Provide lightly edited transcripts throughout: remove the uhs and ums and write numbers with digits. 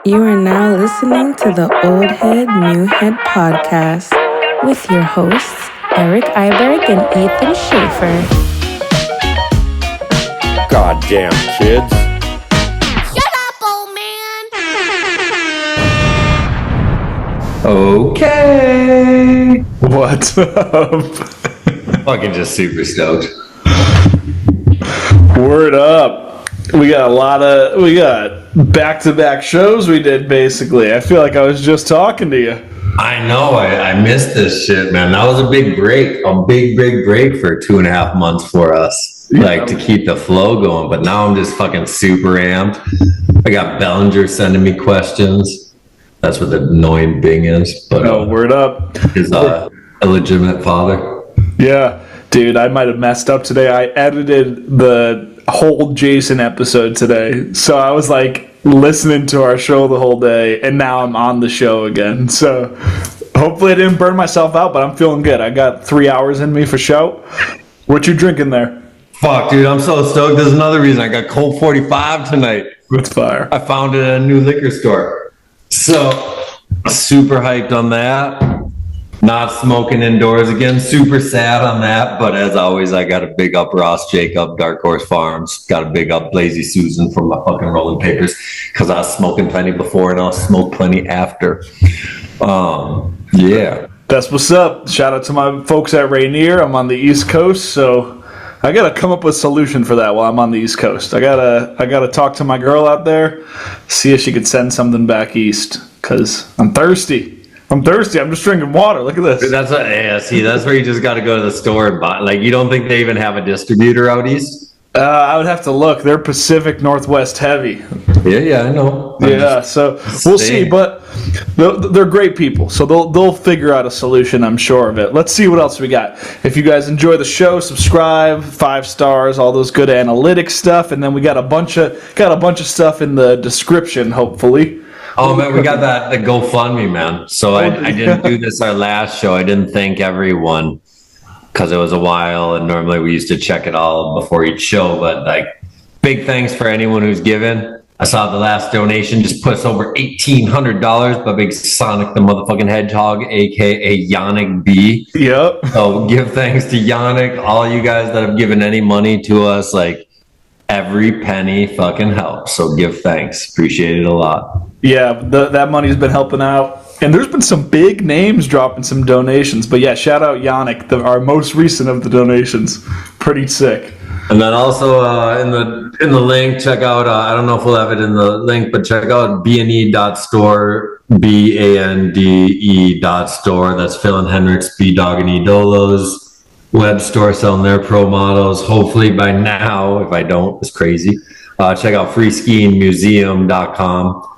You are now listening to the Old Head, New Head podcast with your hosts, Eric Iberg and Ethan Schaefer. Goddamn kids. Shut up, old man! Okay. What's up? Fucking just super stoked. Word up. We got back-to-back shows we did, basically. I feel like I was just talking to you. I know, I missed this shit, man. That was a big break, big break for 2.5 months for us. Yeah. Like, to keep the flow going, but now I'm just fucking super amped. I got Belanger sending me questions. That's what the annoying Bing is. But word up. His illegitimate father. Yeah, dude, I might have messed up today. I edited the whole Jason episode today, so I was like listening to our show the whole day, and now I'm on the show again. So hopefully I didn't burn myself out, but I'm feeling good. I got 3 hours in me for show. What you drinking there? Fuck, dude, I'm so stoked. There's another reason. I got Colt 45 tonight. With fire. I found it at a new liquor store. So, super hyped on that. Not smoking indoors again. Super sad on that. But as always, I got to big up Ross Jacob, Dark Horse Farms. Got to big up Lazy Susan from my fucking rolling papers. Because I was smoking plenty before and I'll smoke plenty after. Yeah. That's what's up. Shout out to my folks at Rainier. I'm on the East Coast, so I gotta come up with a solution for that while I'm on the East Coast. I gotta talk to my girl out there, see if she could send something back east. Cause I'm thirsty. I'm just drinking water. Look at this. That's where you just got to go to the store and buy. Like, you don't think they even have a distributor out east? I would have to look. They're Pacific Northwest heavy. Yeah, I know. So we'll see. But they're great people, so they'll figure out a solution. I'm sure of it. Let's see what else we got. If you guys enjoy the show, subscribe, 5 stars, all those good analytics stuff, and then we got a bunch of stuff in the description. Hopefully. Oh man, we got the GoFundMe, man. So I didn't do this our last show. I didn't thank everyone because it was a while, and normally we used to check it all before each show. But like, big thanks for anyone who's given. I saw the last donation just put us over $1,800 by Big Sonic the motherfucking Hedgehog, aka Yannick B. Yep. So give thanks to Yannick, all you guys that have given any money to us. Like, every penny fucking helps. So give thanks. Appreciate it a lot. Yeah, that money's been helping out. And there's been some big names dropping some donations. But yeah, shout out Yannick, our most recent of the donations. Pretty sick. And then also in the link, check out, I don't know if we'll have it in the link, but check out B&E.store, BANDE.store. That's Phil and Henrik's, B-Dog and E-Dolo's web store selling their pro models. Hopefully by now, if I don't, it's crazy. Check out freeskiingmuseum.com.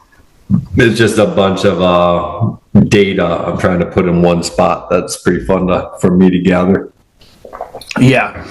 It's just a bunch of data I'm trying to put in one spot. That's pretty fun for me to gather. Yeah.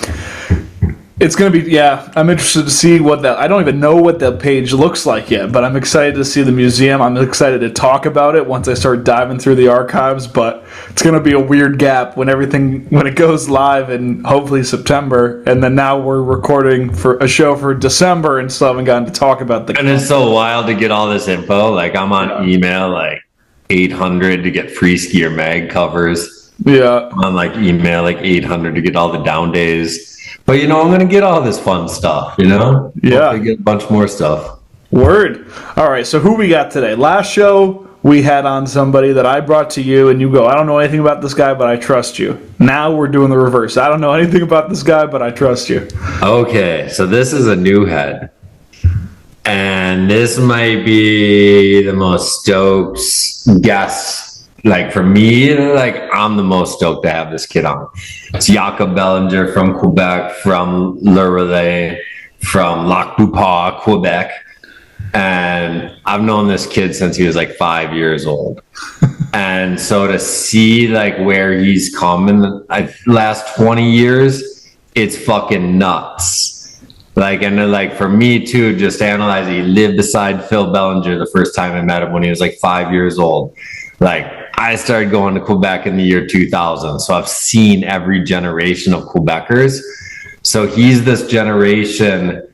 It's going to be, I'm interested to see I don't even know what that page looks like yet, but I'm excited to see the museum. I'm excited to talk about it once I start diving through the archives, but it's going to be a weird gap when it goes live in hopefully September, and then now we're recording for a show for December and still haven't gotten to talk about And it's so wild to get all this info. Like, I'm on email, like 800 to get Free Skier mag covers. Yeah. I'm on like email, like 800 to get all the down days. But, I'm going to get all this fun stuff, Yeah. Hopefully get a bunch more stuff. Word. All right, so who we got today? Last show, we had on somebody that I brought to you, and you go, I don't know anything about this guy, but I trust you. Now we're doing the reverse. I don't know anything about this guy, but I trust you. Okay, so this is a new head. And this might be the most stoked guest. Like, for me, like, I'm the most stoked to have this kid on. It's Jakob Belanger from Quebec, from Le Relais, from Lac Beauport, Quebec. And I've known this kid since he was like 5 years old. And so to see like where he's come in the last 20 years, it's fucking nuts. Like, and then, like, for me too, just analyzing, he lived beside Phil Belanger the first time I met him when he was like 5 years old. Like, I started going to Quebec in the year 2000. So I've seen every generation of Quebecers. So he's this generation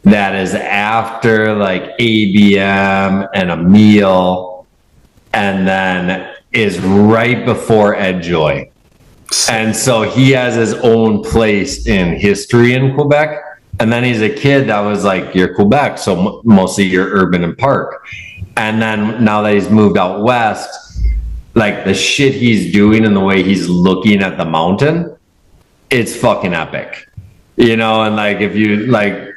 that is after like ABM and a meal, and then is right before Ed Joy. And so he has his own place in history in Quebec. And then he's a kid that was like, you're Quebec, so mostly you're urban and park. And then now that he's moved out west, like the shit he's doing and the way he's looking at the mountain, it's fucking epic. You know, and like if you like,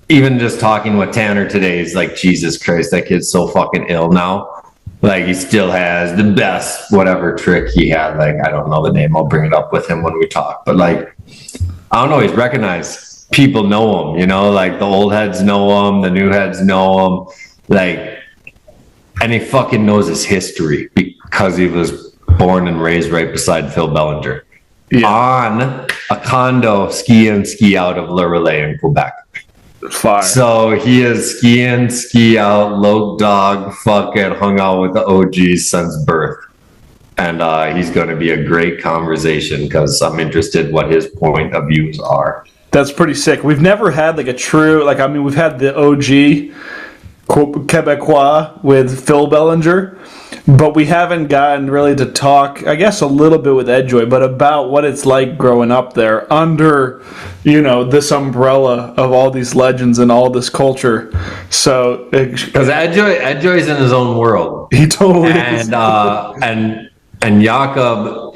even just talking with Tanner today, he's like, Jesus Christ, that kid's so fucking ill now. Like he still has the best whatever trick he had. Like I don't know the name. I'll bring it up with him when we talk. But like I don't know. He's recognized. People know him. You know, like the old heads know him. The new heads know him. Like, and he fucking knows his history because he was born and raised right beside Phil Belanger on a condo ski in, ski out of Le Relais in Quebec. Fire. So he is ski in, ski out, low dog, fucking hung out with the OGs since birth. And he's going to be a great conversation because I'm interested what his point of views are. That's pretty sick. We've never had like a true, like, I mean, we've had the OG Quebecois with Phil Belanger, but we haven't gotten really to talk, I guess, a little bit with Ed Joy, but about what it's like growing up there under, you know, this umbrella of all these legends and all this culture. So, because Ed Joy's in his own world. He totally is. And Jakob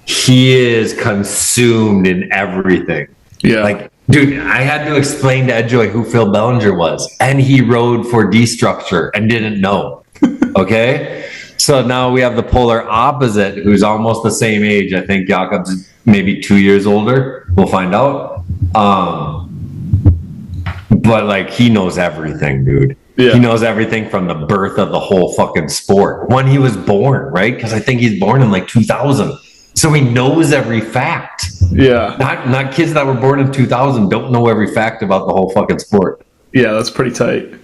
he is consumed in everything. Yeah. Like, dude, I had to explain to Ed Joy who Phil Belanger was, and he rode for D-Structure and didn't know. Okay? So now we have the polar opposite, who's almost the same age. I think Jakob's maybe 2 years older. We'll find out. But like, he knows everything, dude. Yeah. He knows everything from the birth of the whole fucking sport. When he was born, right? Because I think he's born in like 2000. So he knows every fact. Yeah. Not kids that were born in 2000 don't know every fact about the whole fucking sport. Yeah, that's pretty tight.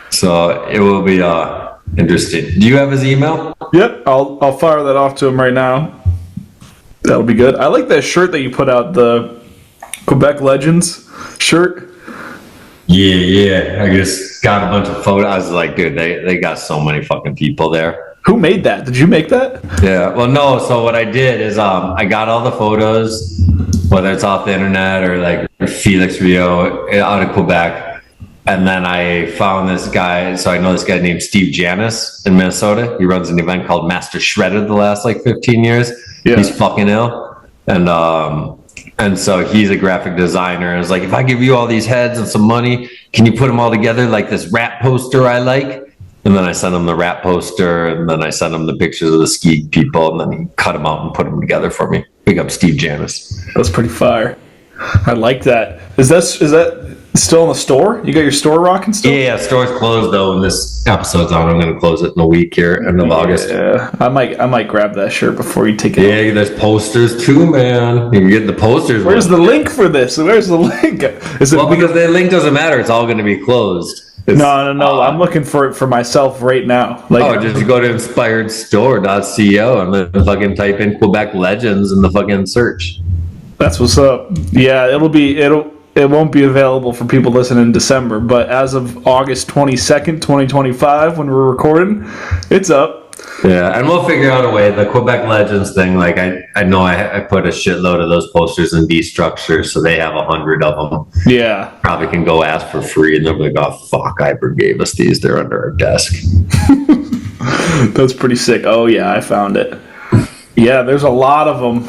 So it will be interesting. Do you have his email? Yep, I'll fire that off to him right now. That'll be good. I like that shirt that you put out, the Quebec Legends shirt. Yeah. I just got a bunch of photos. I was like, dude, they got so many fucking people there. Who made that? Did you make that? Yeah. Well, no. So what I did is I got all the photos, whether it's off the internet or like Felix Rio out of Quebec. And then I found this guy. So I know this guy named Steve Janis in Minnesota. He runs an event called Master Shredded the last like 15 years. Yeah. He's fucking ill. And so he's a graphic designer. And it's like, if I give you all these heads and some money, can you put them all together like this rap poster I like? And then I sent him the rap poster, and then I sent him the pictures of the ski people, and then he cut them out and put them together for me. Big up Steve Janis. That's pretty fire. I like that. Is that still in the store? You got your store rocking still? Yeah, store's closed though. When this episode's on, I'm going to close it in a week here, end of August. Yeah, I might grab that shirt before you take it. Yeah, there's posters too, man. You can get the posters. Where's the link for this? Where's the link? Because the link doesn't matter. It's all going to be closed. No. I'm looking for it for myself right now. Like, just go to inspiredstore.co and then fucking type in Quebec Legends in the fucking search. That's what's up. Yeah, it won't be available for people listening in December, but as of August 22nd, 2025, when we're recording, it's up. Yeah, and we'll figure out a way. The Quebec Legends thing, like I know I put a shitload of those posters in D-Structure, so they have 100 of them. Yeah. Probably can go ask for free, and they'll be like, oh, fuck, Iber gave us these. They're under our desk. That's pretty sick. Oh, yeah, I found it. Yeah, there's a lot of them.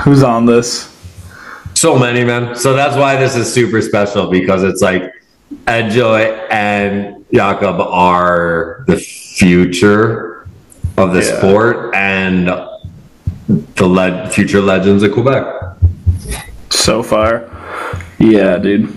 Who's on this? So many, man. So that's why this is super special, because it's like Ed Joy and Jakob are the future of the sport and the future legends of Quebec. So far. Yeah, dude.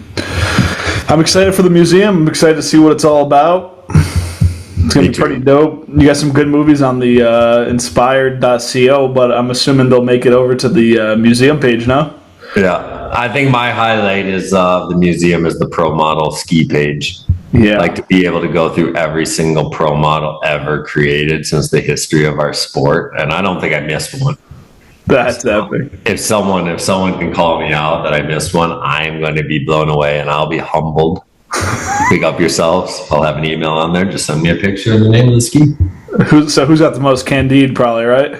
I'm excited for the museum. I'm excited to see what it's all about. It's going to be pretty dope. You got some good movies on the inspired.co, but I'm assuming they'll make it over to the museum page now. Yeah. I think my highlight is the museum is the pro model ski page. Yeah. Like to be able to go through every single pro model ever created since the history of our sport. And I don't think I missed one. That's epic. If someone can call me out that I missed one, I'm going to be blown away and I'll be humbled. Pick up yourselves. I'll have an email on there. Just send me a picture of the name of the ski. Who's got the most? Candide, probably, right?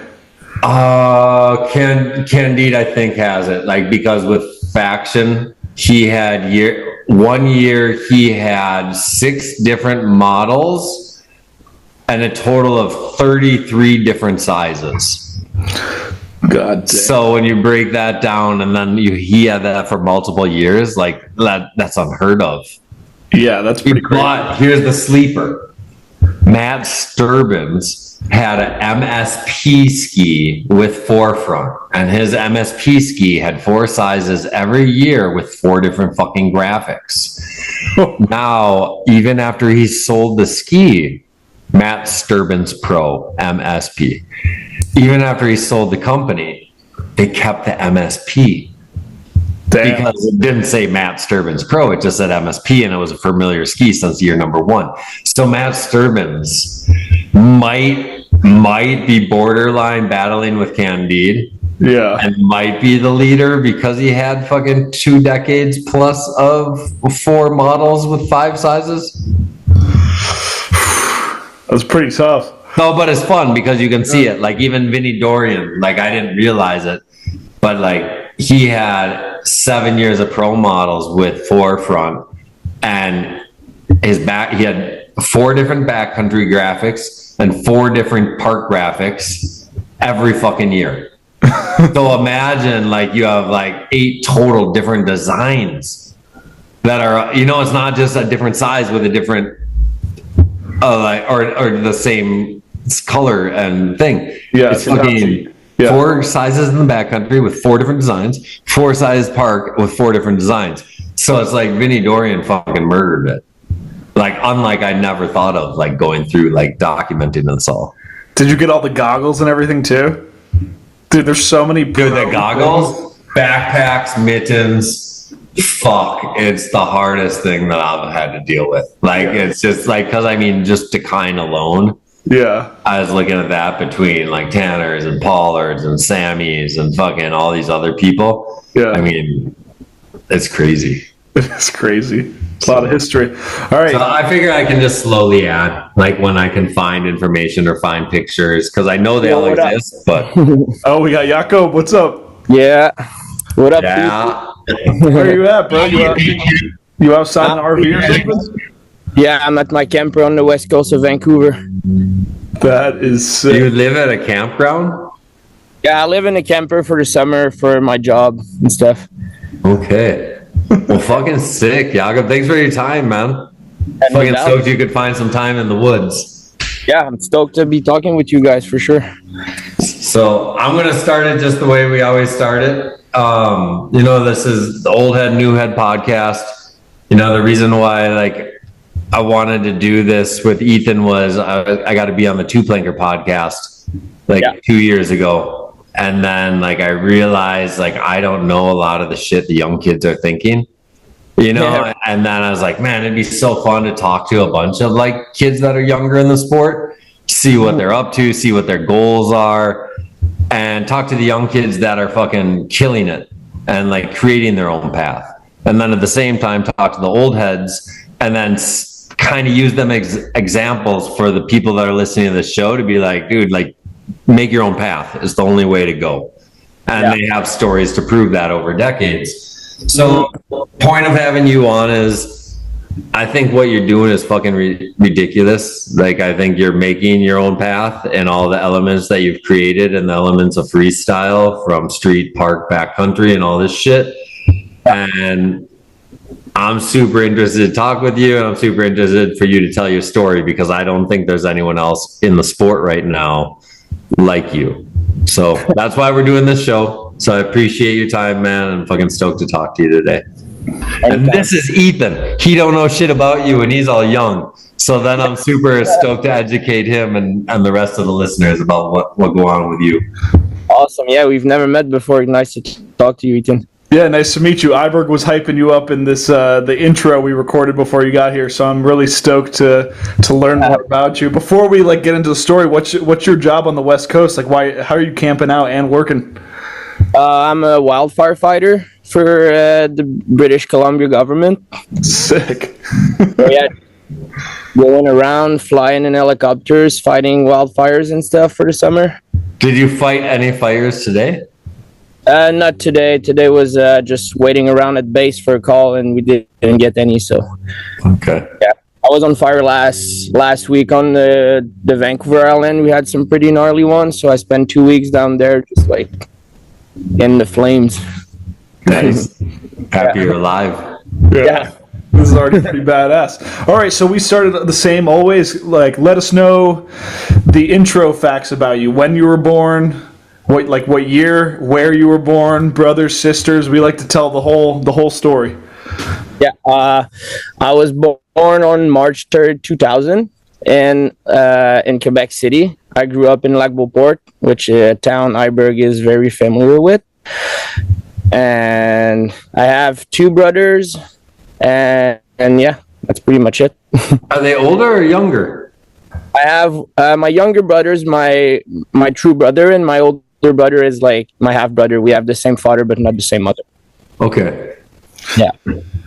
Candide, I think, has it. Like, because with Faction, he had 1 year he had 6 different models and a total of 33 different sizes. God damn. So when you break that down, and then he had that for multiple years, like that's unheard of. Yeah, that's pretty crazy. But here's the sleeper. Matt Sturbins had an MSP ski with forefront, and his MSP ski had 4 sizes every year with 4 different fucking graphics. Now, even after he sold the ski, Matt Sturbins Pro MSP, even after he sold the company, they kept the MSP. Damn. Because it didn't say Matt Sturbins Pro, it just said MSP, and it was a familiar ski since year number 1. So Matt Sturbins might be borderline battling with Candide. Yeah. And might be the leader because he had fucking 2 decades plus of 4 models with 5 sizes. That's pretty tough. No, but it's fun because you can see it. Like, even Vinny Dorian, like, I didn't realize it, but like, he had 7 years of pro models with forefront, and he had 4 different backcountry graphics and 4 different park graphics every fucking year. So imagine, like, you have like 8 total different designs that are, it's not just a different size with a different or the same color and thing. Yeah, it's fucking 4 sizes in the backcountry with 4 different designs, 4 size park with 4 different designs. So it's like Vinny Dorian fucking murdered it. Like, unlike I never thought of, like, going through, like, documenting this all. Did you get all the goggles and everything too? Dude, there's so many. Dude, the goggles, backpacks, mittens. Fuck, it's the hardest thing that I've had to deal with. Like, it's just like, because I mean, just to kind alone. Yeah. I was looking at that between like Tanners and Pollards and Sammys and fucking all these other people. Yeah. I mean, it's crazy. It's crazy. It's a lot of history. All right. So I figure I can just slowly add, like, when I can find information or find pictures, because I know they all exist, but. Oh, we got Jakob. What's up? Yeah. What up, Yeah. Where are you at, bro? You outside an RV or something? Yeah, I'm at my camper on the west coast of Vancouver. That is sick. Do you live at a campground? Yeah, I live in a camper for the summer for my job and stuff. Okay. Well, fucking sick, Jakob. Thanks for your time, man. Fucking stoked you could find some time in the woods. Yeah, I'm stoked to be talking with you guys for sure. So I'm going to start it just the way we always start it. This is the Old Head, New Head podcast. The reason why, like, I wanted to do this with Ethan was I got to be on the Two Planker podcast 2 years ago. And then, like, I realized, like, I don't know a lot of the shit the young kids are thinking, Yeah. And then I was like, man, it'd be so fun to talk to a bunch of, like, kids that are younger in the sport, see what they're up to, see what their goals are, and talk to the young kids that are fucking killing it and, like, creating their own path. And then at the same time, talk to the old heads and then kind of use them as examples for the people that are listening to the show to be like, dude, like, make your own path is the only way to go. And they have stories to prove that over decades. So point of having you on is, I think what you're doing is fucking ridiculous. Like, I think you're making your own path and all the elements that you've created and the elements of freestyle from street, park, backcountry and all this shit. And I'm super interested to talk with you, and I'm super interested for you to tell your story, because I don't think there's anyone else in the sport right now like you. So that's why we're doing this show. So I appreciate your time, man. I'm fucking stoked to talk to you today. And this is Ethan. He don't know shit about you, and he's all young. So then I'm super stoked to educate him and the rest of the listeners about what go on with you. Awesome. Yeah, we've never met before. Nice to talk to you, Ethan. Yeah, nice to meet you. Iberg was hyping you up in this the intro we recorded before you got here, so I'm really stoked to learn more about you. Before we get into the story, what's your job on the West Coast? Like, how are you camping out and working? I'm a wildfire fighter for the British Columbia government. Sick. Yeah, going around, flying in helicopters, fighting wildfires and stuff for the summer. Did you fight any fires today? Not today. Today was just waiting around at base for a call, and we didn't get any. So Okay. yeah, I was on fire last week on the Vancouver Island. We had some pretty gnarly ones, so I spent 2 weeks down there, just like in the flames. Nice. Happy you're alive. Yeah. This is already pretty badass. All right, so we started the same always. Like, let us know the intro facts about you. When you were born, what year, where you were born, brothers, sisters. We like to tell the whole story. Yeah, I was born on March 3rd, 2000, in Quebec City. I grew up in Lac-Beauport, which a town Iberg is very familiar with. And I have 2 brothers, and yeah, that's pretty much it. Are they older or younger? I have my younger brother's my true brother, and my older brother is like my half brother. We have the same father, but not the same mother. Okay. Yeah.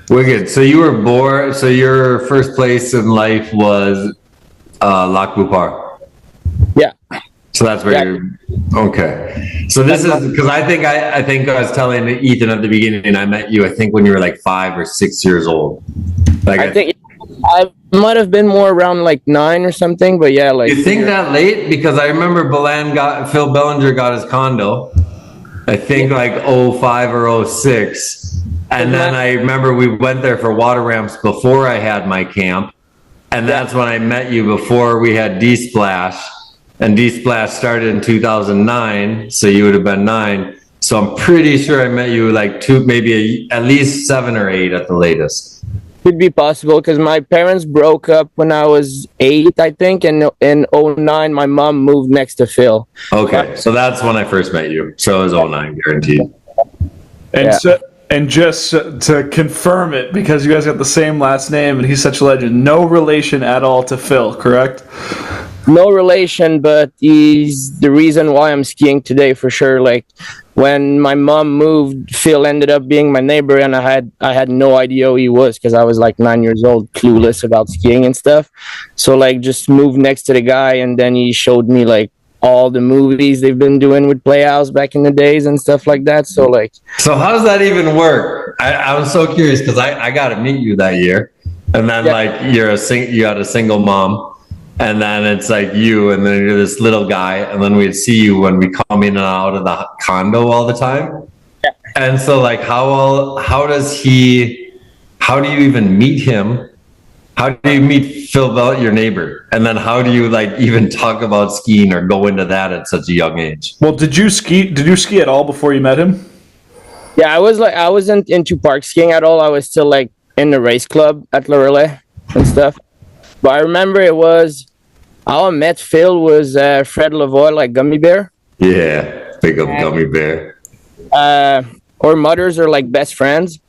Wicked. So you were born, so your first place in life was Lac-Beauport. Yeah. So that's where you're, okay. So this is, because I think I was telling Ethan at the beginning, I met you, I think when you were like 5 or 6 years old. Like I think I might have been more around like 9 or something, but yeah, like. You think that late? Because I remember Phil Belanger got his condo, I think like 05 or 06. And then I remember we went there for water ramps before I had my camp. And that's when I met you, before we had D-Splash. And D-Splash started in 2009, so you would have been 9. So I'm pretty sure I met you like at least 7 or 8 at the latest. Could be possible, because my parents broke up when I was 8, I think, and in 09 my mom moved next to Phil. Okay, so that's when I first met you. So it was 09, guaranteed. And just to confirm it, because you guys got the same last name and he's such a legend, no relation at all to Phil, correct? No relation, but he's the reason why I'm skiing today for sure. Like when my mom moved, Phil ended up being my neighbor, and I had no idea who he was, because I was like 9 years old, clueless about skiing and stuff. So like just moved next to the guy, and then he showed me like all the movies they've been doing with Playhouse back in the days and stuff like that. So like, so how does that even work? I was so curious, because I got to meet you that year, and then like you had a single mom. And then it's like you, and then you're this little guy, and then we'd see you when we come in and out of the condo all the time. Yeah. And so like, how do you even meet him? How do you meet Phil Bell, your neighbor? And then how do you like even talk about skiing or go into that at such a young age? Well, did you ski at all before you met him? Yeah, I wasn't into park skiing at all. I was still like in the race club at Lorelei and stuff. But I remember how I met Phil was Fred Lavoie, like Gummy Bear. Yeah, big up Gummy Bear. Our mothers are like best friends.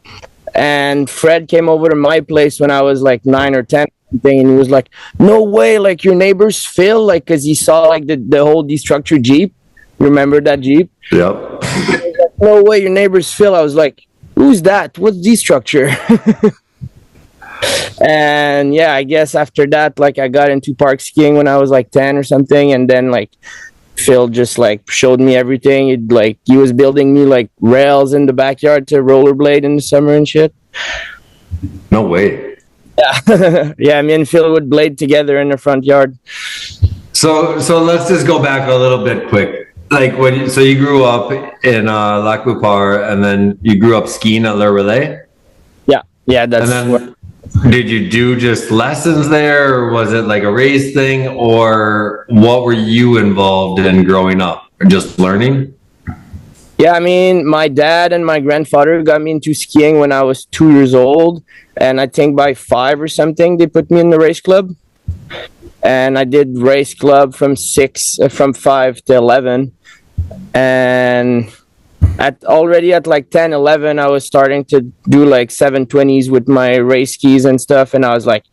And Fred came over to my place when I was like 9 or 10, and he was like, "No way, like your neighbor's Phil," like, because he saw like the whole destructured Jeep. Remember that Jeep? Yep. Like, "No way, your neighbor's Phil." I was like, "Who's that? What's destructure?" And yeah, I guess after that, like I got into park skiing when I was like 10 or something, and then like Phil just like showed me everything. He was building me like rails in the backyard to rollerblade in the summer and shit. No way. Yeah. Yeah, me and Phil would blade together in the front yard. So let's just go back a little bit quick. Like so you grew up in Lac-Beauport, and then you grew up skiing at Le Relais? Yeah, that's did you do just lessons there, or was it like a race thing, or what were you involved in growing up? Or just learning? Yeah, I mean, my dad and my grandfather got me into skiing when I was 2 years old, and I think by 5 or something they put me in the race club, and I did race club from 5 to 11, and already at like 10, 11, I was starting to do like 720s with my race skis and stuff. And I was like,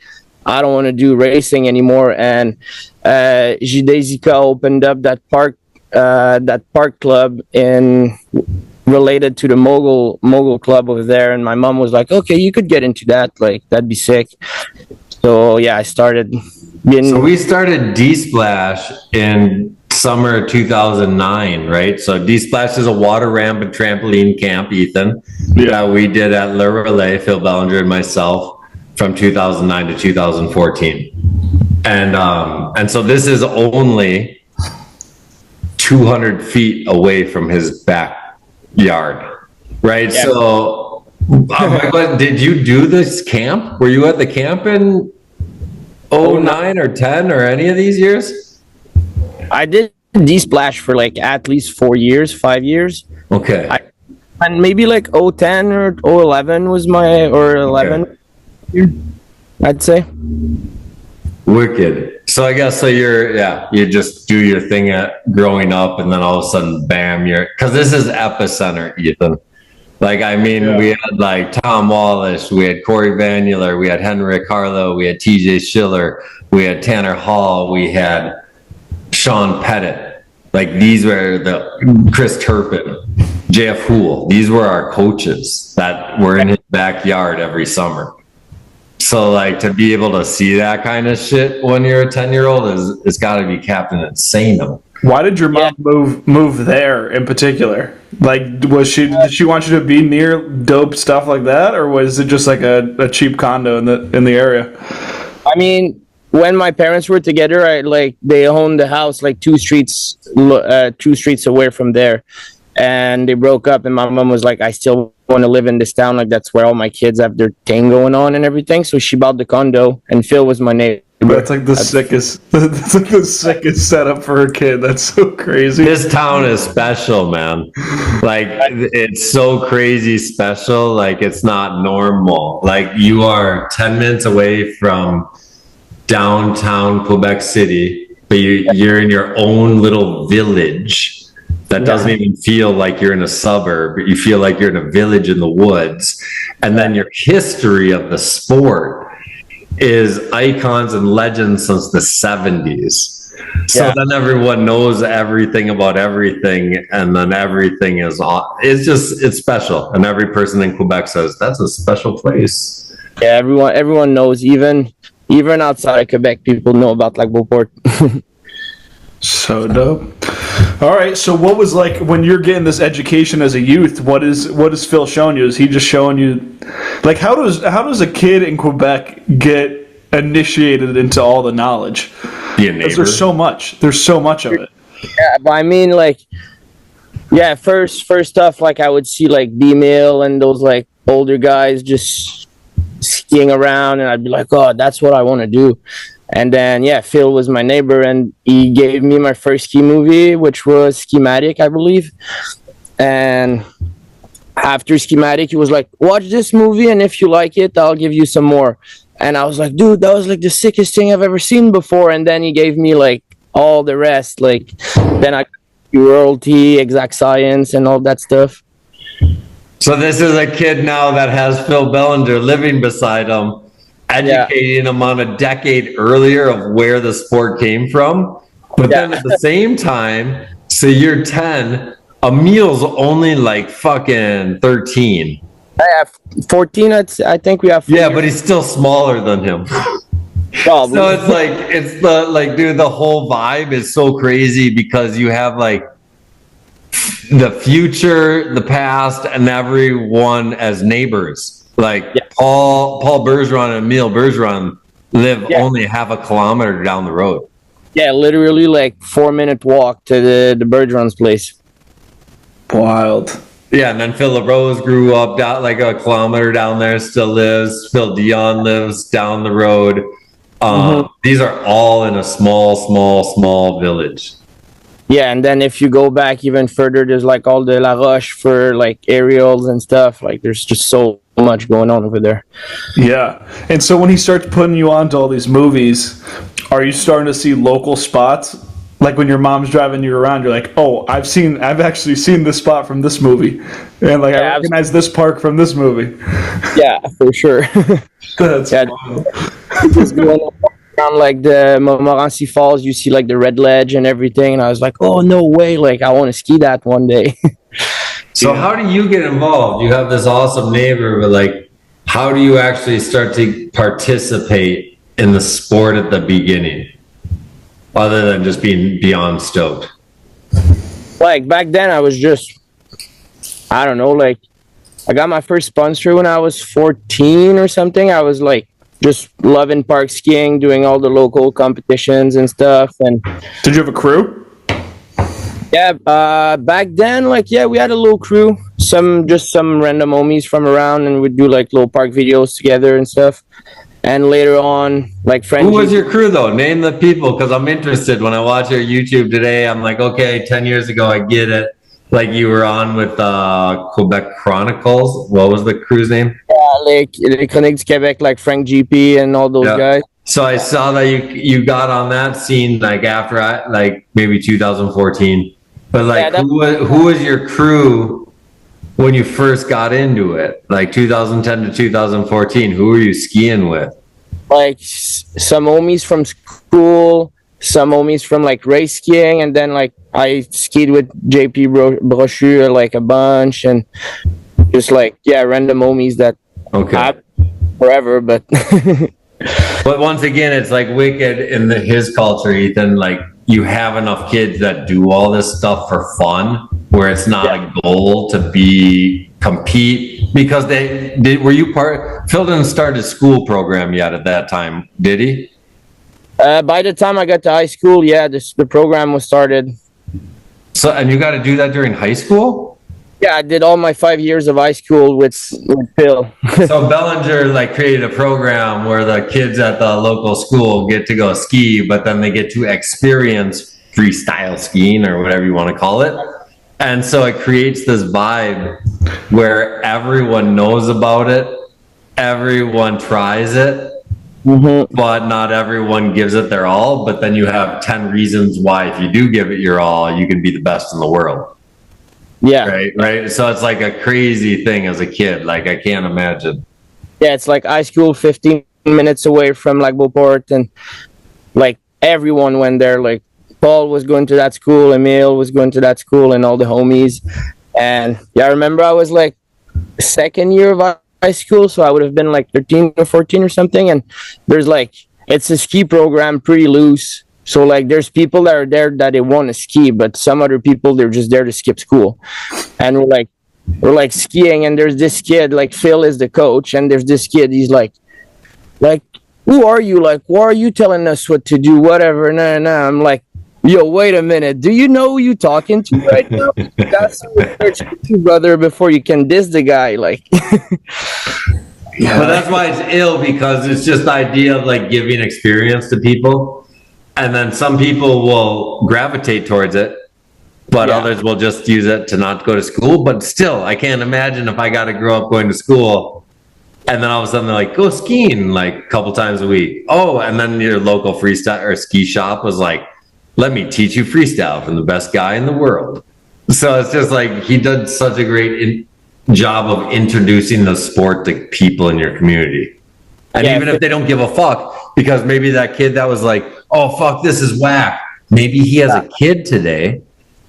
I don't want to do racing anymore. And Jidezika opened up that park club in related to the mogul club over there, and my mom was like, okay, you could get into that, like that'd be sick. So yeah, I started being. So we started D-Splash in summer 2009, right? So D-Splash is a water ramp and trampoline camp, Ethan, that we did at Le Relais, Phil Belanger and myself, from 2009 to 2014. And so this is only 200 feet away from his backyard, right? Yeah. So did you do this camp? Were you at the camp in 09 or 10 or any of these years? I did D-Splash for like at least 4 years, 5 years. Okay. And maybe like 010 or 011 was my, or 11, okay. I'd say. Wicked. So I guess you just do your thing at growing up, and then all of a sudden, bam, because this is epicenter, Ethan. Like, I mean, we had like Tom Wallish, we had Corey Vanuler, we had Henrik Harlow, we had TJ Schiller, we had Tanner Hall, we had Sean Pettit. Like, these were the Chris Turpin, JF Houle. These were our coaches that were in his backyard every summer. So, like, to be able to see that kind of shit when you're a 10-year-old it's got to be Captain Insane. Why did your mom move there in particular? Like, did she want you to be near dope stuff like that, or was it just like a cheap condo in the area? I mean, when my parents were together, they owned the house like two streets away from there, and they broke up. And my mom was like, "I still want to live in this town. Like, that's where all my kids have their thing going on and everything." So she bought the condo, and Phil was my neighbor. That's like the sickest. That's like the sickest setup for a kid. That's so crazy. This town is special, man. Like, it's so crazy special. Like, it's not normal. Like, you are 10 minutes away from downtown Quebec City, but you're in your own little village that doesn't even feel like you're in a suburb. You feel like you're in a village in the woods. And then your history of the sport is icons and legends since the 70s. So then everyone knows everything about everything, and then everything is it's special. And every person in Quebec says that's a special place. Yeah, everyone knows, even outside of Quebec, people know about like Beauport. So dope. All right, so what was like when you're getting this education as a youth? What is Phil showing you? Is he just showing you, like, how does a kid in Quebec get initiated into all the knowledge? Because there's so much of it. Yeah, but I mean, like, first stuff, like I would see like B-Mill and those like older guys just skiing around, and I'd be like, oh, that's what I want to do. And then, Phil was my neighbor, and he gave me my first ski movie, which was Schematic, I believe. And after Schematic, he was like, watch this movie, and if you like it, I'll give you some more. And I was like, dude, that was like the sickest thing I've ever seen before. And then he gave me like all the rest. Like, then I royalty, exact science, and all that stuff. So this is a kid now that has Phil Belanger living beside him, educating him on a decade earlier of where the sport came from. But then at the same time, so you're 10, Emil's only like fucking 13. I have 14, I think we have 14. Yeah, but he's still smaller than him. Probably. So it's the whole vibe is so crazy because you have like the future, the past, and everyone as neighbors. Like Paul Bergeron and Emile Bergeron live only half a kilometer down the road. Yeah, literally like 4-minute walk to the Bergeron's place. Wild. Yeah, and then Phil LaRose grew up down like a kilometer down there, still lives. Phil Dion lives down the road. These are all in a small village. Yeah, and then if you go back even further, there's like all the La Roche for like aerials and stuff. Like, there's just so much going on over there. Yeah. And so when he starts putting you onto all these movies, are you starting to see local spots? Like when your mom's driving you around, you're like, oh, I've actually seen this spot from this movie. And like, I recognize this park from this movie. Yeah, for sure. That's wild. Just going around like the Montmorency Falls, you see like the Red Ledge and everything. And I was like, oh, no way. Like, I want to ski that one day. So how do you get involved? You have this awesome neighbor, but like, how do you actually start to participate in the sport at the beginning, other than just being beyond stoked? Like back then, I was just, I don't know, like I got my first sponsor when I was 14 or something. I was like just loving park skiing, doing all the local competitions and stuff. And Did you have a crew? yeah, back then, like, yeah, we had a little crew, some random homies from around, and we'd do like little park videos together and stuff. And later on, like friends. Who was your crew though? Name the people, because I'm interested. When I watch your YouTube today, I'm like, okay, 10 years ago, I get it. Like you were on with Quebec Chronicles. What was the crew's name? Yeah, like Les Chroniques du Québec, like Frank GP and all those guys. So I saw that you got on that scene like after like maybe 2014. But like, Yeah, who was your crew when you first got into it? Like 2010 to 2014, who were you skiing with? Like some homies from school, some homies from like race skiing, and then like I skied with JP Brochu like a bunch, and just like, yeah, random homies that Okay. forever, but But once again, it's like wicked in his culture, Ethan. Like you have enough kids that do all this stuff for fun, where it's not a goal to compete. Because were you part? Phil didn't start his school program yet at that time, did he? by the time I got to high school, yeah, the program was started. So, and you got to do that during high school? Yeah, I did all my 5 years of high school with Phil. So Belanger like created a program where the kids at the local school get to go ski, but then they get to experience freestyle skiing or whatever you want to call it. And so it creates this vibe where everyone knows about it, everyone tries it, but not everyone gives it their all. But then you have 10 reasons why, if you do give it your all, you can be the best in the world. Yeah. Right. So it's like a crazy thing as a kid. Like I can't imagine. Yeah, it's like high school 15 minutes away from like Beauport, and like everyone went there. Like Paul was going to that school, Emile was going to that school, and all the homies. And yeah, I remember I was like second year of high school, so I would have been like 13 or 14 or something. And there's like, it's a ski program, pretty loose. So like there's people that are there that they want to ski, but some other people, they're just there to skip school. And we're like skiing, and there's this kid, like Phil is the coach, and there's this kid, he's like, who are you? Like, why are you telling us what to do? Whatever. No. I'm like, yo, wait a minute. Do you know who you talking to right now? That's research, brother, before you can diss the guy. Like, But that's why it's ill, because it's just the idea of like giving experience to people. And then some people will gravitate towards it, but others will just use it to not go to school. But still, I can't imagine if I got to grow up going to school and then all of a sudden they're like, go skiing like a couple times a week. Oh, and then your local freestyle or ski shop was like, let me teach you freestyle from the best guy in the world. So it's just like he did such a great job of introducing the sport to people in your community. And even if they don't give a fuck, because maybe that kid that was like, oh, fuck, this is whack. Maybe he has a kid today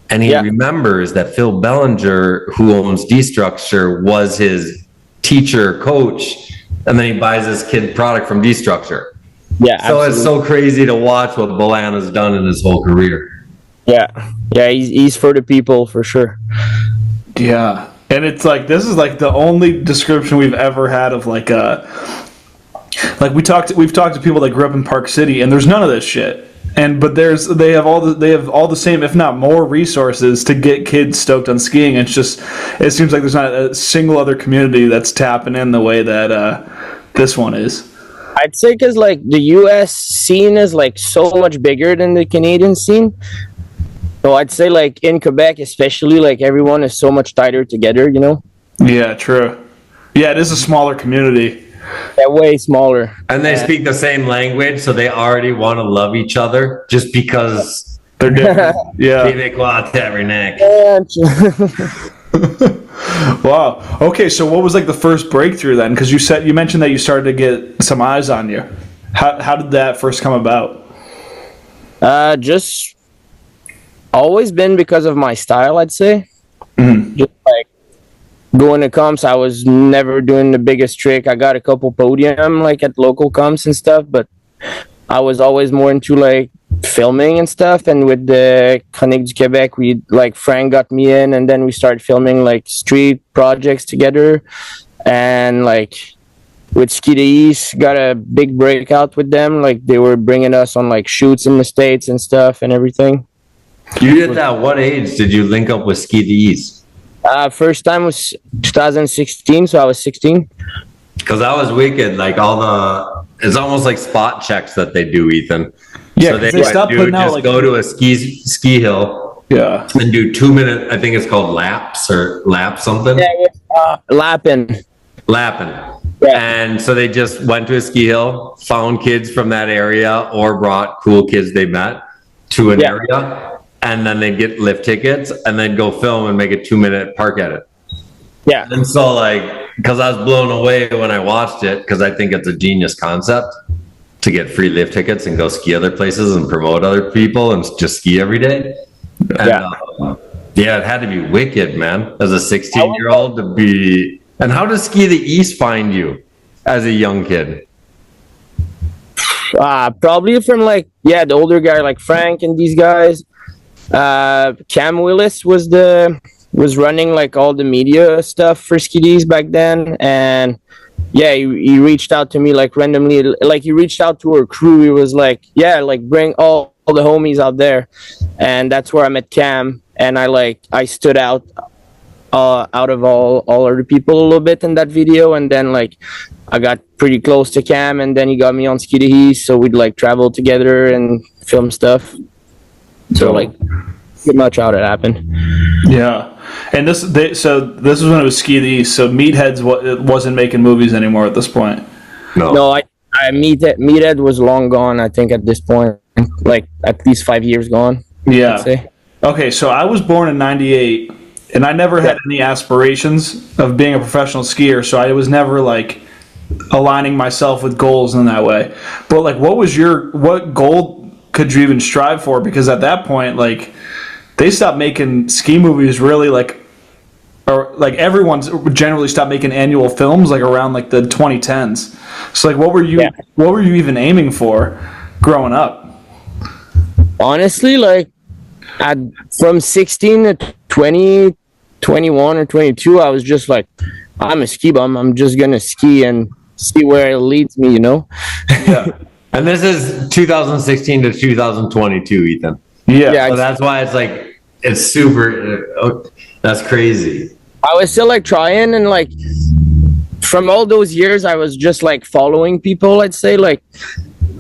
and he remembers that Phil Belanger, who owns D-Structure, was his teacher, coach, and then he buys his kid product from D-Structure. yeah, So absolutely. it's so crazy to watch what Belan has done in his whole career. Yeah, he's for the people, for sure. Yeah. And it's like, this is like the only description we've ever had of like we've talked to people that grew up in Park City, and there's none of this shit. But they have all the same, if not more, resources to get kids stoked on skiing. It seems like there's not a single other community that's tapping in the way that this one is. I'd say because like the U.S. scene is like so much bigger than the Canadian scene. So I'd say like in Quebec, especially, like everyone is so much tighter together. You know? Yeah, true. Yeah, it is a smaller community. Yeah, way smaller. And they speak the same language, so they already want to love each other just because They're different. Yeah. Wow. Okay, so what was like the first breakthrough then? Because you mentioned that you started to get some eyes on you. How did that first come about? Just always been because of my style, I'd say. Just like going to comps, I was never doing the biggest trick. I got a couple podium like at local comps and stuff, but I was always more into like filming and stuff. And with the Chronique du Québec, we like Frank got me in, and then we started filming like street projects together. And like with Ski de East, got a big breakout with them. Like they were bringing us on like shoots in the States and stuff and everything. You did that. What age did you link up with Ski de East? First time was 2016, so I was 16. Because that was wicked. Like it's almost like spot checks that they do, Ethan. Yeah, so they stopped putting out like go to a ski hill. Yeah. And do 2 minute. I think it's called laps or lap something. Yeah, lapping. Yeah. Yeah. And so they just went to a ski hill, found kids from that area, or brought cool kids they met to an area. And then they'd get lift tickets and then go film and make a 2 minute park edit. Yeah. And so like, because I was blown away when I watched it, because I think it's a genius concept to get free lift tickets and go ski other places and promote other people and just ski every day. And, it had to be wicked, man, as a 16-year-old to be. And how does Ski the East find you as a young kid? Probably from like, the older guy like Frank and these guys. Cam Willis was running like all the media stuff for Skiddies back then, and he reached out to me like randomly, like he reached out to our crew. He was like, bring all the homies out there, and that's where I met Cam, and I stood out of all other people a little bit in that video, and then like I got pretty close to Cam, and then he got me on Skiddies, so we'd like travel together and film stuff. So like, pretty much how it happened. Yeah, and this is when it was Ski the East. So Meatheads wasn't making movies anymore at this point. No, I Meathead was long gone. I think at this point, like at least 5 years gone. Yeah. I'd say. Okay, so I was born in '98, and I never had any aspirations of being a professional skier. So I was never like aligning myself with goals in that way. But like, what goal could you even strive for? Because at that point, like, they stopped making ski movies really, like, or like everyone's generally stopped making annual films like around like the 2010s. So like, what were you even aiming for growing up? Honestly, like from 16 to 20, 21 or 22, I was just like, I'm a ski bum. I'm just gonna ski and see where it leads me, you know? Yeah. And this is 2016 to 2022, Ethan. Yeah. So that's why it's like, it's super, that's crazy. I was still like trying, and like from all those years, I was just like following people, I'd say, like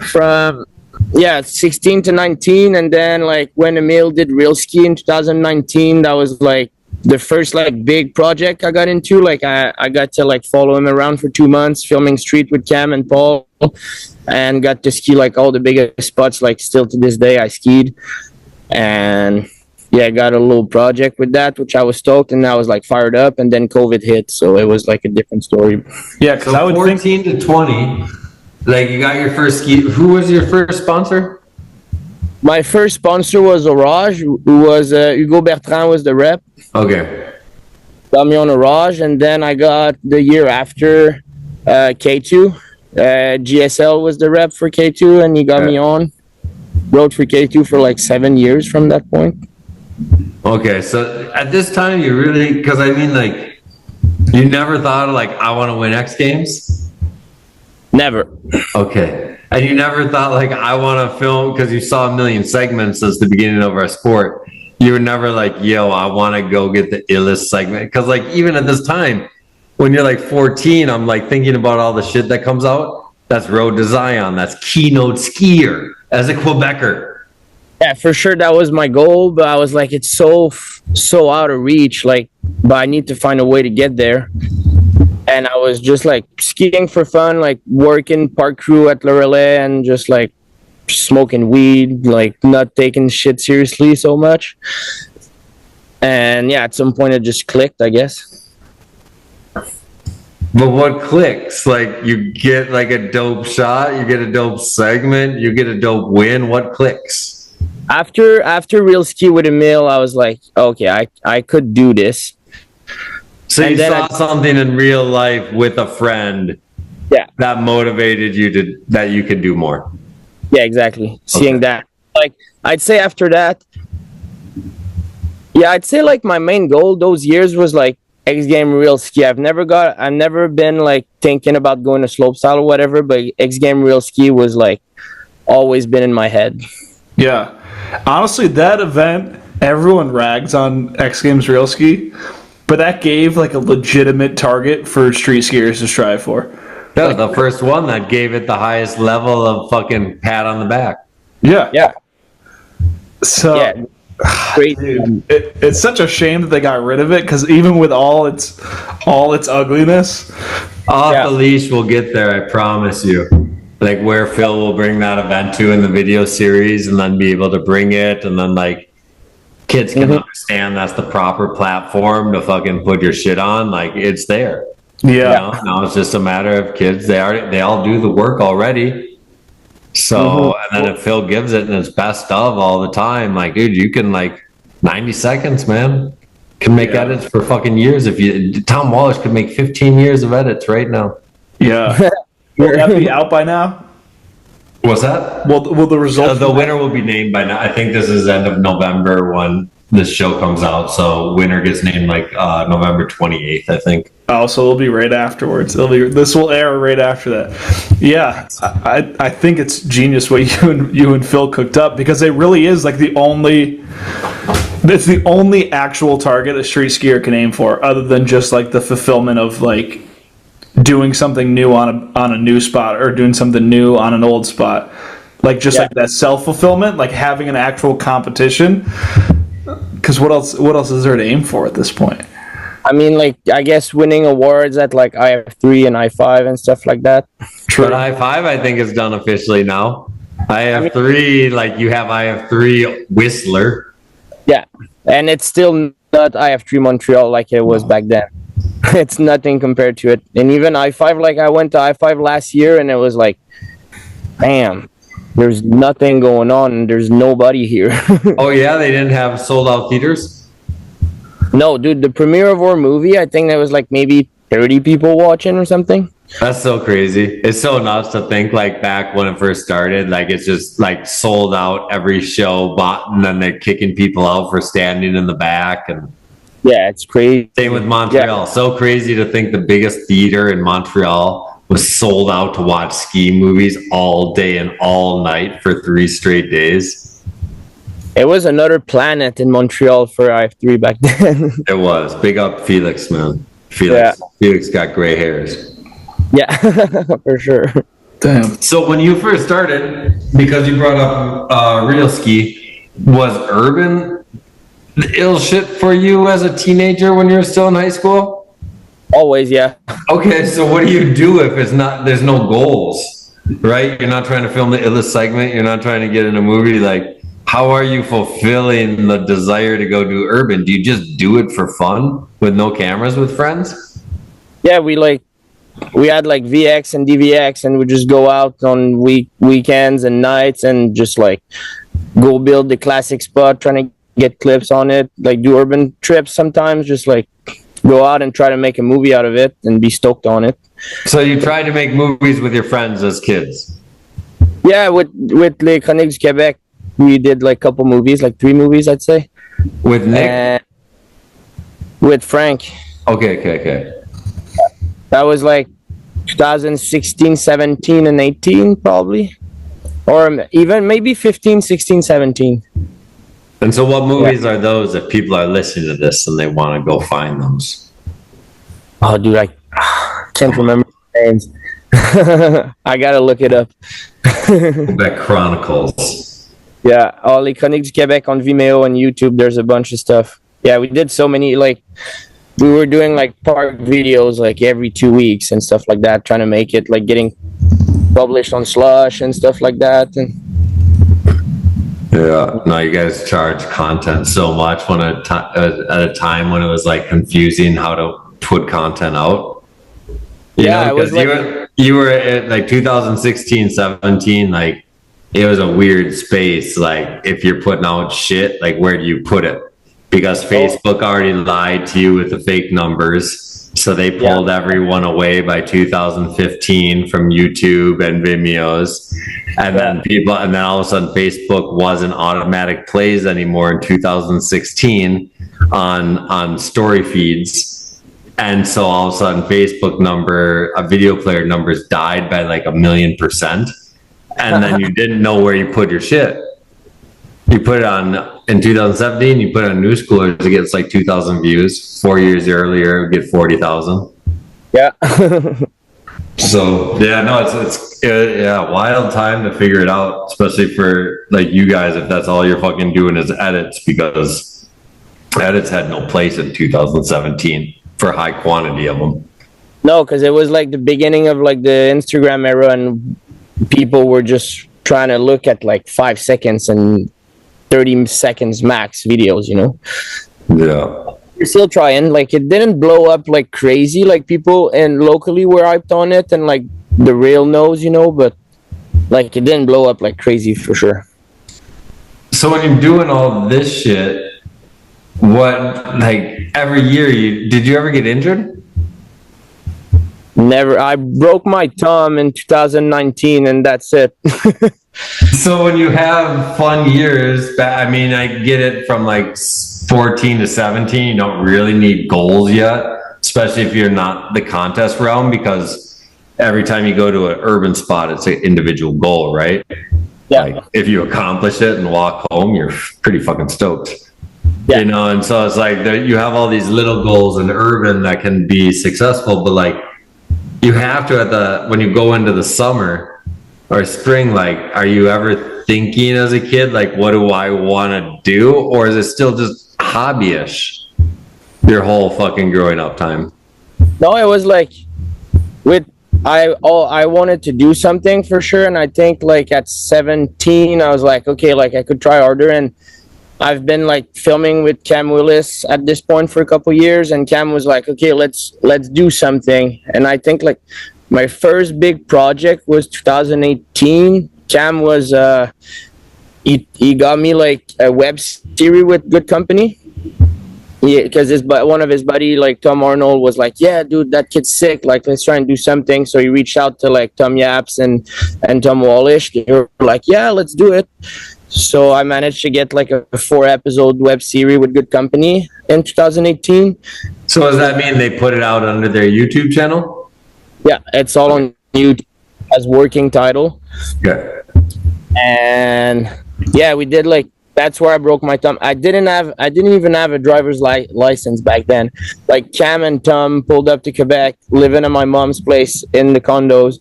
from 16 to 19. And then like when Emil did Real Ski in 2019, that was like the first like big project I got into. Like I got to like follow him around for 2 months, filming street with Cam and Paul, and got to ski like all the biggest spots. Like still to this day I skied, and got a little project with that, which I was stoked, and I was like fired up. And then COVID hit, so it was like a different story. Yeah, because I would 14 to 20, like you got your first ski. Who was your first sponsor? My first sponsor was Orage, who was Hugo Bertrand was the rep. Okay. Got me on Orage, and then I got the year after K2. GSL was the rep for K2, and he got me on. Rode for K2 for like 7 years from that point. Okay, so at this time you really, because I mean, like, you never thought of like, I want to win X Games? Never. Okay. And you never thought like, I want to film, because you saw a million segments as the beginning of our sport. You were never like, yo, I want to go get the illest segment. Because like, even at this time, when you're like 14, I'm like thinking about all the shit that comes out. That's Road to Zion. That's Keynote Skier as a Quebecer. Yeah, for sure. That was my goal, but I was like, it's so out of reach. Like, but I need to find a way to get there. And I was just like skiing for fun, like working park crew at Le Relais, and just like smoking weed, like not taking shit seriously so much. And at some point it just clicked, I guess. But what clicks? Like, you get like a dope shot, you get a dope segment, you get a dope win. What clicks? After Real Ski with Emil, I was like, okay, I could do this. So And you then saw something in real life with a friend Yeah, that motivated you that you could do more. yeah, exactly. Seeing Okay. that, like, I'd say after that, yeah, I'd say like my main goal those years was like X game real ski. I've never been like thinking about going to slopestyle or whatever, but X game real ski was like always been in my head. Yeah. Honestly, that event, everyone rags on X Games Real Ski, but that gave like a legitimate target for street skiers to strive for. That was the first one that gave it the highest level of fucking pat on the back. Yeah. Yeah, So, yeah, great. dude, it's such a shame that they got rid of it because even with all its ugliness, Off Yeah. the leash, we'll get there, I promise you. Like where Phil will bring that event to in the video series and then be able to bring it and then like kids can understand that's the proper platform to fucking put your shit on. Like it's there. yeah. You know? Now it's just a matter of kids. They all do the work already. So, and then if Phil gives it and it's best of all the time, like, dude, you can like 90 seconds, man. Can make Yeah. edits for fucking years. Tom Wallish could make 15 years of edits right now. Yeah. Will that be out by now? What's that? Will the results? The winner will be named by now. I think this is end of November when this show comes out. So winner gets named like November 28th, I think. Oh, so it'll be right afterwards. This will air right after that. Yeah, I think it's genius what you and Phil cooked up because it really is like it's the only actual target a street skier can aim for, other than just like the fulfillment of like doing something new on a new spot or doing something new on an old spot, like just like that self fulfillment, like having an actual competition. Because what else is there to aim for at this point? I mean, like, I guess winning awards at like IF3 and I5 and stuff like that. But I5, I think, is done officially now. IF3, like you have IF3 Whistler. Yeah, and it's still not IF3 Montreal like it was back then. It's nothing compared to it. And even I5, like I went to I5 last year and it was like, bam, there's nothing going on and there's nobody here. Oh yeah, they didn't have sold out theaters? No, dude, the premiere of our movie, I think there was like maybe 30 people watching or something. That's so crazy. It's so nuts to think like back when it first started, like it's just like sold out every show, and then they're kicking people out for standing in the back. And Yeah, it's crazy. same with Montreal. So crazy to think the biggest theater in Montreal was sold out to watch ski movies all day and all night for 3 straight days. It was another planet in Montreal for IF3 back then. It was. Big up Felix, man. Felix got gray hairs. Yeah, for sure. Damn. So when you first started, because you brought up real ski, was urban the ill shit for you as a teenager when you were still in high school? Always, yeah. Okay, so what do you do if there's no goals, right? You're not trying to film the illest segment. You're not trying to get in a movie. Like, how are you fulfilling the desire to go do urban? Do you just do it for fun with no cameras with friends? Yeah, we had like VX and DVX and we just go out on weekends and nights and just like go build the classic spot, trying to get clips on it, like do urban trips sometimes, just like go out and try to make a movie out of it and be stoked on it. So you tried to make movies with your friends as kids? Yeah, with Les Chroniques du Québec, we did like a couple movies, like 3 movies, I'd say. With Nick? And with Frank. Okay. That was like 2016, 17, and 18, probably. Or even maybe 15, 16, 17. And so what movies are those if people are listening to this and they want to go find those? Oh, dude, I can't remember the names. I gotta look it up. Quebec Chronicles. Yeah, all Les Chroniques du Québec on Vimeo and YouTube. There's a bunch of stuff. Yeah, we did so many, like, we were doing like park videos like every 2 weeks and stuff like that, trying to make it like getting published on Slush and stuff like that. And Yeah, no, you guys charge content so much at a time when it was like confusing how to put content out. Yeah, it was because you were at like 2016, 17, like it was a weird space. Like if you're putting out shit, like where do you put it? because Facebook already lied to you with the fake numbers. So they pulled everyone away by 2015 from YouTube and Vimeos. And then all of a sudden Facebook wasn't automatic plays anymore in 2016 on story feeds. And so all of a sudden Facebook video player numbers died by like 1,000,000%. And then you didn't know where you put your shit. You put it on in 2017. You put it on Newschooler, it gets like 2,000 views. 4 years earlier, it would get 40,000. Yeah. So it's wild time to figure it out, especially for like you guys if that's all you're fucking doing is edits, because edits had no place in 2017 for high quantity of them. No, because it was like the beginning of like the Instagram era, and people were just trying to look at like 5 seconds and 30 seconds max videos, you know? Yeah. You're still trying. Like, it didn't blow up like crazy. Like, people and locally were hyped on it, and like the real knows, you know, but like it didn't blow up like crazy for sure. So when you're doing all this shit, what, like every year, did you ever get injured? Never. I broke my thumb in 2019, and that's it. So when you have fun years, I mean, I get it from like 14 to 17, you don't really need goals yet, especially if you're not the contest realm, because every time you go to an urban spot, it's an individual goal, right? Yeah. Like if you accomplish it and walk home, you're pretty fucking stoked. Yeah. You know, and so it's like you have all these little goals in urban that can be successful, but like you have to when you go into the summer or spring, like, are you ever thinking as a kid, like, what do I want to do? Or is it still just hobbyish your whole fucking growing up time? No, it was like I wanted to do something for sure, and I think like at 17 I was like, okay, like I could try harder, and I've been like filming with Cam Willis at this point for a couple years, and Cam was like, okay, let's do something. And I think like my first big project was 2018. Cam was he got me like a web series with Good Company. Yeah, because one of his buddy, like Tom Arnold, was like, yeah, dude, that kid's sick, like let's try and do something. So he reached out to like Tom Yaps and Tom Wallish. They were like, yeah, let's do it. So I managed to get like a 4-episode web series with Good Company in 2018. So does that mean they put it out under their YouTube channel? Yeah, it's all on YouTube as working title. Yeah. And yeah, we did like, that's where I broke my thumb. I didn't even have a driver's license back then. Like Cam and Tom pulled up to Quebec, living at my mom's place in the condos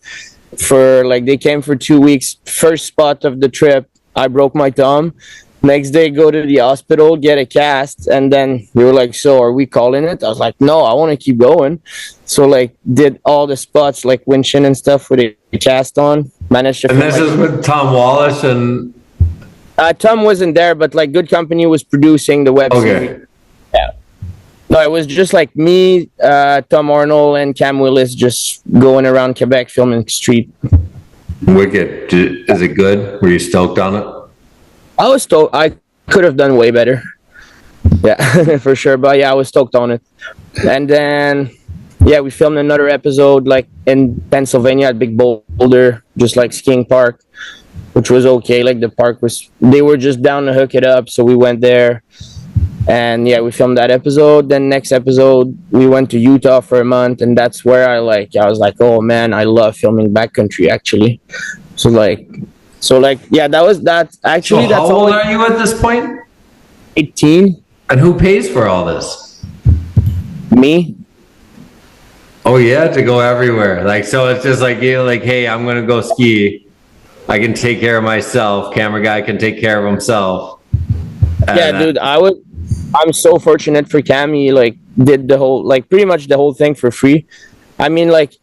for like, they came for 2 weeks. First spot of the trip, I broke my thumb. Next day, go to the hospital, get a cast, and then they were like, so are we calling it? I was like, no, I want to keep going. So like did all the spots like windshield and stuff with a cast on. Managed to. And this is with Tom Wallish and. Tom wasn't there, but like Good Company was producing the web series. Yeah. No, it was just like me, Tom Arnold, and Cam Willis just going around Quebec filming street. Wicked. Is it good? Were you stoked on it? I was stoked. I could have done way better. Yeah, for sure. But yeah, I was stoked on it. And then, yeah, we filmed another episode like in Pennsylvania at Big Boulder, just like skiing park, which was okay. Like the park they were just down to hook it up. So we went there. And yeah, we filmed that episode. Then next episode, we went to Utah for a month. And that's where I was like, oh man, I love filming backcountry actually. So yeah, that actually. So how old are you at this point? 18. And who pays for all this? Me. Oh yeah, to go everywhere. Like, so it's just like you, like, hey, I'm gonna go ski. I can take care of myself. Camera guy can take care of himself. Yeah, dude, I'm so fortunate for Cam. He like did the whole, like pretty much the whole thing for free. I mean, like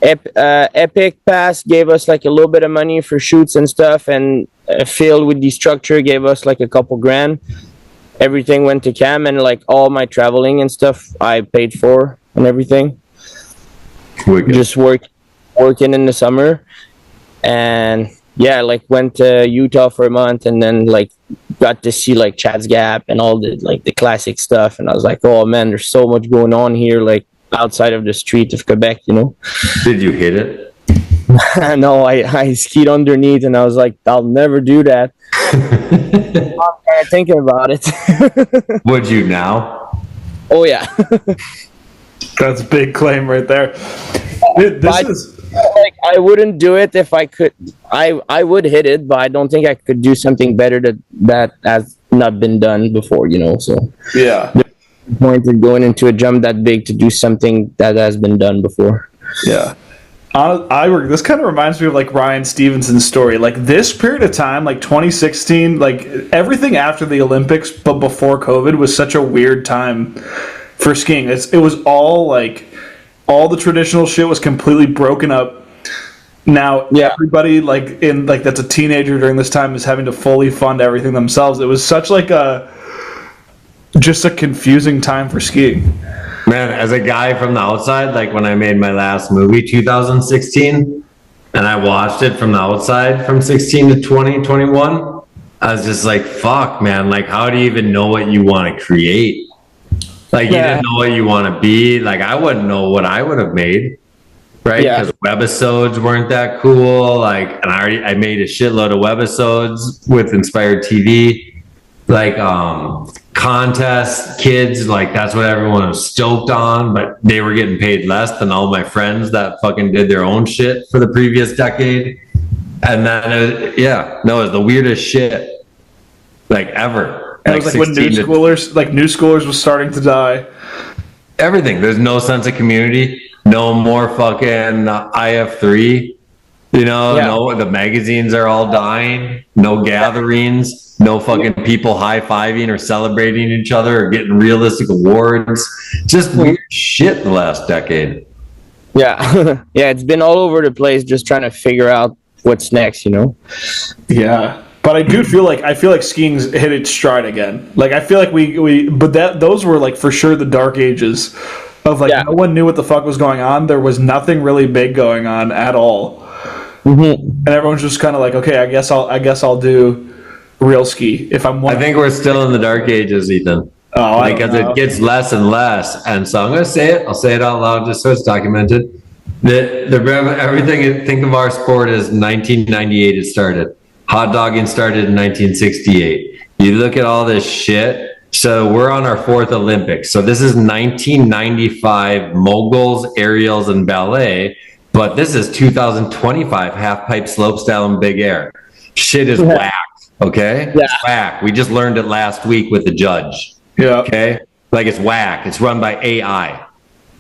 Epic Pass gave us like a little bit of money for shoots and stuff, and Phil with the structure gave us like a couple grand. Everything went to Cam, and like all my traveling and stuff I paid for and everything. Wicked. Just working in the summer, and yeah, like went to Utah for a month, and then like got to see like Chad's Gap and all the classic stuff, and I was like, oh man, there's so much going on here, like outside of the street of Quebec, you know. Did you hit it? No, I skied underneath, and I was like, I'll never do that. I'm kind of thinking about it. Would you now? Oh yeah. That's a big claim right there. Like, I wouldn't do it if I could. I would hit it, but I don't think I could do something better that has not been done before, you know. So Yeah. there's no point in going into a jump that big to do something that has been done before. Yeah. This kind of reminds me of like Ryan Stevenson's story. Like this period of time, like 2016, like everything after the Olympics, but before COVID, was such a weird time for skiing. It was all like all the traditional shit was completely broken up. Now everybody like that's a teenager during this time is having to fully fund everything themselves. It was such like just a confusing time for skiing. Man, as a guy from the outside, like when I made my last movie, 2016, and I watched it from the outside from 16 to 20, 21, I was just like, fuck, man, like, how do you even know what you want to create? Like, you didn't know what you want to be. Like, I wouldn't know what I would have made, right? Because webisodes weren't that cool. Like, and I made a shitload of webisodes with Inspired TV. Like, contests, kids, like that's what everyone was stoked on, but they were getting paid less than all my friends that fucking did their own shit for the previous decade. And then it was the weirdest shit like ever. And it was like when Newschoolers was starting to die. Everything. There's no sense of community, no more fucking IF3. You know, no, the magazines are all dying, no gatherings. No fucking people high-fiving or celebrating each other or getting realistic awards. Just weird shit the last decade. Yeah. Yeah, it's been all over the place just trying to figure out what's next, you know? Yeah. But I do feel like skiing's hit its stride again. Like I feel like those were like for sure the dark ages of like no one knew what the fuck was going on. There was nothing really big going on at all. Mm-hmm. And everyone's just kind of like, okay, I guess I'll do real ski if I'm one. I think we're still in the dark ages, Ethan. Oh, because it gets less and less, and so I'm going to say it. I'll say it out loud just so it's documented. Everything. Think of our sport as 1998. It started. Hot dogging started in 1968. You look at all this shit. So we're on our fourth Olympics. So this is 1995 moguls, aerials, and ballet. But this is 2025 half pipe, slopestyle, and big air. Shit is whack. Okay? Yeah. It's whack. We just learned it last week with the judge. Yeah. Okay? Like it's whack. It's run by AI.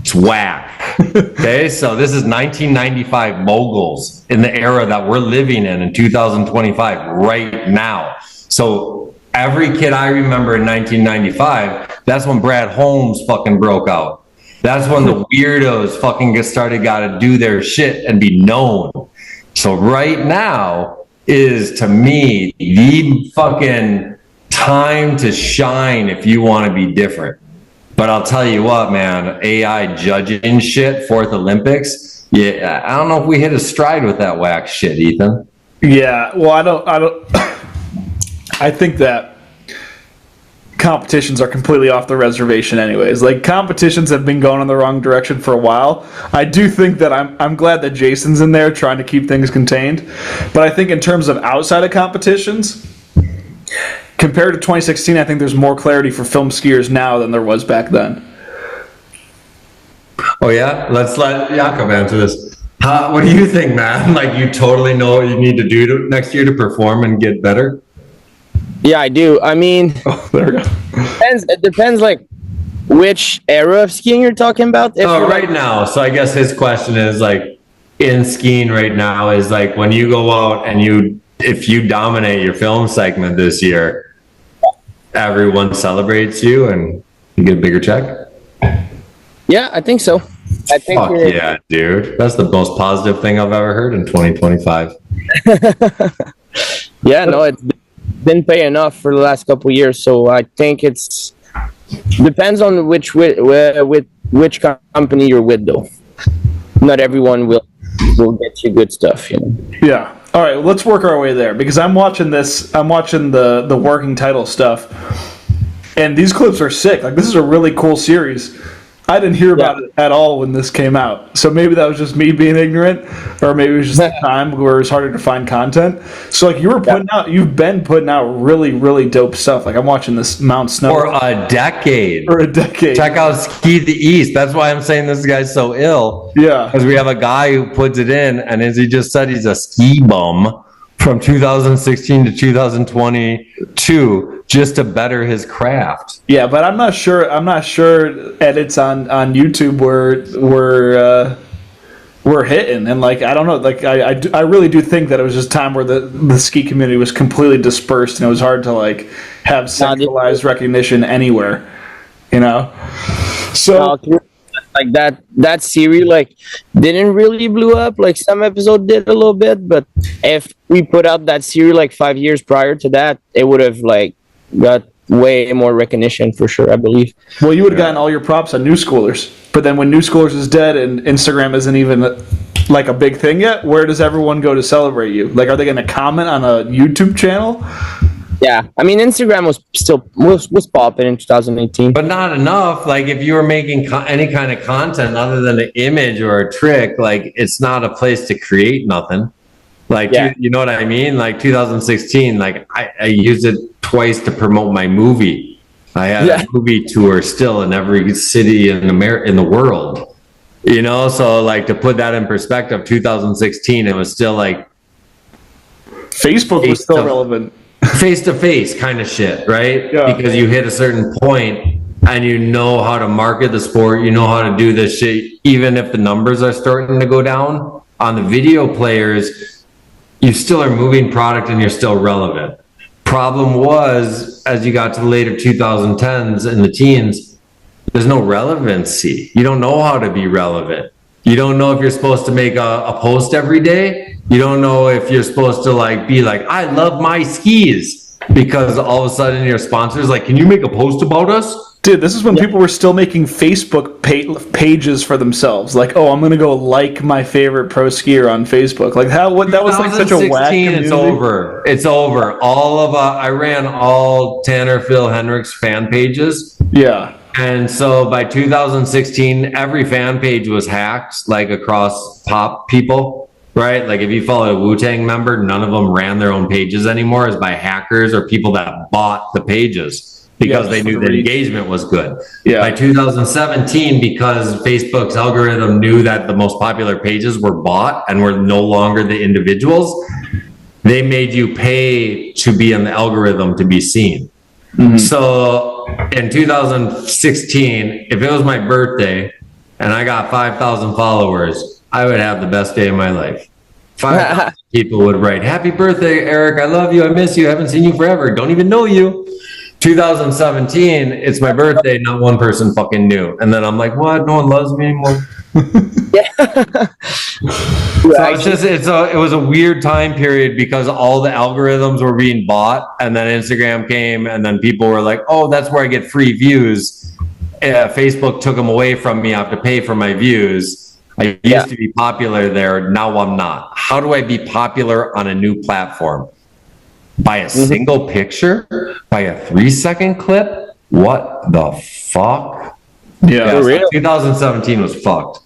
It's whack. Okay? So this is 1995 moguls in the era that we're living in 2025 right now. So every kid I remember in 1995, that's when Brad Holmes fucking broke out. That's when the weirdos fucking got to do their shit and be known. So right now is, to me, the fucking time to shine if you want to be different. But I'll tell you what, man, AI judging shit, fourth Olympics, yeah, I don't know if we hit a stride with that whack shit, Ethan. Yeah, well, I don't I think that competitions are completely off the reservation anyways. Like competitions have been going in the wrong direction for a while. I do think that I'm glad that Jason's in there trying to keep things contained. But I think in terms of outside of competitions, compared to 2016, I think there's more clarity for film skiers now than there was back then. Oh yeah? Let's let Jakob answer this. What do you think, man? Like you totally know what you need to do next year to perform and get better? Yeah, I do. I mean, there we go. It depends, like, which era of skiing you're talking about. Right now. So I guess his question is, like, in skiing right now is, like, when you go out and if you dominate your film segment this year, everyone celebrates you and you get a bigger check? Yeah, I think so. I think. Fuck yeah, dude. That's the most positive thing I've ever heard in 2025. Yeah, no, it's been paying enough for the last couple of years, so I think it's depends on which company you're with, though. Not everyone will get you good stuff, you know. Yeah, All right, let's work our way there because I'm watching this. I'm watching the working title stuff, and these clips are sick. Like this is a really cool series. I didn't hear about it at all when this came out, so maybe that was just me being ignorant, or maybe it was just the time where it was harder to find content. So like you've been putting out really really dope stuff. Like I'm watching this Mount Snow For a decade. Check out Ski the East. That's why I'm saying this guy's so ill. Yeah, because we have a guy who puts it in, and as he just said, he's a ski bum from 2016 to 2022 just to better his craft. Yeah, but I'm not sure edits on YouTube were hitting, and like I don't know, like I really do think that it was just time where the ski community was completely dispersed and it was hard to like have centralized recognition anywhere, you know. So like that series like didn't really blew up. Like some episode did a little bit, but if we put out that series like 5 years prior to that, it would have like got way more recognition for sure, I believe. Well, you would have gotten all your props on Newschoolers, but then when Newschoolers is dead and Instagram isn't even like a big thing yet, where does everyone go to celebrate you? Like, are they going to comment on a YouTube channel? Yeah, I mean Instagram was popping in 2018, but not enough. Like if you were making any kind of content other than an image or a trick, like it's not a place to create nothing. Like you know what I mean? Like 2016, like I used it twice to promote my movie. I had a movie tour still in every city in in the world. You know, so like to put that in perspective, 2016, it was still like Facebook was still relevant. Face to face kind of shit, right? Yeah. Because you hit a certain point and you know how to market the sport, you know how to do this shit, even if the numbers are starting to go down. On the video players, you still are moving product and you're still relevant. Problem was, as you got to the later 2010s and the teens, there's no relevancy. You don't know how to be relevant. You don't know if you're supposed to make a post every day. You don't know if you're supposed to like be like, I love my skis, because all of a sudden your sponsor's like, can you make a post about us? Dude, this is when people were still making Facebook pages for themselves. Like, oh, I'm gonna go like my favorite pro skier on Facebook. Like, that was like such a whack community. It's over. It's over. All of I ran all Tanner Phil Hendricks fan pages. Yeah. And so by 2016, every fan page was hacked, like across pop people, right? Like if you follow a Wu-Tang member, none of them ran their own pages anymore, as by hackers or people that bought the pages because they knew the engagement was good. Yeah. By 2017, because Facebook's algorithm knew that the most popular pages were bought and were no longer the individuals, they made you pay to be in the algorithm to be seen. Mm-hmm. So in 2016, if it was my birthday and I got 5,000 followers, I would have the best day of my life. 5,000 people would write, happy birthday, Eric. I love you. I miss you. I haven't seen you forever. Don't even know you. 2017, it's my birthday. Not one person fucking knew. And then I'm like, what? No one loves me anymore. So it was a weird time period because all the algorithms were being bought, and then Instagram came, and then people were like, oh, that's where I get free views. Facebook took them away from me. I have to pay for my views. I used to be popular there. Now I'm not. How do I be popular on a new platform? By a single picture? By a 3-second clip? What the fuck? Yeah, so 2017 was fucked.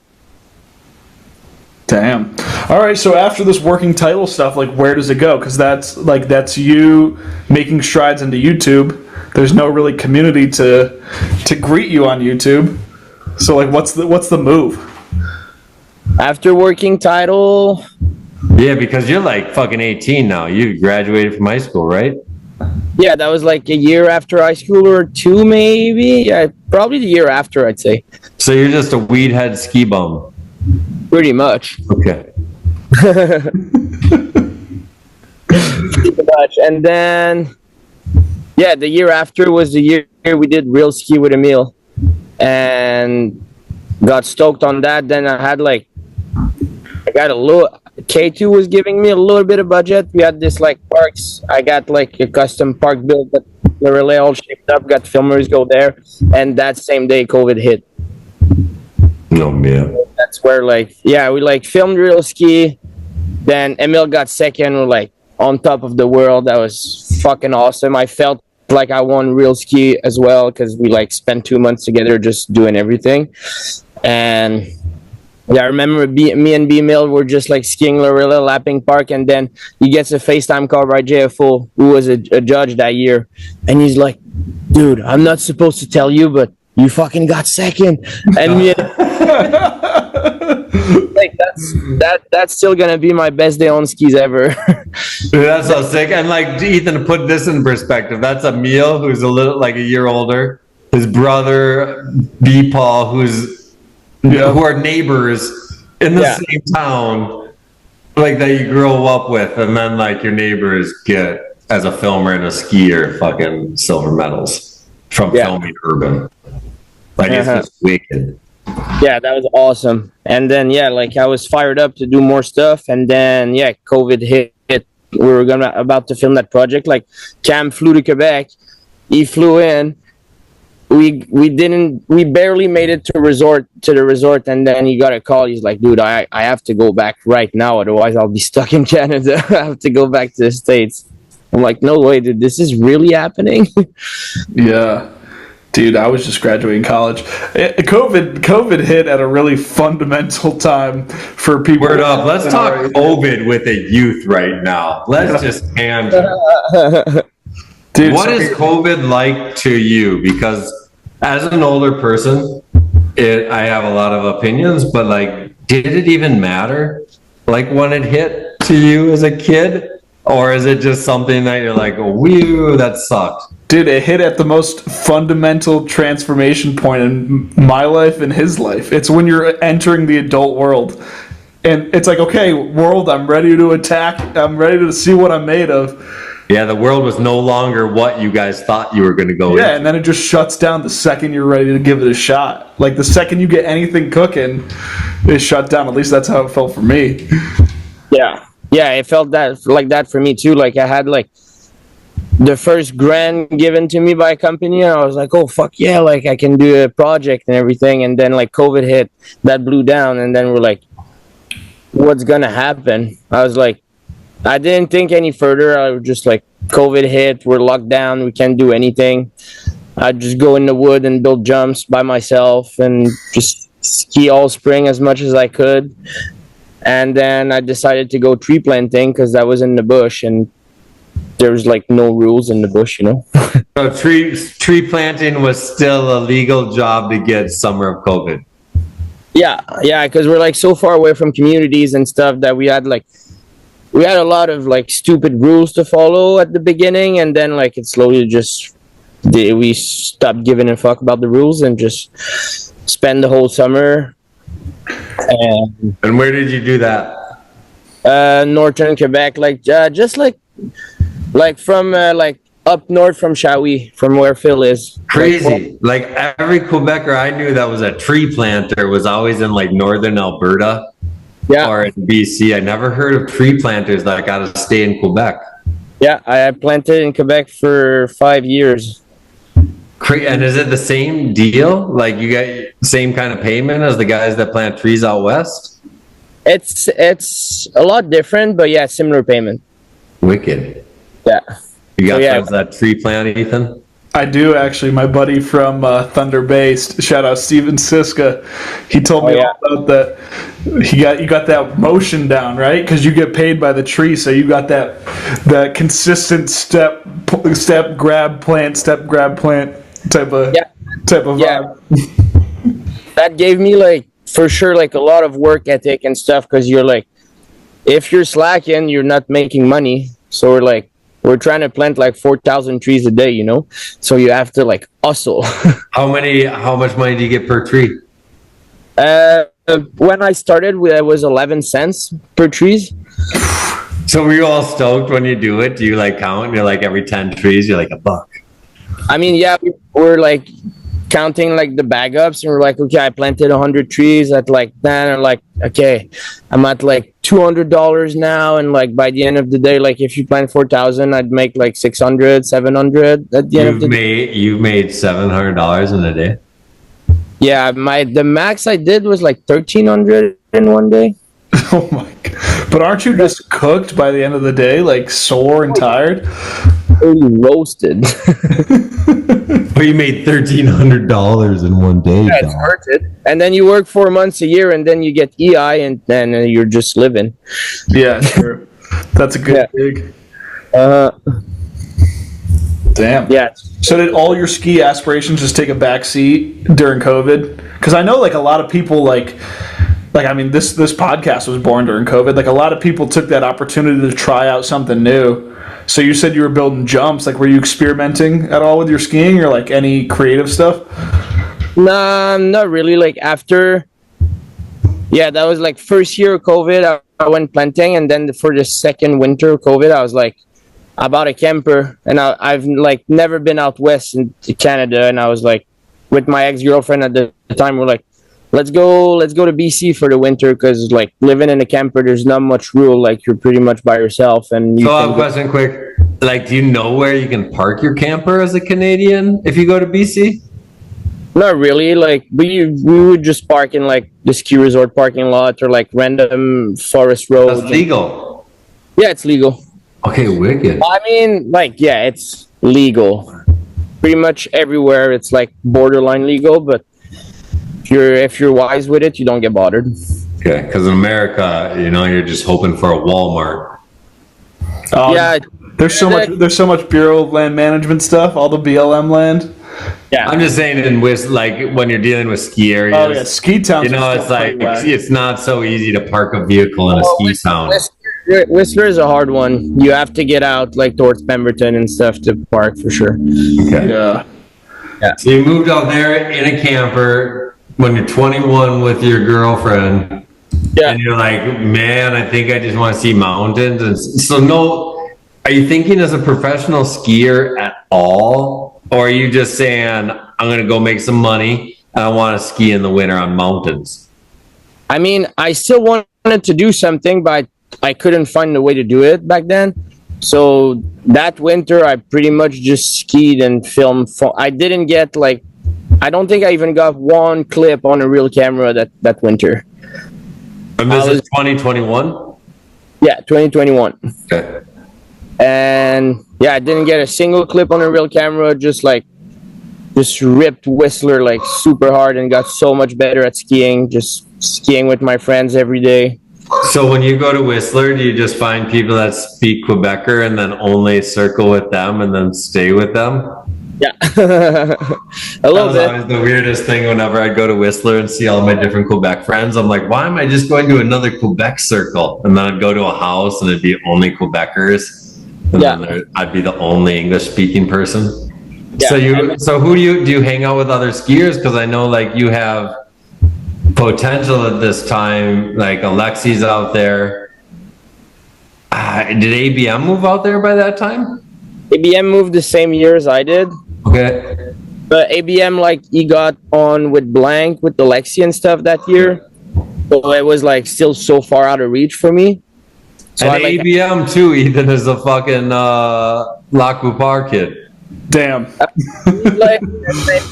Damn. All right, so after this working title stuff, like, where does it go? Because that's you making strides into YouTube. There's no really community to greet you on YouTube. So like, what's the move? After working title. Yeah, because you're like fucking 18 now. You graduated from high school, right? Yeah, that was like a year after high school or two, maybe. Yeah, probably the year after, I'd say. So you're just a weed head ski bum. Pretty much. Okay. Pretty much. And then, yeah, the year after was the year we did Real Ski with Emil. And got stoked on that. Then I got a little... K2 was giving me a little bit of budget. We had this like parks. I got like a custom park built that the relay all shaped up, got filmers go there. And that same day, COVID hit. Oh, man. That's where we like filmed Real Ski. Then Emil got second. We're like on top of the world. That was fucking awesome. I felt like I won real ski as well because we like spent 2 months together just doing everything. And yeah, I remember me and B-Mill were just like skiing Lorilla, lapping park, and then he gets a FaceTime call by JFO, who was a judge that year, and he's like, "Dude, I'm not supposed to tell you, but you fucking got second." And me, like that's still gonna be my best day on skis ever. Dude, that's so sick. And like Ethan, to put this in perspective, that's Emil, who's a little like a year older. His brother B. Paul, who are neighbors in the same town, like that you grow up with, and then like your neighbors get as a filmer and a skier fucking silver medals from filming urban. Like it's just wicked. Yeah, that was awesome. And then like I was fired up to do more stuff, and then COVID hit. We were about to film that project. Like Cam flew to Quebec, he flew in. We barely made it to the resort, and then he got a call. He's like, "Dude, I have to go back right now, otherwise I'll be stuck in Canada. I have to go back to the States." I'm like, "No way, dude, this is really happening." Yeah. Dude, I was just graduating college. COVID hit at a really fundamental time for people. Word up. Let's talk COVID with a youth right now. Let's just hand Dude, what is COVID like to you? Because as an older person, I have a lot of opinions, but like, did it even matter? Like when it hit to you as a kid? Or is it just something that you're like, whew, that sucked? Dude, it hit at the most fundamental transformation point in my life and his life. It's when you're entering the adult world. And it's like, okay, world, I'm ready to attack. I'm ready to see what I'm made of. Yeah, the world was no longer what you guys thought you were going to go into. Yeah, and then it just shuts down the second you're ready to give it a shot. Like, the second you get anything cooking, it shut down. At least that's how it felt for me. Yeah, it felt like that for me, too. Like, I had, like, the first grant given to me by a company, and I was like, oh, fuck yeah, like, I can do a project and everything. And then, like, COVID hit, that blew down, and then we're like, what's going to happen? I was like, I didn't think any further. I was just like, COVID hit, we're locked down, we can't do anything. I'd just go in the wood and build jumps by myself and just ski all spring as much as I could. And then I decided to go tree planting because I was in the bush and there was like no rules in the bush, you know. So tree planting was still a legal job to get summer of COVID. Yeah, because we're like so far away from communities and stuff that we had a lot of like stupid rules to follow at the beginning, and then like it slowly just we stopped giving a fuck about the rules and just spend the whole summer. And where did you do that? Northern Quebec, like just like from like up north from Shawi, from where Phil is. Crazy. Like every Quebecer I knew that was a tree planter was always in like northern Alberta. Yeah. Or in BC. I never heard of tree planters that got to stay in Quebec. Yeah, I planted in Quebec for 5 years. And is it the same deal? Like you get same kind of payment as the guys that plant trees out west? It's a lot different, but yeah, similar payment. Wicked. Yeah. You got friends that tree plant, Ethan? I do, actually. My buddy from Thunder Bay, shout out Steven Siska, he told me all about that. You got that motion down, right? Because you get paid by the tree, so you got that consistent step grab plant type of vibe. That gave me like for sure like a lot of work ethic and stuff, because you're like, if you're slacking, you're not making money. So we're trying to plant like 4,000 trees a day, you know? So you have to like hustle. How much money do you get per tree? When I started, it was 11 cents per trees. So were you all stoked when you do it? Do you like count? And you're like every 10 trees, you're like $1. I mean, yeah, we're like counting like the bag ups, and we're like, okay, I planted 100 trees at like that, and like, okay, I'm at like $200 now, and like by the end of the day, like if you plant 4,000, I'd make like 600, 700 at the end of the day. You've made $700 in a day? Yeah, the max I did was like 1,300 in one day. Oh my God. But aren't you just cooked by the end of the day, like sore and tired? Totally roasted. But you made $1,300 in one day. Yeah, it's worth it. And then you work 4 months a year, and then you get EI, and then you're just living. Yeah, sure. That's a good gig. Damn. Yeah. So did all your ski aspirations just take a back seat during COVID? Because I know like a lot of people like I mean this podcast was born during COVID. Like a lot of people took that opportunity to try out something new. So you said you were building jumps. Like were you experimenting at all with your skiing or like any creative stuff? Nah, not really. Like after, that was like first year of COVID. I went planting, and then for the second winter of COVID, I was like, I bought a camper, and I've like never been out west into Canada, and I was like, with my ex-girlfriend at the time, we're like, let's go to BC for the winter, because like living in a camper, there's not much rule. Like you're pretty much by yourself, and you. So I have a question, quick. Like, do you know where you can park your camper as a Canadian if you go to BC? Not really. Like we would just park in like the ski resort parking lot or like random forest roads. That's legal. Yeah, it's legal. Okay, wicked. I mean, like, yeah, it's legal. Pretty much everywhere, it's like borderline legal. But if you're wise with it, you don't get bothered. Okay, because in America, you're just hoping for a Walmart. Yeah, There's so much Bureau of Land Management stuff, all the BLM land. yeah. I'm just saying like when you're dealing with ski areas. Oh yeah, ski towns. It's like it's not so easy to park a vehicle in a ski town. Whistler is a hard one. You have to get out like towards Pemberton and stuff to park for sure. Okay. Yeah. So you moved out there in a camper when you're 21 with your girlfriend. Yeah. And you're like, man, I think I just want to see mountains. And so are you thinking as a professional skier at all? Or are you just saying, I'm going to go make some money and I want to ski in the winter on mountains? I mean, I still wanted to do something, but I couldn't find a way to do it back then. So that winter, I pretty much just skied and filmed. I didn't get I don't think I even got one clip on a real camera that winter. And this is 2021? Yeah, 2021. Okay. And yeah, I didn't get a single clip on a real camera. Just ripped Whistler like super hard and got so much better at skiing. Just skiing with my friends every day. So when you go to Whistler, do you just find people that speak Quebecer and then only circle with them and then stay with them? Yeah, a little That was bit. always the weirdest thing whenever I'd go to Whistler and see all my different Quebec friends. I'm like, why am I just going to another Quebec circle? And then I'd go to a house and it'd be only Quebecers. And then I'd be the only English speaking person. Yeah. So who do you hang out with other skiers? Because I know like you have potential at this time, like Alexi's out there. Did ABM move out there by that time? ABM moved the same year as I did. Okay. But ABM, he got on with Blank, with Alexi and stuff that year. So it was, still so far out of reach for me. So and ABM, too, Ethan, is a fucking Lac Beauport kid. Damn.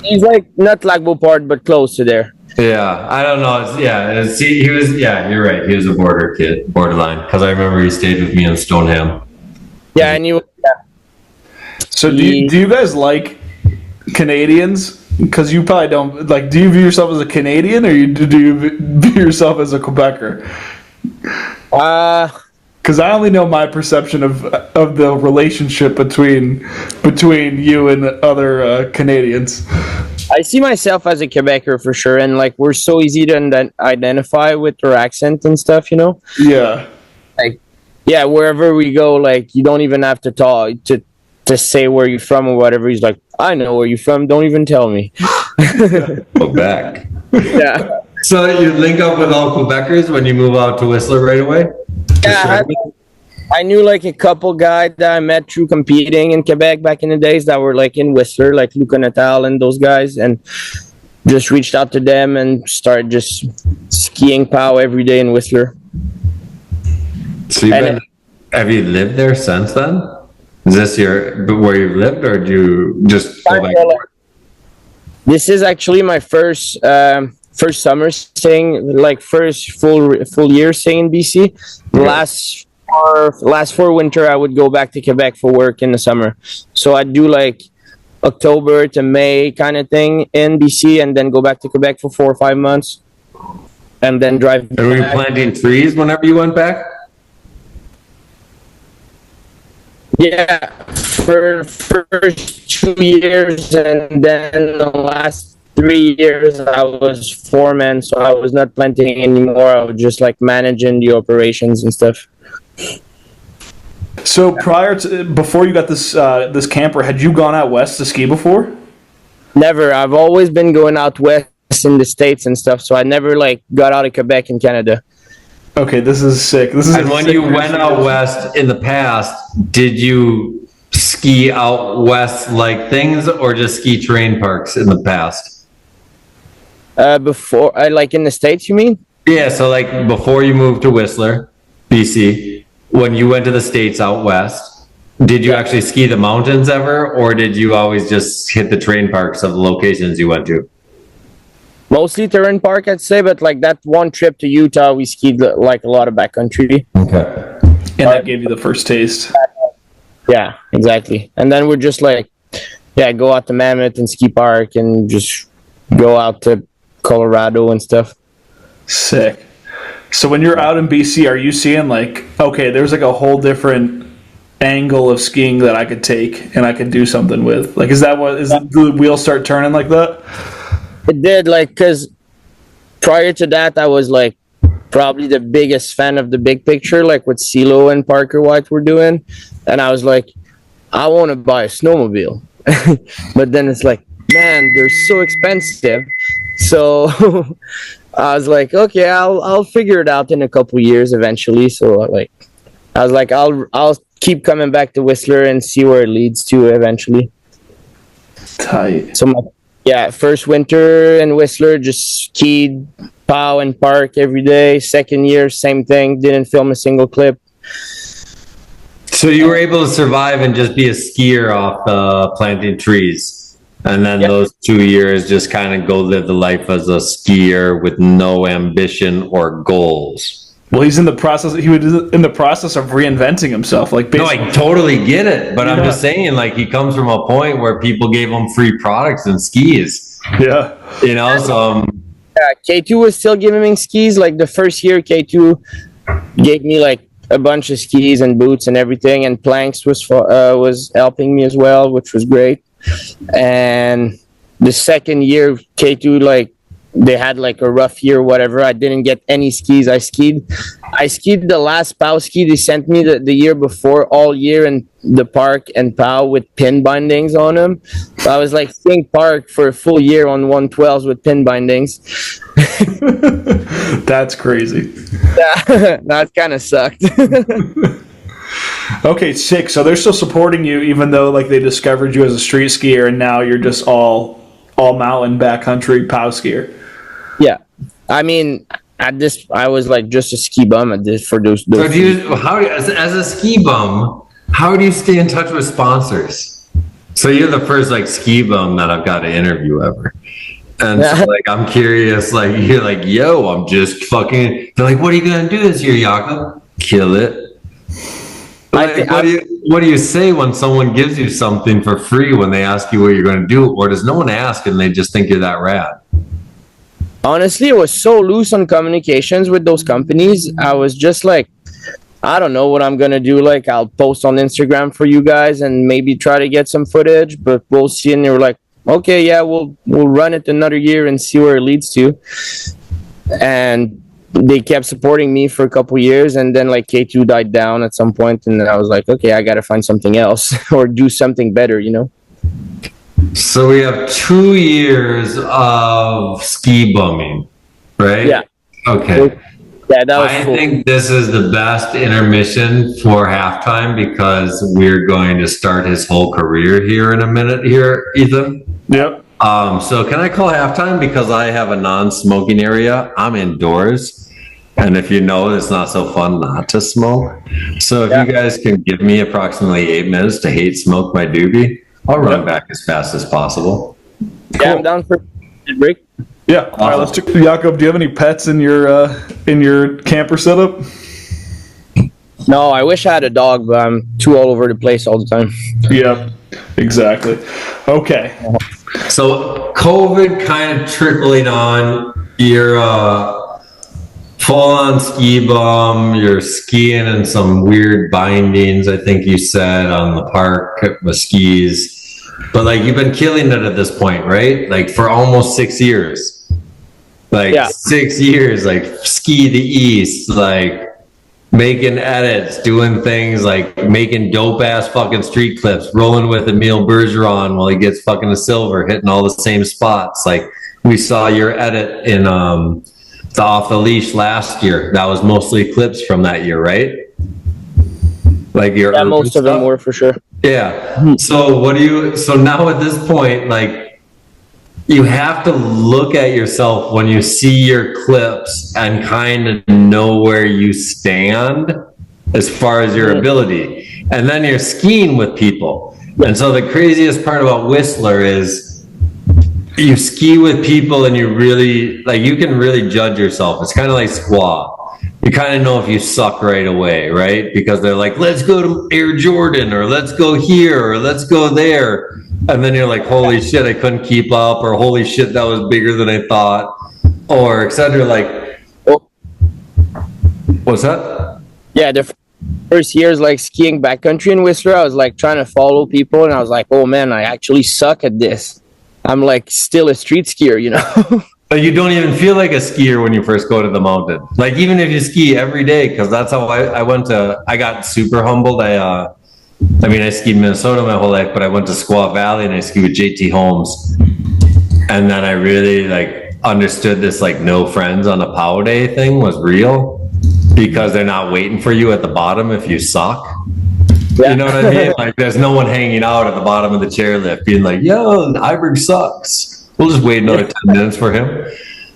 he's not Lac Beauport, but close to there. Yeah, I don't know. You're right. He was a borderline, because I remember he stayed with me in Stoneham. Yeah, and you... So do you guys like Canadians? Because you probably don't do you view yourself as a Canadian or do you view yourself as a Quebecer? Because I only know my perception of the relationship between you and other Canadians. I see myself as a Quebecer for sure, and we're so easy to identify with our accent and stuff, Yeah. Yeah, wherever we go, you don't even have to talk to say where you're from or whatever. He's like, I know where you're from. Don't even tell me. Quebec. Yeah. So you link up with all Quebecers when you move out to Whistler right away? Yeah, I knew a couple guys that I met through competing in Quebec back in the days that were in Whistler, like Luca Natal and those guys, and just reached out to them and started just skiing POW every day in Whistler. So have you lived there since then? Is this where you've lived, or do you just go back? This is actually my first first summer staying, like first full year staying in BC. Last four winter I would go back to Quebec for work in the summer. So I'd do like October to May kind of thing in BC, and then go back to Quebec for 4 or 5 months, and then drive. And were you planting trees whenever you went back? Yeah, for first 2 years, and then the last 3 years I was foreman, so I was not planting anymore. I was just like managing the operations and stuff. So before you got this camper, had you gone out west to ski before? Never. I've always been going out west in the States and stuff, so I never like got out of Quebec in Canada. Okay, this is sick. And when you went out west in the past, did you ski out west like things, or just ski terrain parks in the past? Before, like in the States, you mean? Yeah, so like before you moved to Whistler, BC, when you went to the States out west, did you actually ski the mountains ever, or did you always just hit the terrain parks of the locations you went to? Mostly terrain park, I'd say, but like that one trip to Utah, we skied like a lot of backcountry. Okay. And that gave you the first taste. Yeah, exactly. And then we're just like, go out to Mammoth and ski park, and just go out to Colorado and stuff. Sick. So when you're out in BC, are you seeing like, okay, there's like a whole different angle of skiing that I could take and I could do something with? Like, is the wheels start turning like that? It did, like, because prior to that, I was like probably the biggest fan of the big picture, like what CeeLo and Parker White were doing. And I was like, I want to buy a snowmobile. But then it's like, man, they're so expensive. So I was like, okay, I'll figure it out in a couple years eventually. So like, I was like, I'll keep coming back to Whistler and see where it leads to eventually. Tight. So first winter in Whistler, just skied, POW and park every day. Second year, same thing. Didn't film a single clip. So you were able to survive and just be a skier off planting trees. And then those 2 years just kind of go live the life as a skier with no ambition or goals. Well, he was in the process of reinventing himself. Like, no, I totally get it, but I'm just saying, like, he comes from a point where people gave him free products and skis. Yeah, you know. So K2 was still giving me skis. Like the first year, K2 gave me like a bunch of skis and boots and everything, and planks was helping me as well, which was great. And the second year, K2 like, they had like a rough year, whatever. I didn't get any skis. I skied the last POW ski they sent me the year before, all year in the park and POW with pin bindings on them. So I was like skiing park for a full year on 112s with pin bindings. That's crazy. That kind of sucked. Okay, sick. So they're still supporting you, even though like they discovered you as a street skier, and now you're just all mountain backcountry POW skier. Yeah, I mean, at this, I was like just a ski bum at this for those. So as a ski bum, how do you stay in touch with sponsors? So you're the first like ski bum that I've got to interview ever. And so, like, I'm curious, like, you're like, yo, I'm just fucking, they're like, what are you going to do this year, Jakob? Kill it. Like, what do you say when someone gives you something for free when they ask you what you're going to do? Or does no one ask and they just think you're that rad? Honestly, I was so loose on communications with those companies. I was just like, I don't know what I'm going to do. Like, I'll post on Instagram for you guys and maybe try to get some footage, but we'll see. And they were like, okay, yeah, we'll run it another year and see where it leads to. And they kept supporting me for a couple years, and then like K2 died down at some point, and then I was like, okay, I gotta find something else or do something better, you know. So we have 2 years of ski bumming, right? Yeah. Okay. Yeah, that was I cool. think this is the best intermission for halftime because we're going to start his whole career here in a minute here, Ethan. Yep. So can I call halftime because I have a non-smoking area? I'm indoors. And if you know, it's not so fun not to smoke. So if you guys can give me approximately 8 minutes to hate smoke my doobie, I'll run back as fast as possible. Yeah, I'm down for a break. Yeah. All right, let's check. Jakob, do you have any pets in your camper setup? No, I wish I had a dog, but I'm too all over the place all the time. Yeah, exactly. Okay. So COVID kind of trickling on. You're full on ski bum. You're skiing in some weird bindings, I think you said, on the park with skis. But like you've been killing it at this point, right? Like for almost 6 years. Like 6 years, like ski the east, like making edits, doing things like making dope ass fucking street clips, rolling with Emile Bergeron while he gets fucking a silver, hitting all the same spots. Like we saw your edit in the Off the Leash last year. That was mostly clips from that year, right? Like your most of them were for sure. Yeah. So now at this point, like you have to look at yourself when you see your clips and kind of know where you stand as far as your ability. And then you're skiing with people. And so the craziest part about Whistler is you ski with people and you really, like, you can really judge yourself. It's kind of like squaw. You kind of know if you suck right away, right? Because they're like, let's go to Air Jordan, or let's go here, or let's go there. And then you're like, holy shit, I couldn't keep up, or holy shit, that was bigger than I thought, or etc. Like, what's that? Yeah, the first years like skiing backcountry in Whistler, I was like trying to follow people, and I was like, oh man, I actually suck at this. I'm like still a street skier, you know? But you don't even feel like a skier when you first go to the mountain. Like even if you ski every day, because that's how I got super humbled. I skied Minnesota my whole life, but I went to Squaw Valley and I skied with JT Holmes. And then I really like understood this like no friends on a POW day thing was real, because they're not waiting for you at the bottom if you suck. Yeah. You know what I mean? Like there's no one hanging out at the bottom of the chairlift being like, yo, Iberg sucks. We'll just wait another 10 minutes for him.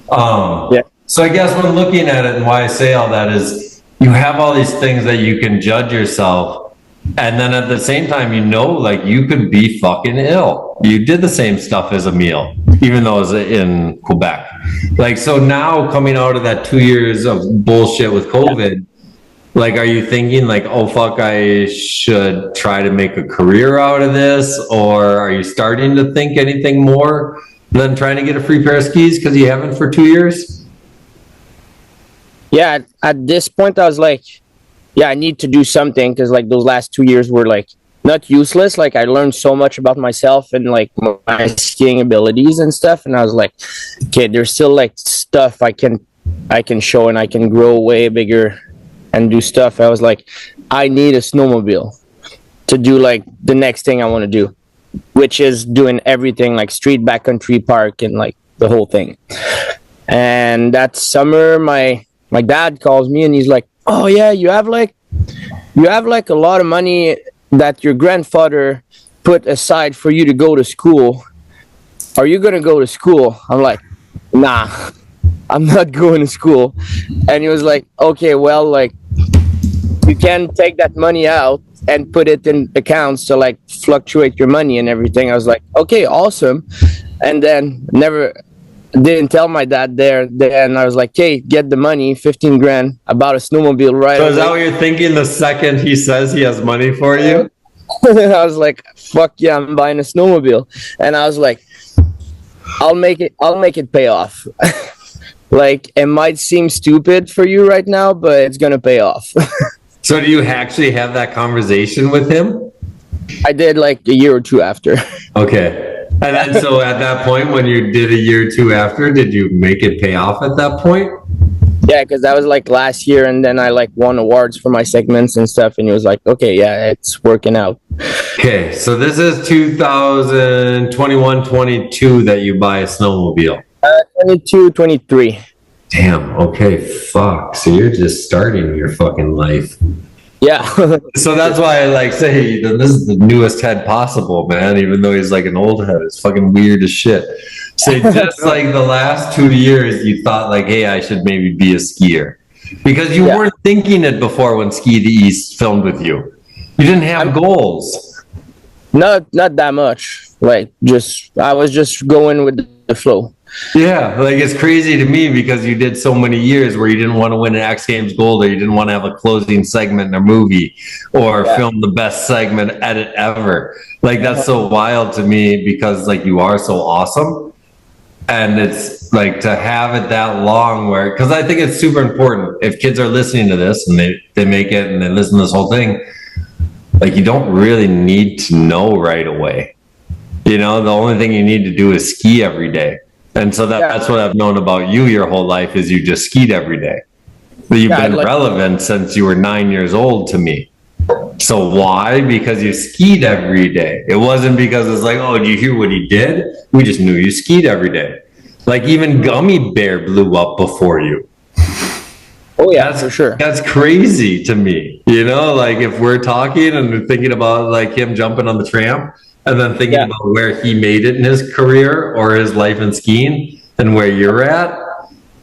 So I guess when looking at it, and why I say all that is you have all these things that you can judge yourself. And then at the same time, you know, like you could be fucking ill. You did the same stuff as Emile, even though it was in Quebec. Like, so now coming out of that 2 years of bullshit with COVID, like, are you thinking like, oh, fuck, I should try to make a career out of this? Or are you starting to think anything more than trying to get a free pair of skis because you haven't for 2 years? Yeah, at this point, I was like, yeah, I need to do something, because like those last 2 years were like not useless. Like I learned so much about myself and like my skiing abilities and stuff. And I was like, okay, there's still like stuff I can show, and I can grow way bigger and do stuff. I was like, I need a snowmobile to do like the next thing I want to do, which is doing everything like street, backcountry, park, and like the whole thing. And that summer, my dad calls me and he's like, oh yeah, you have like a lot of money that your grandfather put aside for you to go to school. Are you gonna go to school? I'm like, nah, I'm not going to school. And he was like, okay, well, like you can take that money out and put it in accounts to like fluctuate your money and everything. I was like, okay, awesome. And then didn't tell my dad there. Then I was like, hey, get the money, 15 grand, about a snowmobile, right? So is that what you're thinking the second he says he has money for you? I was like, fuck yeah, I'm buying a snowmobile. And I was like, I'll make it pay off. Like, it might seem stupid for you right now, but it's gonna pay off. So do you actually have that conversation with him? I did like a year or two after. Okay. And then so at that point, when you did a year or two after, did you make it pay off at that point? Yeah, because that was like last year, and then I like won awards for my segments and stuff, and he was like, okay, yeah, it's working out. Okay, so this is 2021-22 that you buy a snowmobile. 22, 23. Damn, okay, fuck. So you're just starting your fucking life. Yeah. So that's why I like say this is the newest head possible, man, even though he's like an old head. It's fucking weird as shit. So just like the last 2 years, you thought like, hey, I should maybe be a skier. Because you weren't thinking it before when Ski the East filmed with you. You didn't have goals. Not that much. Like I was just going with the flow. Yeah, like it's crazy to me because you did so many years where you didn't want to win an X Games gold, or you didn't want to have a closing segment in a movie, or film the best segment edit ever. Like that's so wild to me because like you are so awesome. And it's like to have it that long where, because I think it's super important if kids are listening to this and they make it and they listen to this whole thing, like you don't really need to know right away. You know, the only thing you need to do is ski every day. And so that's what I've known about you your whole life is you just skied every day. But you've been relevant since you were 9 years old to me. So why? Because you skied every day. It wasn't because it's like, oh, did you hear what he did? We just knew you skied every day. Like even Gummy Bear blew up before you. Oh yeah, for sure. That's crazy to me. You know, like if we're talking and thinking about like him jumping on the tramp and then thinking about where he made it in his career or his life in skiing and where you're at,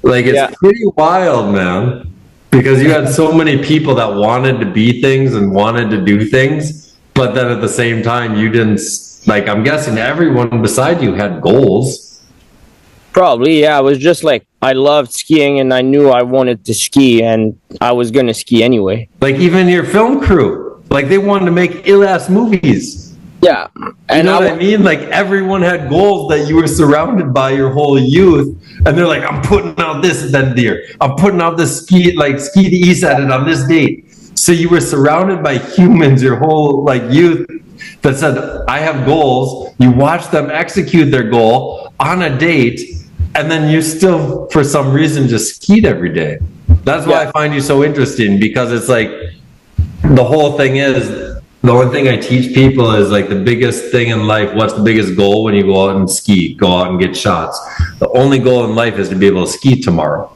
like it's pretty wild, man. Because you had so many people that wanted to be things and wanted to do things, but then at the same time, you didn't, like, I'm guessing everyone beside you had goals. Probably, yeah. I was just like, I loved skiing and I knew I wanted to ski and I was going to ski anyway. Like, even your film crew, like, they wanted to make ill-ass movies. Yeah. And you know what I mean? Like, everyone had goals that you were surrounded by your whole youth. And they're like, I'm putting out this then deer. I'm putting out this ski to east edit on this date. So you were surrounded by humans your whole like youth that said, I have goals. You watch them execute their goal on a date. And then you still, for some reason, just skied every day. That's why I find you so interesting, because it's like the whole thing is, the only thing I teach people is like the biggest thing in life. What's the biggest goal when you go out and ski? Go out and get shots. The only goal in life is to be able to ski tomorrow.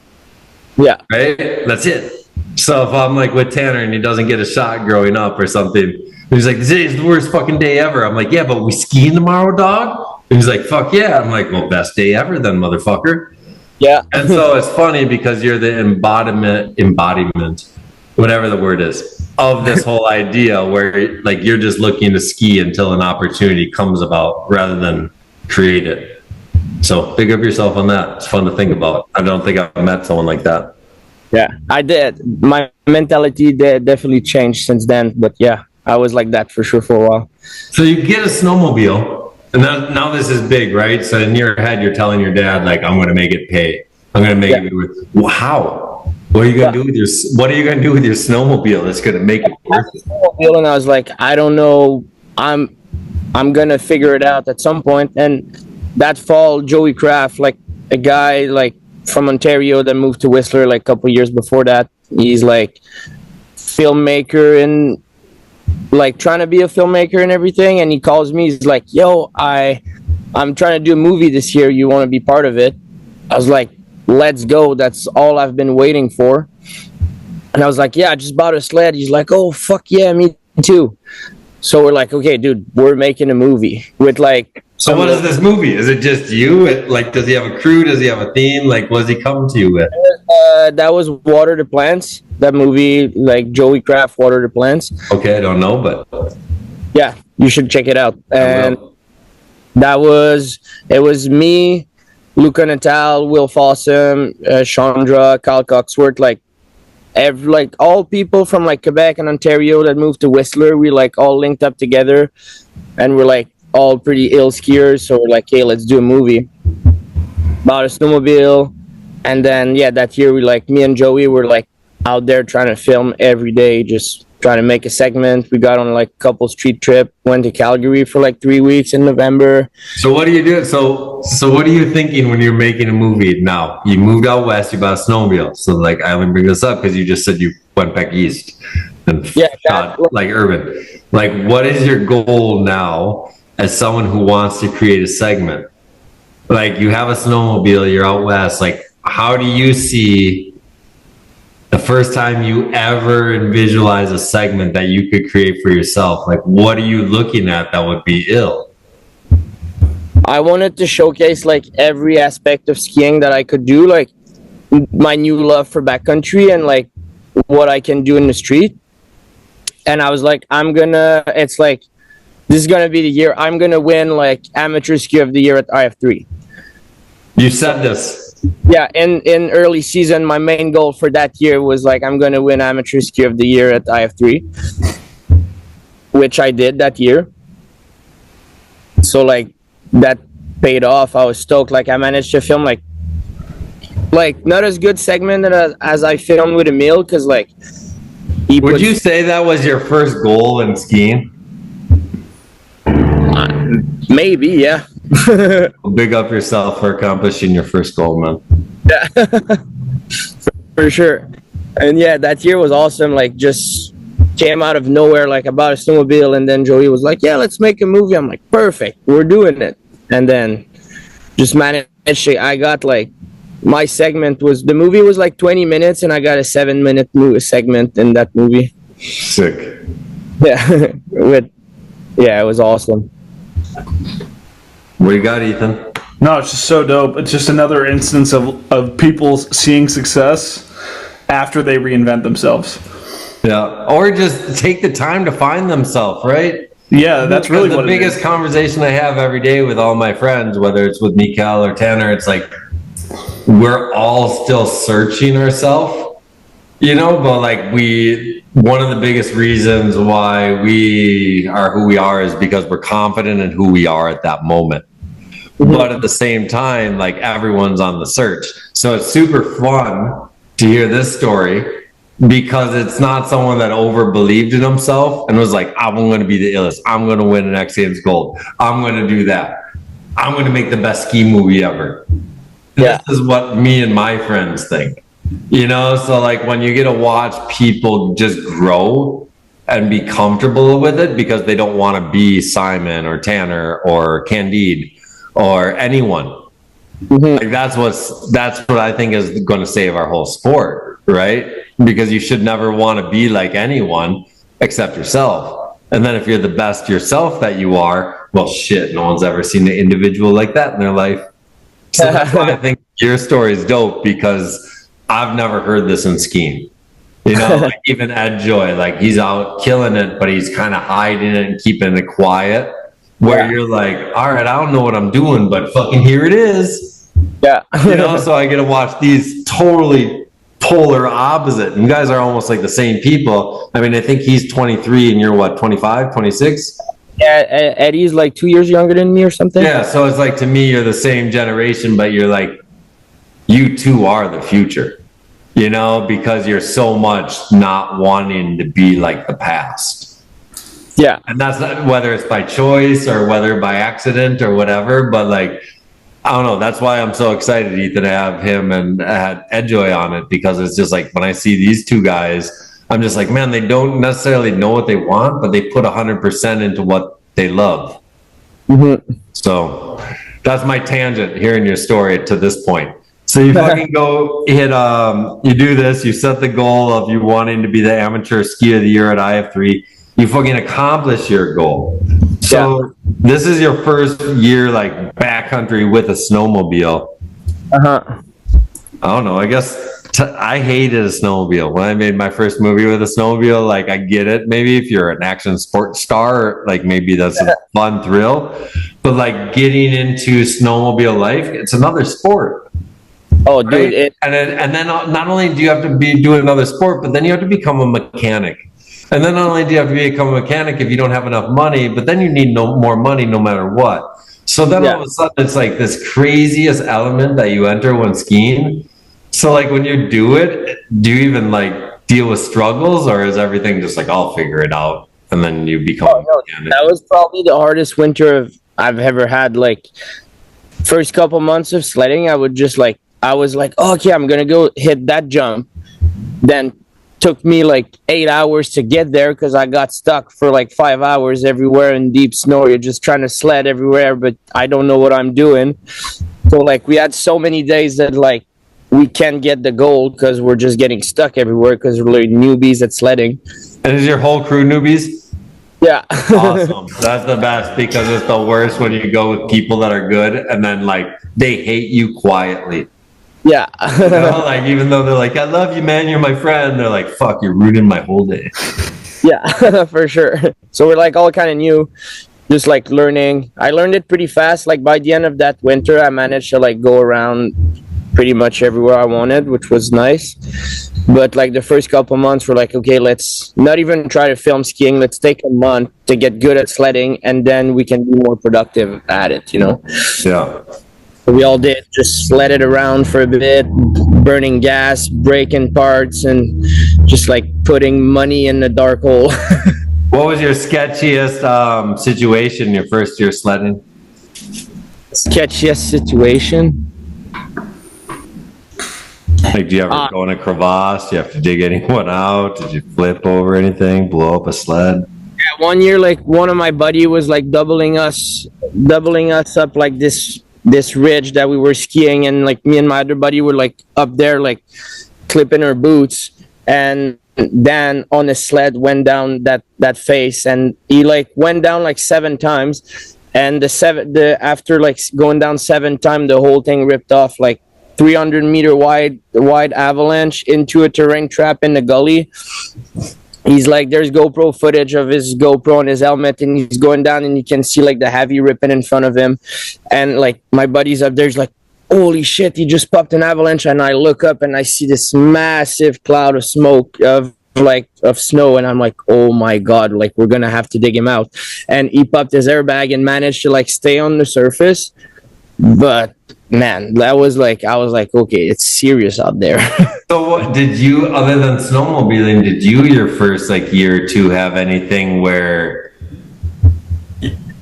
Yeah. Right? That's it. So if I'm like with Tanner and he doesn't get a shot growing up or something, he's like, this is the worst fucking day ever. I'm like, yeah, but we skiing tomorrow, dog? And he's like, fuck yeah. I'm like, well, best day ever then, motherfucker. Yeah. And so it's funny because you're the embodiment, whatever the word is, of this whole idea where like you're just looking to ski until an opportunity comes about rather than create it. So big up yourself on that. It's fun to think about. I don't think I've met someone like that. Yeah, I did. My mentality definitely changed since then. But yeah, I was like that for sure for a while. So you get a snowmobile, and now this is big, right? So in your head, you're telling your dad, like, I'm going to make it pay. I'm going to make it worth. Well, how? What are you gonna do with your snowmobile that's gonna make it worth it? And I was like, I don't know. I'm gonna figure it out at some point. And that fall, Joey Kraft, like a guy like from Ontario that moved to Whistler like a couple years before that. He's like filmmaker and like trying to be a filmmaker and everything. And he calls me. He's like, "Yo, I'm trying to do a movie this year. You want to be part of it?" I was like, let's go. That's all I've been waiting for. And I was like, yeah, I just bought a sled. He's like, oh, fuck yeah, me too. So we're like, okay, dude, we're making a movie with like. So what is this movie? Is it just you? Like, does he have a crew? Does he have a theme? Like, what does he come to you with? That was Water the Plants. That movie, like Joey Kraft, Water the Plants. Okay, I don't know, but. Yeah, you should check it out. And it was me, Luca Natal, Will Fossum, Chandra, Kyle Coxworth, like all people from like Quebec and Ontario that moved to Whistler. We like all linked up together, and we're like all pretty ill skiers. So we're like, hey, let's do a movie about a snowmobile. And then that year me and Joey were like out there trying to film every day, just trying to make a segment. We got on like a couple street trip, went to Calgary for like 3 weeks in November. So what do you do? So what are you thinking when you're making a movie now? You moved out west, you bought a snowmobile. So like I only bring this up because you just said you went back east and shot like urban. Like what is your goal now as someone who wants to create a segment? Like you have a snowmobile, you're out west. Like how do you see the first time you ever visualize a segment that you could create for yourself? Like, what are you looking at that would be ill? I wanted to showcase like every aspect of skiing that I could do, like my new love for backcountry and like what I can do in the street. And I was like, this is gonna be the year I'm gonna win like amateur ski of the year at IF3. You said this. Yeah, in early season, my main goal for that year was like I'm gonna win amateur skier of the year at IF3, which I did that year. So like that paid off. I was stoked. Like I managed to film like not as good segment as I filmed with Emil, because like Would you say that was your first goal in skiing? Maybe, yeah. Big up yourself for accomplishing your first goal, man. Yeah. For sure. And yeah, that year was awesome. Like just came out of nowhere, like about a snowmobile, and then Joey was like, yeah, let's make a movie. I'm like, perfect, we're doing it. And then just managed to, I got like, my segment was, the movie was like 20 minutes and I got a 7-minute segment in that movie. Sick. Yeah. Yeah, it was awesome. What you got, Ethan? No, it's just so dope. It's just another instance of people seeing success after they reinvent themselves. Yeah, or just take the time to find themselves, right? Yeah, that's really the what biggest conversation I have every day with all my friends, whether it's with Mikael or Tanner, it's like we're all still searching ourselves, you know, but like one of the biggest reasons why we are who we are is because we're confident in who we are at that moment. Mm-hmm. But at the same time, like everyone's on the search. So it's super fun to hear this story because it's not someone that over believed in himself and was like, I'm going to be the illest. I'm going to win an X Games gold. I'm going to do that. I'm going to make the best ski movie ever. Yeah. This is what me and my friends think, you know? So like when you get to watch people just grow and be comfortable with it because they don't want to be Simon or Tanner or Candide or anyone. Mm-hmm. Like that's what I think is going to save our whole sport, right? Because you should never want to be like anyone except yourself. And then if you're the best yourself that you are, well, shit, no one's ever seen an individual like that in their life. So that's why I think your story is dope, because I've never heard this in skiing. You know, like even Ed Joy, like he's out killing it, but he's kind of hiding it and keeping it quiet. Where you're like, all right, I don't know what I'm doing, but fucking here it is. Yeah. You know, so I get to watch these totally polar opposite. And you guys are almost like the same people. I mean, I think he's 23 and you're what, 25, 26? Yeah, Eddie's like 2 years younger than me or something. Yeah, so it's like, to me, you're the same generation, but you're like, you two are the future, you know, because you're so much not wanting to be like the past. Yeah. And that's not whether it's by choice or whether by accident or whatever, but like, I don't know. That's why I'm so excited, Ethan, to have him and had Edjoy on it, because it's just like when I see these two guys, I'm just like, man, they don't necessarily know what they want, but they put 100% into what they love. Mm-hmm. So that's my tangent hearing your story to this point. So you fucking go hit, you do this, you set the goal of you wanting to be the amateur ski of the year at IF3. You fucking accomplish your goal. So this is your first year like backcountry with a snowmobile. Uh-huh. I don't know. I guess I hated a snowmobile. When I made my first movie with a snowmobile, like I get it. Maybe if you're an action sports star, like maybe that's a fun thrill. But like getting into snowmobile life, it's another sport. Oh, dude. Right? And then not only do you have to be doing another sport, but then you have to become a mechanic. And then not only do you have to become a mechanic if you don't have enough money, but then you need more money no matter what. So then all of a sudden it's like this craziest element that you enter when skiing. So like when you do it, do you even like deal with struggles, or is everything just like, I'll figure it out, and then you become a mechanic? That was probably the hardest winter I've ever had. Like first couple months of sledding, I was like, oh, okay, I'm gonna go hit that jump. Then took me like 8 hours to get there because I got stuck for like 5 hours everywhere in deep snow. You're just trying to sled everywhere, but I don't know what I'm doing. So like we had so many days that like we can't get the goal because we're just getting stuck everywhere because we're like newbies at sledding. And is your whole crew newbies? Yeah. Awesome. That's the best, because it's the worst when you go with people that are good and then like they hate you quietly. Yeah. You know, like even though they're like, I love you, man, you're my friend, they're like, fuck, you're ruining my whole day. Yeah, for sure. So we're like all kind of new. just like learning. I learned it pretty fast. Like by the end of that winter, I managed to like go around pretty much everywhere I wanted, which was nice. But like the first couple months were like, okay, let's not even try to film skiing. Let's take a month to get good at sledding, and then we can be more productive at it, you know? Yeah. We all did, just sledded around for a bit, burning gas, breaking parts, and just like putting money in the dark hole. What was your sketchiest situation your first year sledding? Sketchiest situation? Like, do you ever go in a crevasse? Do you have to dig anyone out? Did you flip over anything? Blow up a sled? Yeah, one year, like one of my buddy was like doubling us up like this ridge that we were skiing, and like me and my other buddy were like up there like clipping our boots, and Dan on his sled went down that face, and he like went down like 7 times, and after like going down 7 times, the whole thing ripped off, like 300-meter wide avalanche into a terrain trap in the gully. He's like, there's GoPro footage of his GoPro on his helmet, and he's going down, and you can see like the heavy ripping in front of him. And like my buddy's up there's like, holy shit, he just popped an avalanche. And I look up and I see this massive cloud of smoke of snow, and I'm like, oh my god, like we're gonna have to dig him out. And he popped his airbag and managed to like stay on the surface. But man, I was like, okay, it's serious out there. So what did you, other than snowmobiling, did you your first like year or two have anything where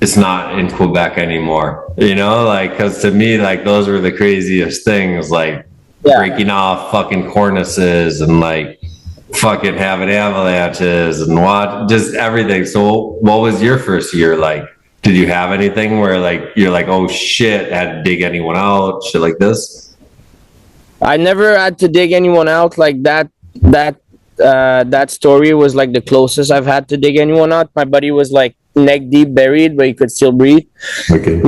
it's not in Quebec anymore? You know, like, because to me, like those were the craziest things, like breaking off fucking cornices and like fucking having avalanches and just everything. So what was your first year like? Did you have anything where like you're like, oh shit, I had to dig anyone out, shit like this? I never had to dig anyone out like that. That story was like the closest I've had to dig anyone out. My buddy was like neck deep buried, but he could still breathe. Okay.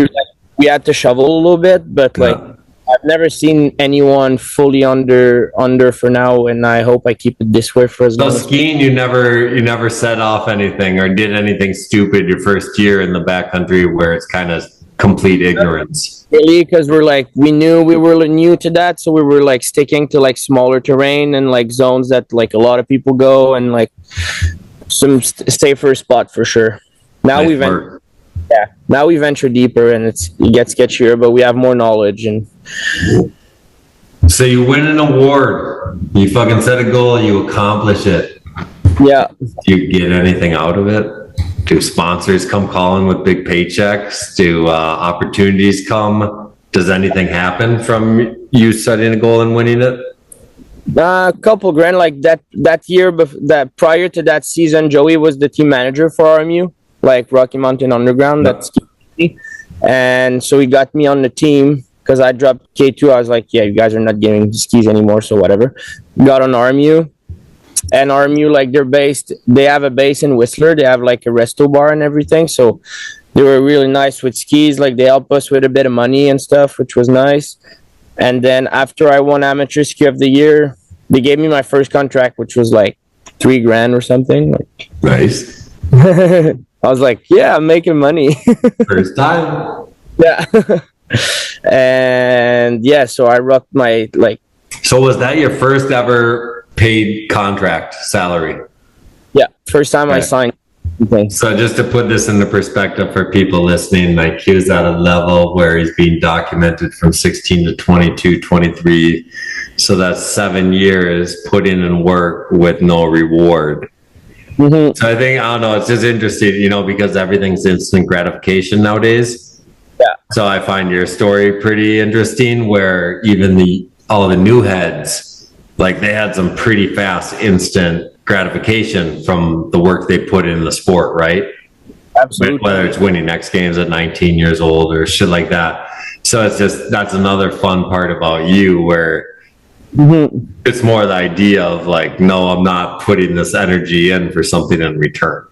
We had to shovel a little bit, but like I've never seen anyone fully under for now, and I hope I keep it this way for as long. So skiing, you never set off anything or did anything stupid your first year in the backcountry where it's kind of complete ignorance. Really, because we knew we were new to that, so we were like sticking to like smaller terrain and like zones that like a lot of people go, and like some safer spot for sure. Now now we venture deeper, and it gets sketchier, but we have more knowledge. And so you win an award, you fucking set a goal, you accomplish it. Yeah. Do you get anything out of it? Do sponsors come calling with big paychecks? Do opportunities come? Does anything happen from you setting a goal and winning it? A couple grand, like that year, that prior to that season, Joey was the team manager for RMU, like Rocky Mountain Underground. That's and so he got me on the team because I dropped K2. I was like, yeah, you guys are not giving skis anymore, so whatever. Got on RMU, and RMU, like they have a base in Whistler. They have like a resto bar and everything, so they were really nice with skis. Like they helped us with a bit of money and stuff, which was nice. And then after I won Amateur Ski of the Year, they gave me my first contract, which was like $3,000 or something. Like, nice. I was like, yeah, I'm making money. First time. Yeah. And yeah, so I rocked my like. So was that your first ever paid contract salary? Yeah, first time I signed. So just to put this into perspective for people listening, like he was at a level where he's being documented from 16 to 22, 23. So that's 7 years put in work with no reward. Mm-hmm. So I think, I don't know, it's just interesting, you know, because everything's instant gratification nowadays. Yeah. So I find your story pretty interesting where even all the new heads, like they had some pretty fast instant gratification from the work they put in the sport, right? Absolutely. Whether it's winning X Games at 19 years old or shit like that. So it's just, that's another fun part about you where it's more the idea of like, no, I'm not putting this energy in for something in return.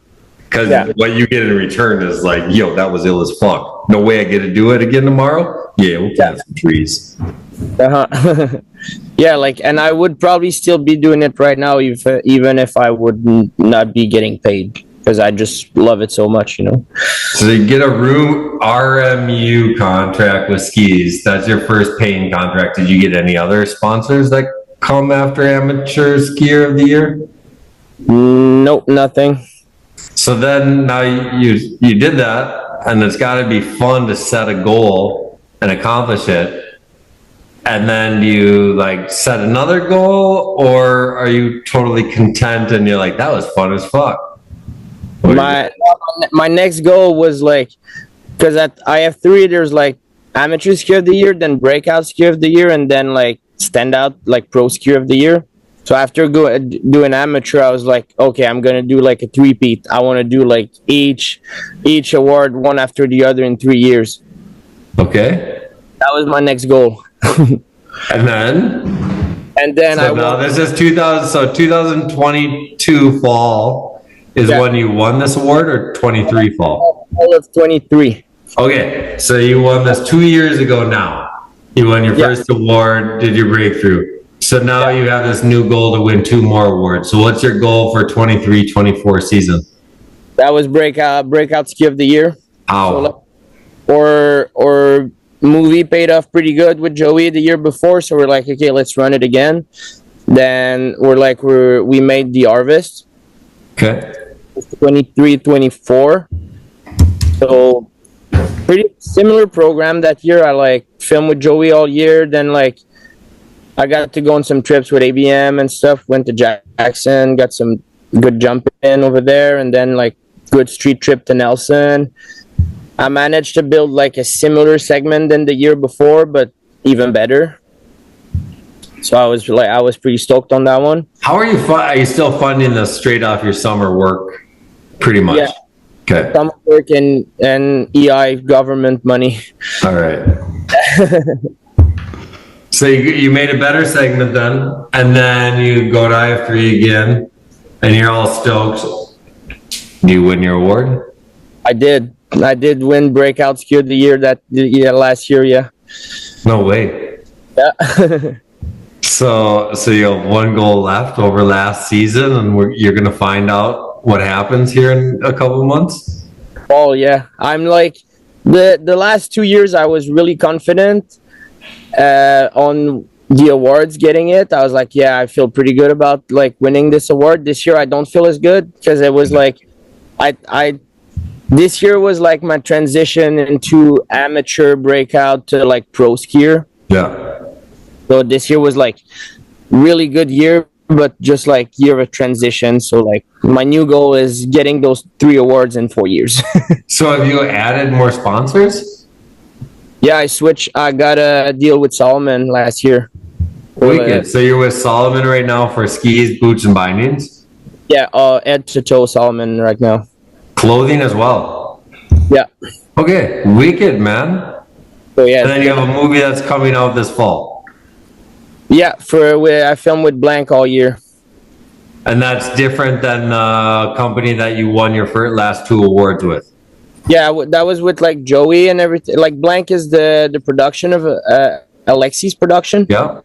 Because what you get in return is like, yo, that was ill as fuck. No way I get to do it again tomorrow. Yeah, we'll plant some trees. Yeah, like, and I would probably still be doing it right now, even if I would not be getting paid. because I just love it so much, you know. So you get a RMU contract with skis. That's your first paying contract. Did you get any other sponsors that come after amateur skier of the year? Nope, nothing. So then now you did that, and it's got to be fun to set a goal and accomplish it. And then do you like set another goal, or are you totally content and you're like, that was fun as fuck? My next goal was like, because I have three. There's like amateur skier of the year, then breakout skier of the year, and then like standout like pro skier of the year. So after doing amateur, I was like, okay, I'm gonna do like a three-peat. I want to do like each award one after the other in 3 years. Okay. That was my next goal. And then so now this is 2022 fall is when you won this award, or 23 fall? All of 23. Okay, so you won this 2 years ago now. You won your first award, did your breakthrough. So now you have this new goal to win 2 more awards. So what's your goal for 23-24 season? That was breakout ski of the year. Ow. So, or movie paid off pretty good with Joey the year before, so we're like, okay, let's run it again. Then we made the harvest. Okay. 23-24. So pretty similar program that year. I like filmed with Joey all year. Then like I got to go on some trips with ABM and stuff. Went to Jackson, got some good jumping over there, and then like good street trip to Nelson. I managed to build like a similar segment than the year before, but even better. So I was pretty stoked on that one. How are you? Are you still funding this straight off your summer work? Pretty much. Yeah. Okay. Summer work and EI government money. All right. So you made a better segment then, and then you go to IF3 again, and you're all stoked. Do you win your award? I did win breakout skier of the year last year. Yeah. No way. Yeah. So you have one goal left over last season, and you're gonna find out what happens here in a couple of months. Oh yeah, I'm like the last 2 years I was really confident on the awards, getting it. I was like, yeah, I feel pretty good about like winning this award. This year I don't feel as good because it was like this year was like my transition into amateur breakout to like pro skier. Yeah. So this year was like really good year, but just like year of transition. So like my new goal is getting those 3 awards in 4 years. So have you added more sponsors? Yeah, I got a deal with Solomon last year. Wicked. So you're with Solomon right now for skis, boots, and bindings? Yeah, head to toe Solomon right now. Clothing as well? Yeah. Okay, wicked, man. So yeah. And then you have a movie that's coming out this fall. Yeah, I filmed with Blank all year. And that's different than the company that you won your last 2 awards with. Yeah, that was with like Joey and everything. Like Blank is the production of Alexi's production. Yeah.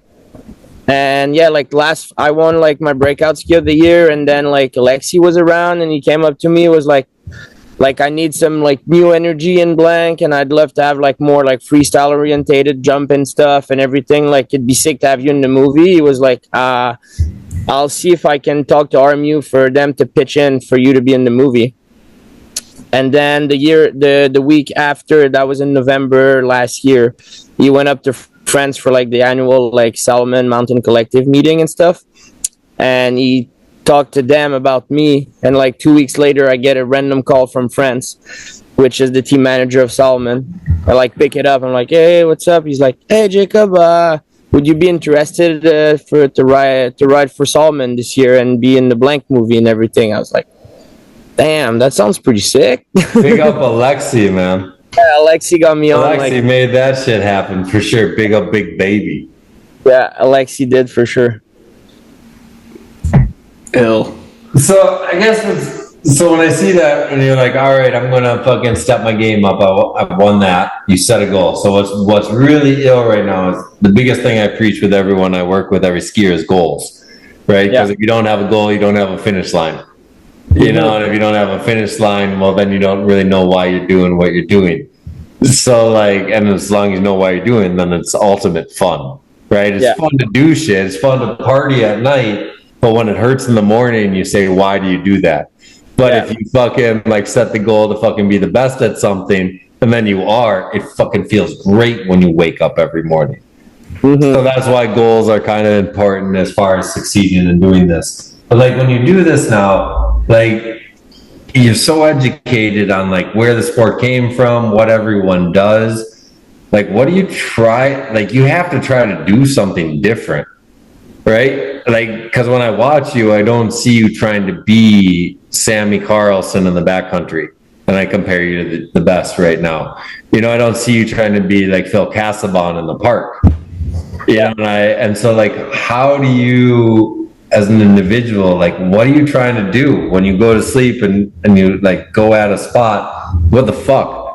And yeah, like I won like my breakout ski of the year, and then like Alexi was around and he came up to me, was like I need some like new energy in Blank, and I'd love to have like more like freestyle orientated jumping stuff and everything. Like it'd be sick to have you in the movie. He was like, I'll see if I can talk to RMU for them to pitch in for you to be in the movie. And then the week after, that was in November last year, he went up to France for like the annual like Solomon Mountain Collective meeting and stuff, and he talked to them about me. And like 2 weeks later, I get a random call from France, which is the team manager of Solomon. I like pick it up. I'm like, hey, what's up? He's like, hey, Jacob, would you be interested to ride for Solomon this year and be in the Blank movie and everything? I was like, damn, that sounds pretty sick. Big up Alexi, man. Yeah, Alexi got me on. Alexi made that shit happen for sure. Big up, big baby. Yeah, Alexi did for sure. Ill. So I guess so when I see that and you're like, all right, I'm gonna fucking step my game up. I've won that. You set a goal. So what's really ill right now is the biggest thing I preach with everyone I work with, every skier, is goals, right? Because if you don't have a goal, you don't have a finish line. You know, and if you don't have a finish line, well, then you don't really know why you're doing what you're doing. So like, and as long as you know why you're doing, then it's ultimate fun, right? It's fun to do shit. It's fun to party at night, but when it hurts in the morning, you say, why do you do that? But if you fucking like set the goal to fucking be the best at something, and then you are, it fucking feels great when you wake up every morning. So that's why goals are kind of important as far as succeeding in doing this. But like when you do this now, like you're so educated on like where the sport came from, what everyone does. Like, what do you try? Like, you have to try to do something different, right? Like, because when I watch you, I don't see you trying to be Sammy Carlson in the backcountry, and I compare you to the best right now. You know, I don't see you trying to be like Phil Casaubon in the park. Yeah, and so like, how do you, as an individual, like, what are you trying to do when you go to sleep and you like go at a spot? What the fuck?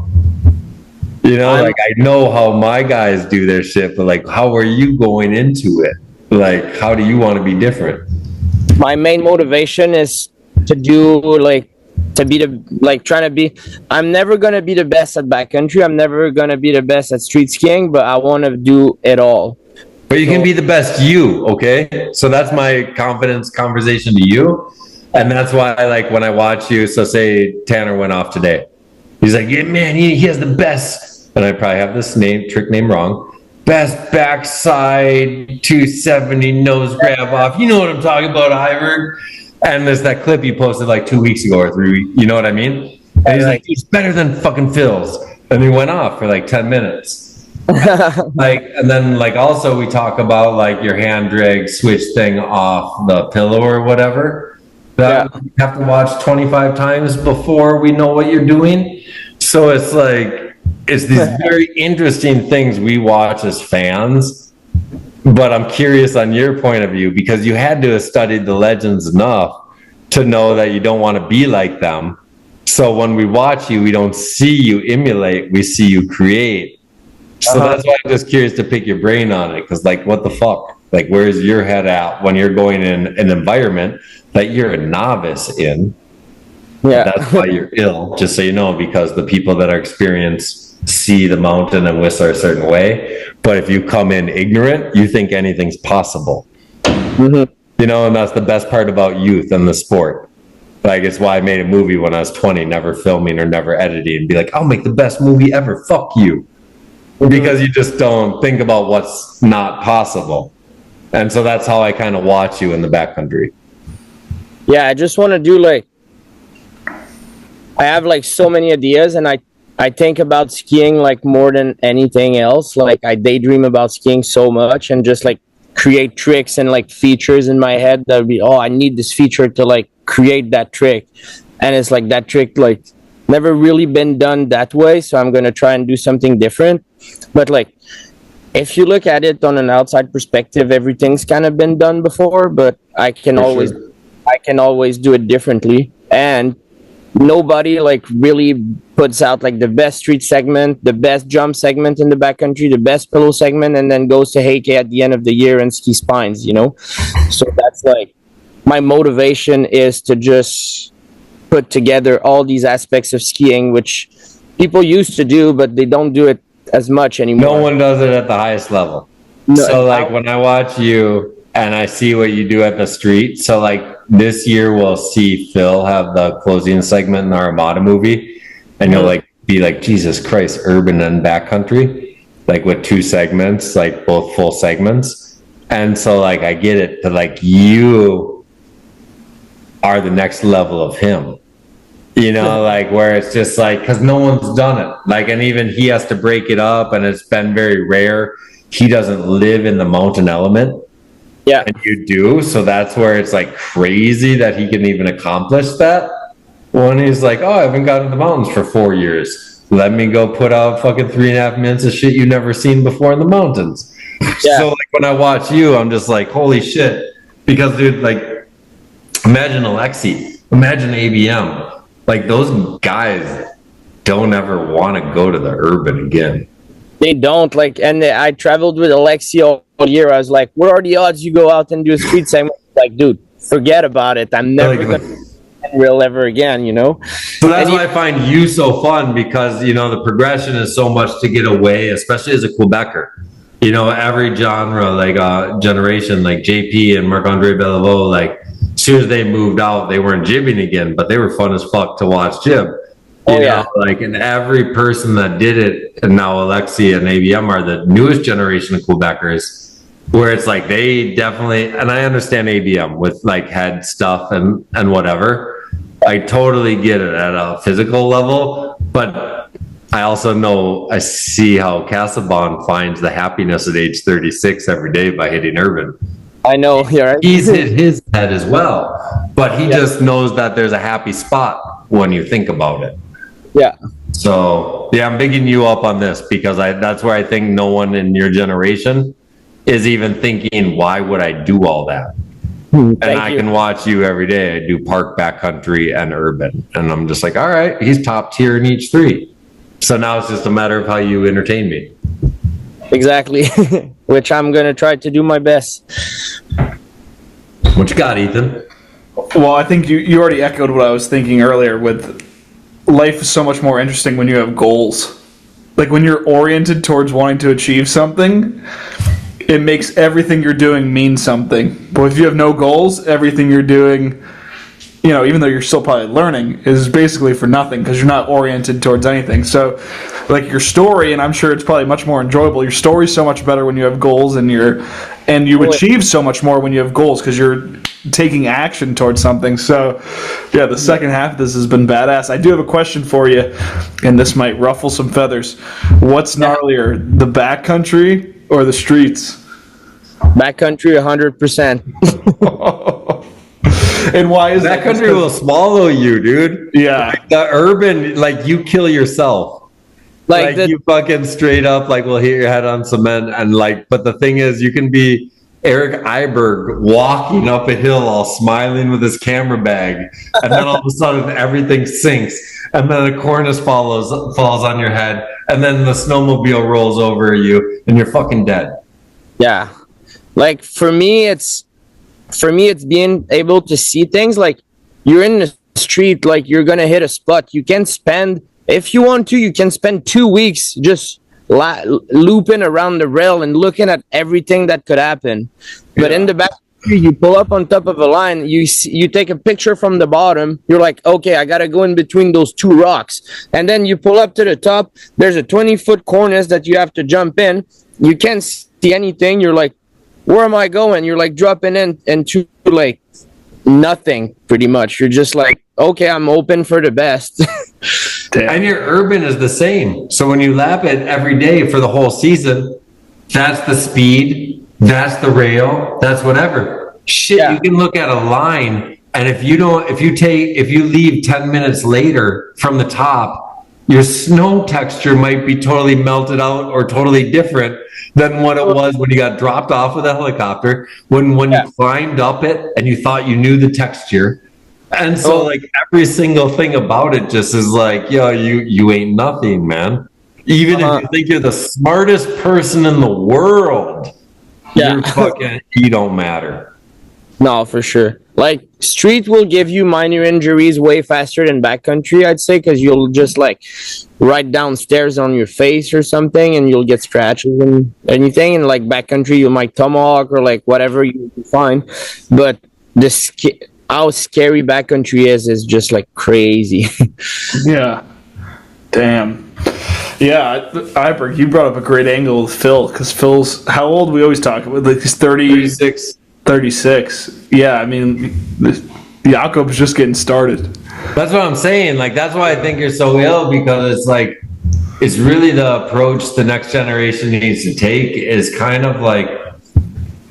You know, like I know how my guys do their shit, but like, how are you going into it? Like, how do you want to be different? My main motivation is to do like to be the like trying to be. I'm never gonna be the best at backcountry. I'm never gonna be the best at street skiing, but I want to do it all. But you can be the best you, okay? So that's my confidence conversation to you. And that's why I like when I watch you. So say Tanner went off today. He's like, yeah, man, he has the best. And I probably have this trick name wrong. Best backside 270 nose grab off. You know what I'm talking about, Iberg? And there's that clip he posted like 2 weeks ago or 3 weeks. You know what I mean? And he's like, he's better than fucking Phil's. And he went off for like 10 minutes. Like, and then like also we talk about like your hand drag switch thing off the pillow or whatever that you have to watch 25 times before we know what you're doing. So it's like, it's these very interesting things we watch as fans, but I'm curious on your point of view, because you had to have studied the legends enough to know that you don't want to be like them. So when we watch you, we don't see you emulate, we see you create. So that's why I'm just curious to pick your brain on it, because like, what the fuck? Like, where's your head at when you're going in an environment that you're a novice in? Yeah, that's why you're ill, just so you know, because the people that are experienced see the mountain and whistle a certain way. But if you come in ignorant, you think anything's possible. You know, and that's the best part about youth and the sport. Like, it's why I made a movie when I was 20, never filming or never editing, and be like, I'll make the best movie ever. Fuck you. Because you just don't think about what's not possible. And so that's how I kind of watch you in the backcountry. Yeah, I just want to do like, I have like so many ideas, and I think about skiing like more than anything else. Like, I daydream about skiing so much, and just like create tricks and like features in my head that would be, oh, I need this feature to like create that trick. And it's like that trick like never really been done that way, so I'm going to try and do something different. But like, if you look at it on an outside perspective, everything's kind of been done before, but I can always do it differently. And nobody like really puts out like the best street segment, the best jump segment in the backcountry, the best pillow segment, and then goes to Heike at the end of the year and ski spines, you know? So that's like, my motivation is to just put together all these aspects of skiing, which people used to do, but they don't do it as much anymore. No one does it at the highest level. No, so like when I watch you and I see what you do at the street, so like this year we'll see Phil have the closing segment in the Armada movie, and you'll like be like, Jesus Christ, urban and backcountry, like with 2 segments, like both full segments. And so like I get it, but like you are the next level of him. You know, like where it's just like, because no one's done it. Like, and even he has to break it up, and it's been very rare. He doesn't live in the mountain element. Yeah. And you do. So that's where it's like crazy that he can even accomplish that. When he's like, oh, I haven't gone to the mountains for 4 years. Let me go put out fucking 3.5 minutes of shit you've never seen before in the mountains. Yeah. So like when I watch you, I'm just like, holy shit. Because dude, like, imagine Alexi, imagine ABM. Like, those guys don't ever want to go to the urban again. They don't. Like, and I traveled with Alexi all year. I was like, what are the odds you go out and do a street segment? Like, dude, forget about it. I'm never going to. real ever again, you know? So that's why I find you so fun, because, you know, the progression is so much to get away, especially as a Quebecer. You know, every genre, like generation, like JP and Marc-Andre Bellevaux, like as soon as they moved out, they weren't jibbing again, but they were fun as fuck to watch jib. You know, like, and every person that did it, and now Alexi and ABM are the newest generation of Quebecers, where it's like they definitely, and I understand ABM with like head stuff and whatever. I totally get it at a physical level, but I also know, I see how Casabon finds the happiness at age 36 every day by hitting urban. I know, you're right. He's hit his head as well, but he just knows that there's a happy spot when you think about it. Yeah. So yeah, I'm bigging you up on this, because that's where I think no one in your generation is even thinking, why would I do all that? And I can watch you every day. I do park, backcountry, and urban, and I'm just like, all right, he's top tier in each three. So now it's just a matter of how you entertain me. Exactly. Which I'm going to try to do my best. What you got, Ethan? Well, I think you already echoed what I was thinking earlier. With life is so much more interesting when you have goals. Like when you're oriented towards wanting to achieve something, it makes everything you're doing mean something. But if you have no goals, everything you're doing, you know, even though you're still probably learning, is basically for nothing, because you're not oriented towards anything. So, like your story, and I'm sure it's probably much more enjoyable. Your story's so much better when you have goals, and you achieve so much more when you have goals, because you're taking action towards something. So, yeah, the second half of this has been badass. I do have a question for you, and this might ruffle some feathers. What's gnarlier, the backcountry or the streets? Backcountry, 100%. And why is that? Country will swallow you, dude. Yeah. Like the urban, like you kill yourself. Like you fucking straight up, like will hit your head on cement, and like, but the thing is, you can be Eric Iberg walking up a hill all smiling with his camera bag, and then all of a sudden everything sinks, and then a cornice falls on your head, and then the snowmobile rolls over you, and you're fucking dead. Yeah. Like for me it's being able to see things. Like you're in the street, like you're gonna hit a spot. You can spend, if you want to, you can spend 2 weeks just looping around the rail and looking at everything that could happen. But in the back, you pull up on top of a line, you take a picture from the bottom, you're like, okay, I gotta go in between those two rocks, and then you pull up to the top, there's a 20-foot cornice that you have to jump in. You can't see anything. You're like, where am I going? You're like dropping in into like nothing, pretty much. You're just like, okay, I'm open for the best. And your urban is the same. So when you lap it every day for the whole season, that's the speed, that's the rail, that's whatever. Shit, you can look at a line, and if you leave 10 minutes later from the top, your snow texture might be totally melted out or totally different than what it was when you got dropped off with a helicopter, when you climbed up it and you thought you knew the texture. And so like every single thing about it just is like, yo, you ain't nothing, man. Even if you think you're the smartest person in the world, you don't matter. No, for sure. Like street will give you minor injuries way faster than backcountry, I'd say, because you'll just like ride downstairs on your face or something, and you'll get scratches and anything. And like backcountry, you might tomahawk or like whatever you find. But how scary backcountry is just like crazy. Yeah. Damn. Yeah, Iberg, you brought up a great angle with Phil, because Phil's, how old? We always talk about, like he's 36. 36. Yeah, I mean, Jakob's just getting started. That's what I'm saying. Like, that's why I think you're so ill, because it's like, it's really the approach the next generation needs to take is kind of like,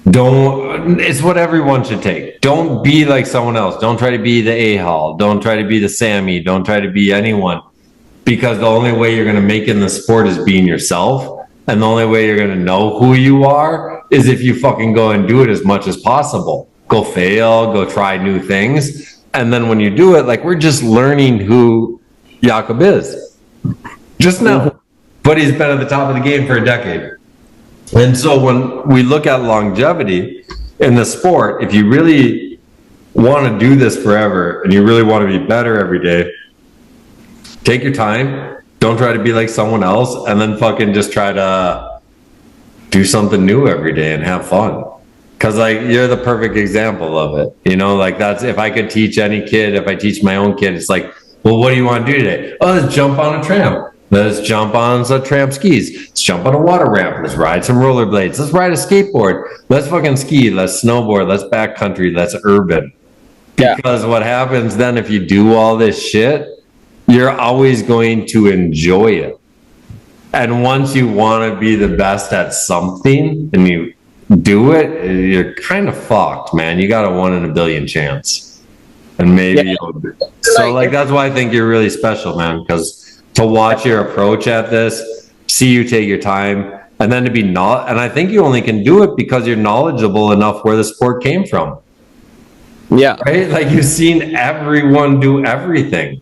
it's what everyone should take. Don't be like someone else. Don't try to be the A-Hall. Don't try to be the Sammy. Don't try to be anyone, because the only way you're going to make it in the sport is being yourself. And the only way you're going to know who you are is if you fucking go and do it as much as possible. Go fail, go try new things. And then when you do it, like we're just learning who Jakob is. Just now. But he's been at the top of the game for a decade. And so when we look at longevity in the sport, if you really want to do this forever and you really want to be better every day, take your time. Don't try to be like someone else, and then fucking just try to do something new every day and have fun. Cause like you're the perfect example of it. You know, like that's, if I could teach any kid, if I teach my own kid, it's like, well, what do you want to do today? Oh, let's jump on a tramp. Let's jump on some tramp skis. Let's jump on a water ramp. Let's ride some rollerblades. Let's ride a skateboard. Let's fucking ski. Let's snowboard. Let's backcountry. Let's urban. Because what happens then if you do all this shit, you're always going to enjoy it. And once you want to be the best at something and you do it, you're kind of fucked, man. You got a 1 in a billion chance. And maybe you'll be. So like that's why I think you're really special, man, because to watch your approach at this, see you take your time, and then to be not, and I think you only can do it because you're knowledgeable enough where the sport came from. Yeah. Right? Like you've seen everyone do everything.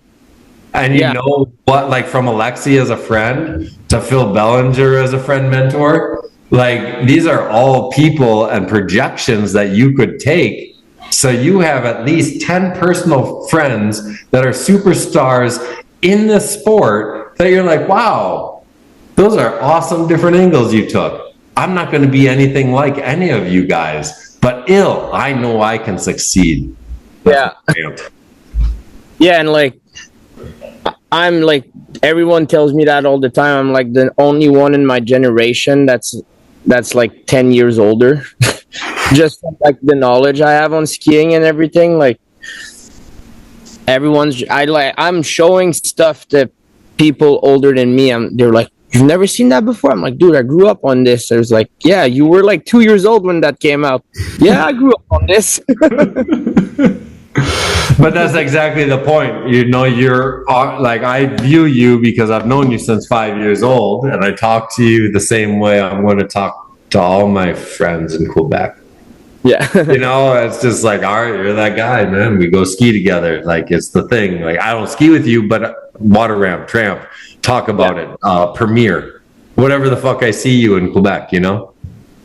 And you know what, like from Alexi as a friend to Phil Belanger as a friend mentor, like these are all people and projections that you could take. So you have at least 10 personal friends that are superstars in the sport that you're like, wow, those are awesome different angles you took. I'm not going to be anything like any of you guys, but I know I can succeed. Yeah. Yeah, and like, I'm like, everyone tells me that all the time. I'm like the only one in my generation that's like 10 years older. Just like the knowledge I have on skiing and everything. Like I'm showing stuff to people older than me. They're like, you've never seen that before? I'm like, dude, I grew up on this. I was like, yeah, you were like 2 years old when that came out. Yeah, I grew up on this. But that's exactly the point. You know, you're like, I view you because I've known you since 5 years old, and I talk to you the same way I'm going to talk to all my friends in Quebec. Yeah. You know, it's just like, all right, you're that guy, man. We go ski together. Like, it's the thing. Like, I don't ski with you, but water ramp, tramp, talk about it, premiere, whatever the fuck I see you in Quebec, you know?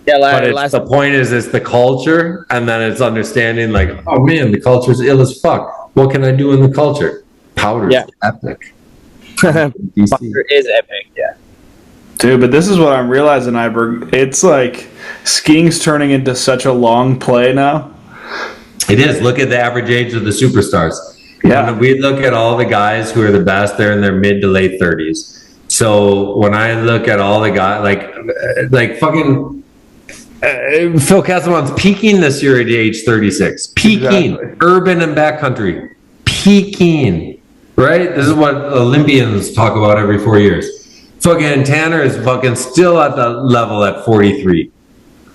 Yeah, but the point is, it's the culture, and then it's understanding like, oh man, the culture's ill as fuck. What can I do in the culture? Powder's epic. Powder is epic, yeah. Dude, but this is what I'm realizing, Iberg. It's like skiing's turning into such a long play now. It is. Look at the average age of the superstars. Yeah. When we look at all the guys who are the best, they're in their mid to late 30s. So when I look at all the guys, like fucking Phil Castellan's peaking this year at age 36. Peaking. Exactly. Urban and backcountry. Peaking. Right? This is what Olympians talk about every 4 years. Fucking Tanner is fucking still at the level at 43.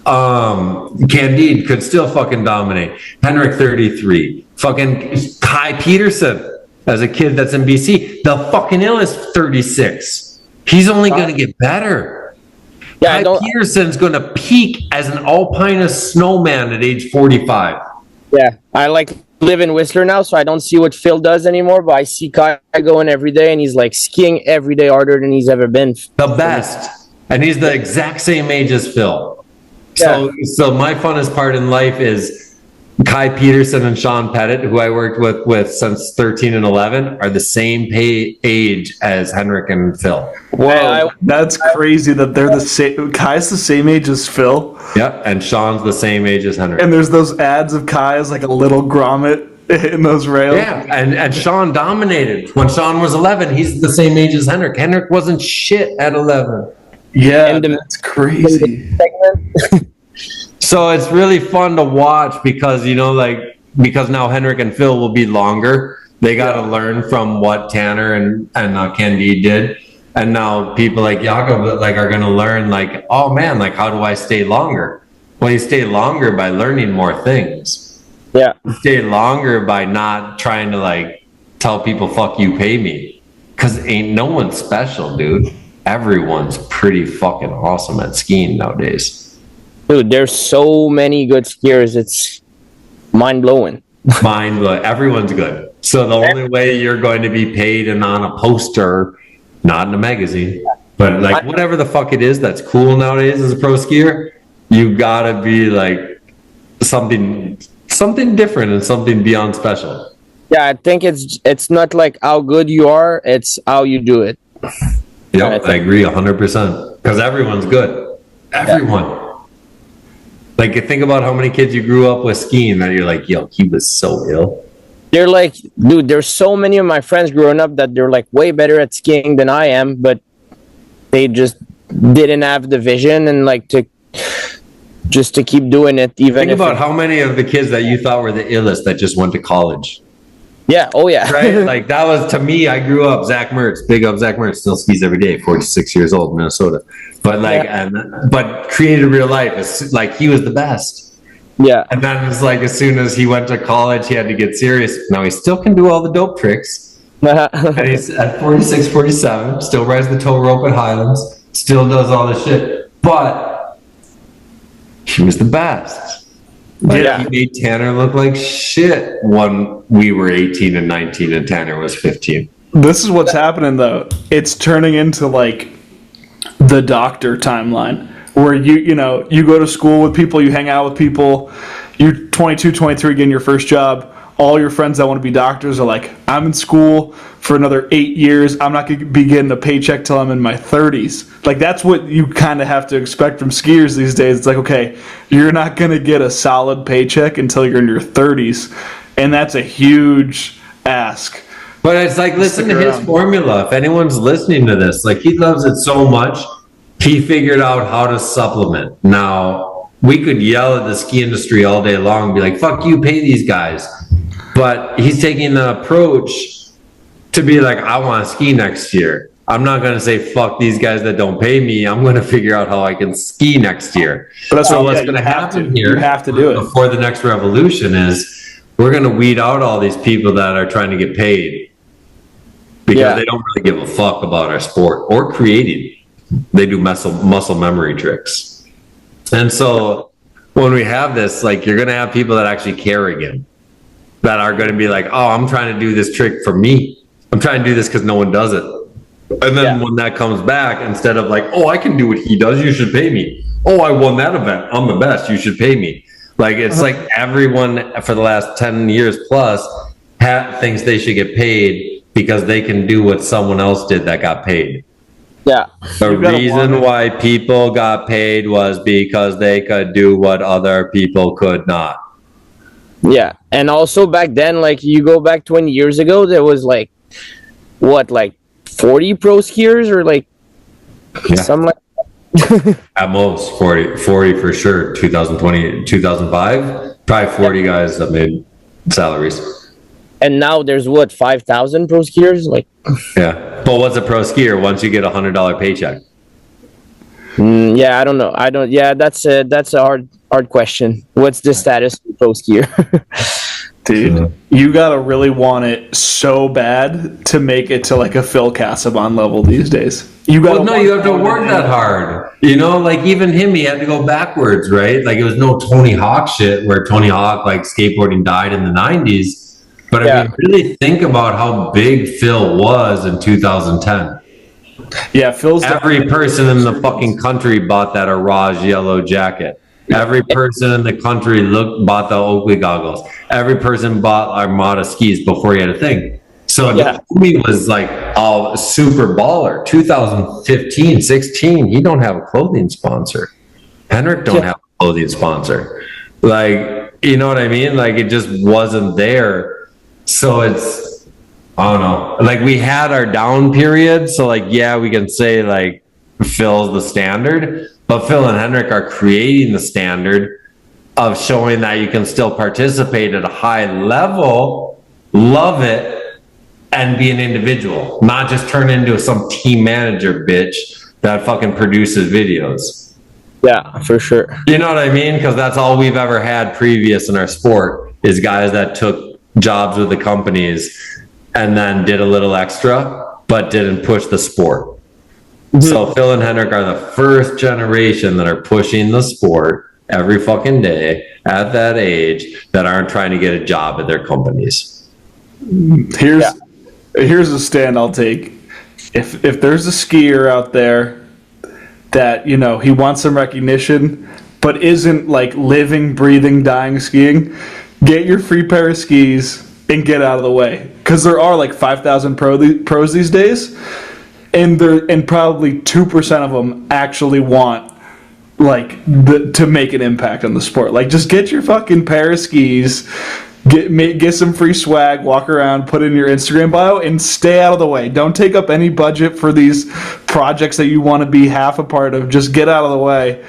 Candide could still fucking dominate. Henrik 33. Fucking Kai Peterson as a kid that's in BC. The fucking ill is 36. He's only going to get better. Yeah, Kai Peterson's going to peak as an alpinist snowman at age 45. Yeah, I like live in Whistler now, so I don't see what Phil does anymore, but I see Kai going every day, and he's like skiing every day harder than he's ever been. The best. And he's the exact same age as Phil. Yeah. So my funnest part in life is Kai Peterson and Sean Pettit, who I worked with since 13 and 11, are the same age as Henrik and Phil. Whoa, that's crazy that they're the same. Kai's the same age as Phil. Yep, and Sean's the same age as Henrik. And there's those ads of Kai as like a little grommet in those rails. Yeah, and Sean dominated. When Sean was 11, he's the same age as Henrik. Henrik wasn't shit at 11. Yeah, that's crazy. So it's really fun to watch because, you know, because now Henrik and Phil will be longer. They got to learn from what Tanner and Candide did. And now people like Jakob are going to learn oh man, how do I stay longer? Well, you stay longer by learning more things. Yeah. You stay longer by not trying to tell people, fuck you, pay me. Because ain't no one special, dude. Everyone's pretty fucking awesome at skiing nowadays. Dude, there's so many good skiers. It's mind-blowing. Mind-blowing. Everyone's good. So the only way you're going to be paid and on a poster, not in a magazine, but whatever the fuck it is that's cool nowadays as a pro skier, you gotta be something something different and something beyond special. Yeah, I think it's not like how good you are, it's how you do it. Yep, I agree 100%. Because everyone's good. Everyone. Yeah. Like, think about how many kids you grew up with skiing that you're like, yo, he was so ill. They're like, dude, there's so many of my friends growing up that they're like way better at skiing than I am, but they just didn't have the vision and like to keep doing it. Even think about how many of the kids that you thought were the illest that just went to college. Yeah. Oh yeah. Right. Like that was, to me, I grew up, Zach Mertz, big up Zach Mertz, still skis every day, 46 years old, Minnesota. But like, but created real life. It's like he was the best. Yeah. And then it's like, as soon as he went to college, he had to get serious. Now he still can do all the dope tricks. And he's at 46, 47, still rides the tow rope at Highlands, still does all this shit. But he was the best. He made Tanner look like shit when we were 18 and 19 and Tanner was 15. This is what's happening, though. It's turning into like the doctor timeline, where you go to school with people, you hang out with people, you're 22, 23, getting your first job. All your friends that want to be doctors are like, I'm in school for another 8 years. I'm not going to be getting a paycheck till I'm in my 30s. Like, that's what you kind of have to expect from skiers these days. It's like, okay, you're not going to get a solid paycheck until you're in your 30s. And that's a huge ask. But it's like, listen to his formula. If anyone's listening to this, like, he loves it so much, he figured out how to supplement. Now, we could yell at the ski industry all day long and be like, fuck you, pay these guys. But he's taking the approach to be like, I want to ski next year. I'm not going to say, fuck these guys that don't pay me. I'm going to figure out how I can ski next year. But so what's going to happen here, you have to do it before the next revolution, is we're going to weed out all these people that are trying to get paid because they don't really give a fuck about our sport or creating. They do muscle memory tricks. And so when we have this, like, you're going to have people that actually care again, that are going to be like, oh, I'm trying to do this trick for me. I'm trying to do this because no one does it. And then when that comes back, instead of like, oh, I can do what he does, you should pay me. Oh, I won that event, I'm the best, you should pay me. Like, it's like everyone for the last 10 years plus thinks they should get paid because they can do what someone else did that got paid. Yeah. The reason why people got paid was because they could do what other people could not. Yeah. And also back then, like, you go back 20 years ago, there was like, what, like 40 pro skiers or like something like at most 40 for sure. 2020, 2005, probably 40 guys that made salaries. And now there's what, 5,000 pro skiers? Like, yeah. But what's a pro skier once you get $100 paycheck? Yeah, I don't know. Yeah, that's a hard question. What's the status of pro skier? Dude, you gotta really want it so bad to make it to like a Phil Casaban level these days. You have to work that hard. You know, like even him, he had to go backwards, right? Like it was no Tony Hawk shit where Tony Hawk, like, skateboarding died in the 90s. But I mean, really think about how big Phil was in 2010. Yeah, Phil's every person in the fucking country bought that Araj yellow jacket. Every person in the country bought the Oakley goggles. Every person bought Armada skis before he had a thing. So the homie was like a super baller. 2015, 16, he don't have a clothing sponsor. Henrik don't have a clothing sponsor. Like, you know what I mean? Like, it just wasn't there. So it's, I don't know. Like, we had our down period. So like, yeah, we can say like Phil's the standard. But Phil and Henrik are creating the standard of showing that you can still participate at a high level, love it, and be an individual, not just turn into some team manager bitch that fucking produces videos. Yeah, for sure. You know what I mean? Because that's all we've ever had previous in our sport is guys that took jobs with the companies and then did a little extra, but didn't push the sport. So Phil and Henrik are the first generation that are pushing the sport every fucking day at that age that aren't trying to get a job at their companies. Here's a stand I'll take. If there's a skier out there that, you know, he wants some recognition but isn't like living, breathing, dying skiing, get your free pair of skis and get out of the way, because there are like 5,000 pros these days, and probably 2% of them actually want to make an impact on the sport. Like, just get your fucking pair of skis, get some free swag, walk around, put in your Instagram bio, and stay out of the way. Don't take up any budget for these projects that you want to be half a part of. Just get out of the way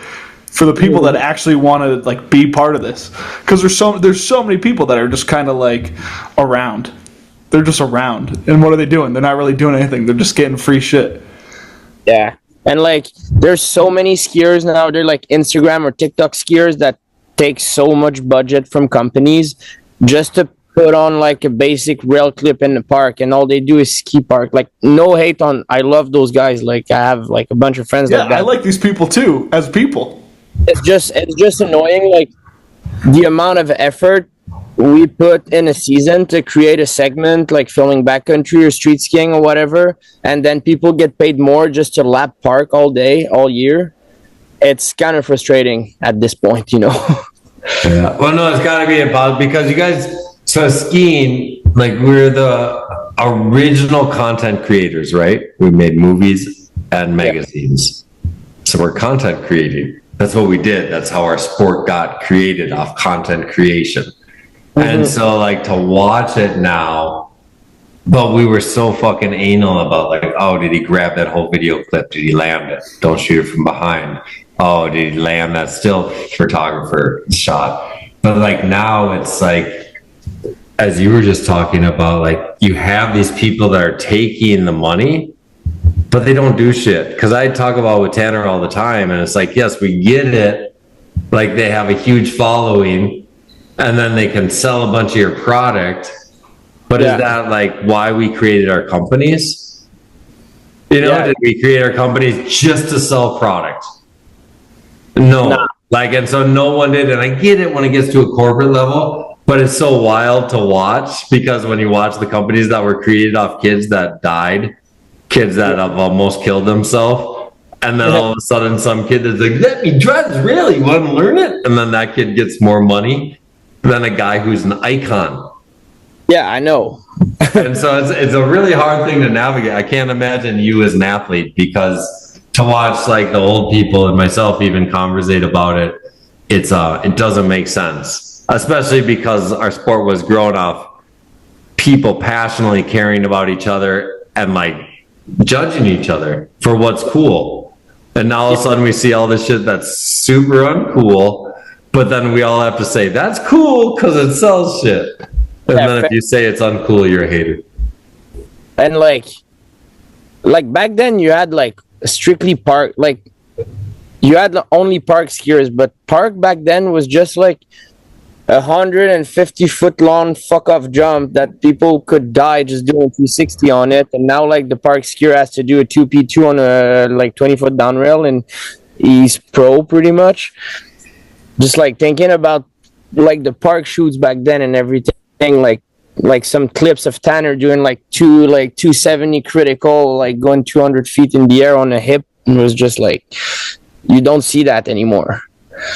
for the people that actually want to like be part of this, because there's so many people that are just kind of like around. They're just around, and what are they doing? They're not really doing anything. They're just getting free shit. Yeah, and like there's so many skiers now. They're like Instagram or TikTok skiers that take so much budget from companies just to put on like a basic rail clip in the park, and all they do is ski park. Like, no hate on, I love those guys. Like, I have like a bunch of friends like that. I like these people too as people. It's just annoying, like the amount of effort we put in a season to create a segment like filming backcountry or street skiing or whatever, and then people get paid more just to lap park all day, all year. It's kind of frustrating at this point, you know. Yeah. Well, no, it's got to be about, because you guys, so skiing, like, we're the original content creators, right? We made movies and magazines. So we're content creating. That's what we did. That's how our sport got created, off content creation. And so, like, to watch it now, but we were so fucking anal about, like, oh, did he grab that whole video clip? Did he land it? Don't shoot it from behind. Oh, did he land that still photographer shot? But like now it's like, as you were just talking about, like, you have these people that are taking the money, but they don't do shit. Because I talk about with Tanner all the time, and it's like, yes, we get it. Like, they have a huge following, and then they can sell a bunch of your product. But is that like why we created our companies? You know, did we create our companies just to sell product? No. Nah. Like, and so no one did. And I get it when it gets to a corporate level, but it's so wild to watch, because when you watch the companies that were created off kids that died, kids that have almost killed themselves, and then all of a sudden some kid is like, let me drugs, really? You want to learn it? And then that kid gets more money than a guy who's an icon. Yeah, I know. And so it's a really hard thing to navigate. I can't imagine you as an athlete, because to watch like the old people and myself even conversate about it, it doesn't make sense, especially because our sport was grown off people passionately caring about each other and like judging each other for what's cool. And now all of a sudden we see all this shit that's super uncool, but then we all have to say that's cool because it sells shit. And then if you say it's uncool, you're a hater. And like back then you had like strictly park, like you had only park skiers, but park back then was just like 150-foot long fuck off jump that people could die just doing 260 on it. And now like the park skier has to do a 2P2 on a like 20-foot down rail, and he's pro pretty much. Just like thinking about like the park shoots back then and everything, like some clips of Tanner doing like 270 critical, like going 200 feet in the air on a hip, and it was just like, you don't see that anymore.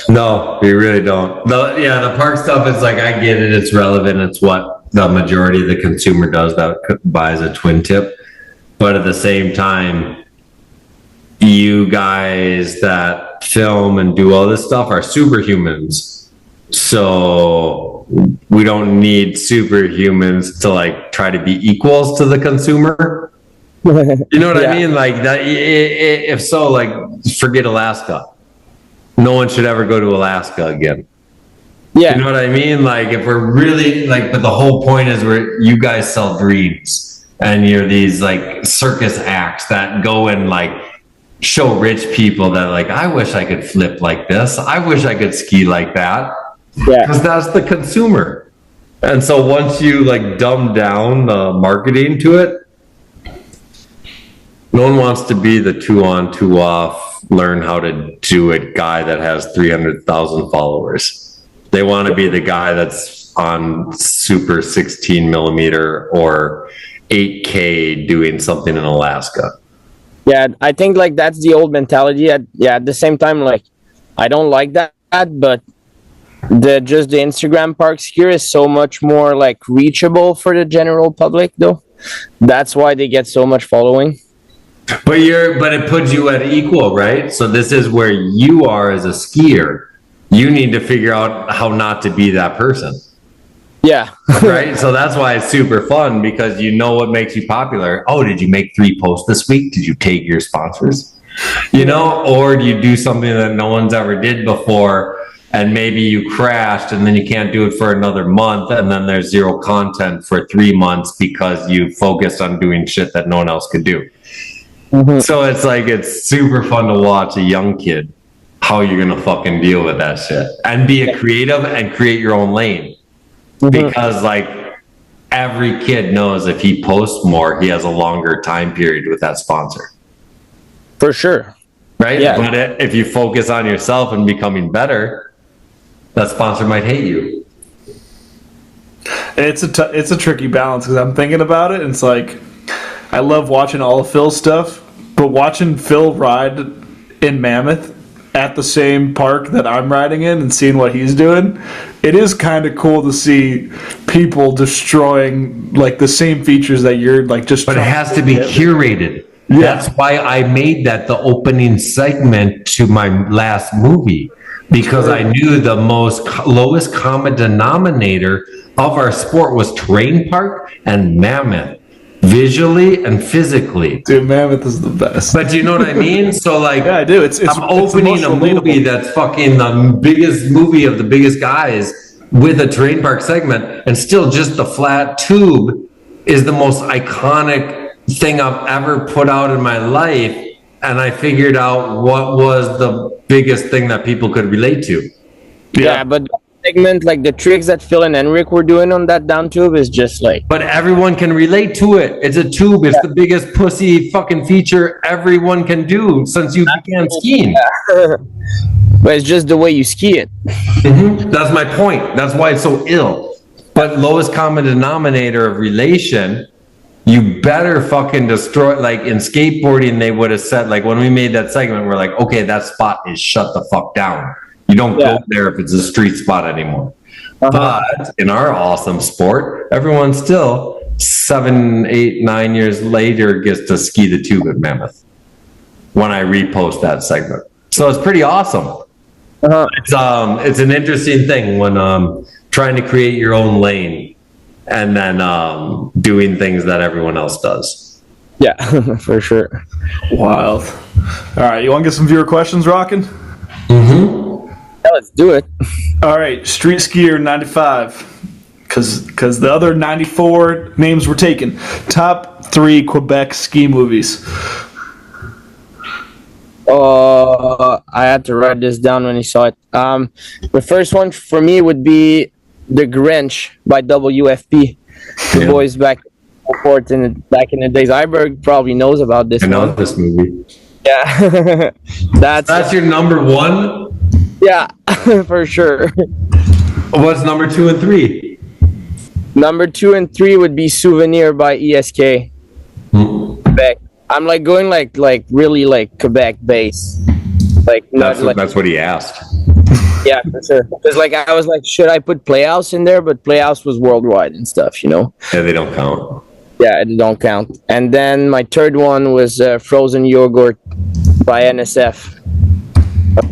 No, you really don't. The park stuff is like, I get it, it's relevant, it's what the majority of the consumer does that buys a twin tip. But at the same time, you guys that film and do all this stuff are superhumans. So we don't need superhumans to like try to be equals to the consumer. You know what I mean? Like that. If so, like, forget Alaska. No one should ever go to Alaska again. Yeah. You know what I mean? Like, if we're really like, but the whole point is where you guys sell dreams, and you're these like circus acts that go and like show rich people that like, I wish I could flip like this. I wish I could ski like that. Yeah. Because that's the consumer. And so once you like dumb down the marketing to it, no one wants to be the 2-on, 2-off, learn how to do it guy that has 300,000 followers. They want to be the guy that's on super 16 millimeter or 8K doing something in Alaska. Yeah, I think like that's the old mentality. At the same time, like I don't like that, but the Instagram park skier is so much more like reachable for the general public, though. That's why they get so much following. But it puts you at equal, right? So this is where you are as a skier. You need to figure out how not to be that person. Yeah. Right? So that's why it's super fun, because you know what makes you popular. Oh, did you make 3 posts this week? Did you take your sponsors? You know, or do you do something that no one's ever did before, and maybe you crashed and then you can't do it for another month, and then there's zero content for 3 months because you focused on doing shit that no one else could do. So it's like, it's super fun to watch a young kid, how you're gonna fucking deal with that shit and be a creative and create your own lane. Because like every kid knows if he posts more, he has a longer time period with that sponsor. For sure. Right? Yeah. But if you focus on yourself and becoming better, that sponsor might hate you. It's a tricky balance, because I'm thinking about it, and it's like, I love watching all of Phil's stuff, but watching Phil ride in Mammoth at the same park that I'm riding in and seeing what he's doing, it is kind of cool to see people destroying like the same features that you're like just. But it has to be curated. Yeah. That's why I made that the opening segment to my last movie, because I knew the lowest common denominator of our sport was terrain park and Mammoth, visually and physically. Dude, Mammoth is the best. But do you know what I mean? So like, Yeah, I do. I'm opening a movie that's fucking the biggest movie of the biggest guys with a terrain park segment, and still just the flat tube is the most iconic thing I've ever put out in my life. And I figured out what was the biggest thing that people could relate to. Yeah, but segment, like the tricks that Phil and Henrik were doing on that down tube, is just like. But everyone can relate to it. It's a tube. It's the biggest pussy fucking feature everyone can do since you began skiing. But it's just the way you ski it. That's my point. That's why it's so ill. But lowest common denominator of relation, you better fucking destroy. Like in skateboarding, they would have said, like when we made that segment, we're like, okay, that spot is shut the fuck down. You don't go there if it's a street spot anymore. But in our awesome sport, everyone still 7, 8, 9 years later gets to ski the tube at Mammoth when I repost that segment. So it's pretty awesome. It's an interesting thing when trying to create your own lane and then doing things that everyone else does. Yeah, for sure. Wild. All right, you want to get some viewer questions rocking? Yeah, let's do it. All right, Street Skier 95, because the other 94 names were taken. Top 3 Quebec ski movies. I had to write this down when he saw it. The first one for me would be The Grinch by WFP. The boys back in the days. Iberg probably knows about this. I know this movie. Yeah, that's your number 1. Yeah, for sure. What's number 2 and 3? Number 2 and 3 would be Souvenir by ESK. Quebec. I'm like going like really like Quebec base. Like that's what he asked. Yeah, for sure. Because like I was like, should I put Playhouse in there? But Playhouse was worldwide and stuff, you know. Yeah, they don't count. Yeah, it don't count. And then my third one was Frozen Yogurt by NSF.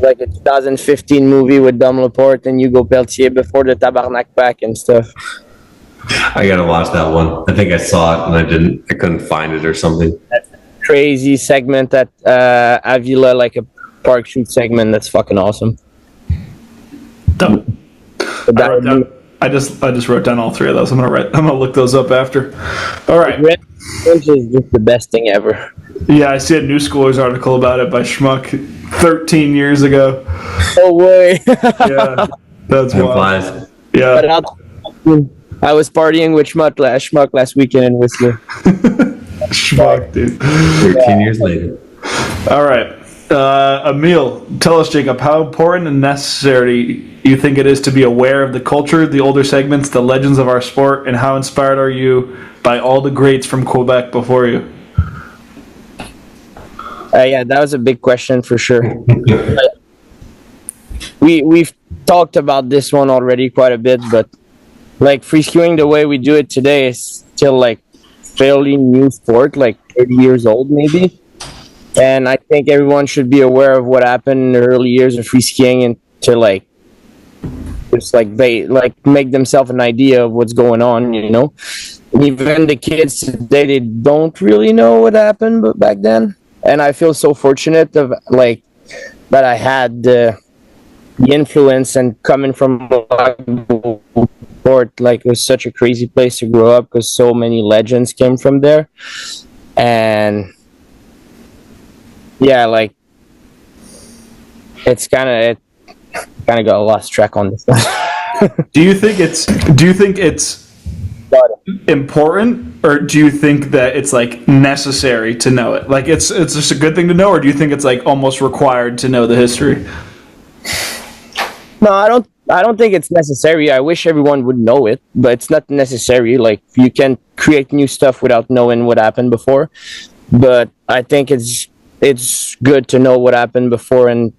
Like a 2015 movie with Dom Laporte and Hugo Pelletier before the Tabarnak Pack and stuff. I gotta watch that one. I think I saw it and I couldn't find it or something. That's a crazy segment at Avila, like a park shoot segment. That's fucking awesome. Dope. I just wrote down all 3 of those. I'm gonna look those up after. All right. Grinch is just the best thing ever. Yeah, I see a Newschooler's article about it by Schmuck 13 years ago. Oh way. Yeah, that's wild. Yeah. But I was partying with Schmuck last weekend in Whistler. Schmuck, dude. 13 years later. All right. Emil, tell us, Jacob, how important and necessary you think it is to be aware of the culture, the older segments, the legends of our sport, and how inspired are you by all the greats from Quebec before you? Yeah, that was a big question for sure. We've talked about this one already quite a bit, but like free skiing the way we do it today is still like fairly new sport, like 30 years old maybe. And I think everyone should be aware of what happened in the early years of free skiing and to like just like they like make themselves an idea of what's going on, you know. And even the kids today, they don't really know what happened but back then. And I feel so fortunate of like that I had the influence and coming from sport, like it was such a crazy place to grow up because so many legends came from there. And yeah, like it's kind of got lost track on this. Do you think it's important, or do you think that it's like necessary to know it? Like it's just a good thing to know, or do you think it's like almost required to know the history? No, I don't think it's necessary. I wish everyone would know it, but it's not necessary. Like you can create new stuff without knowing what happened before. But I think it's good to know what happened before and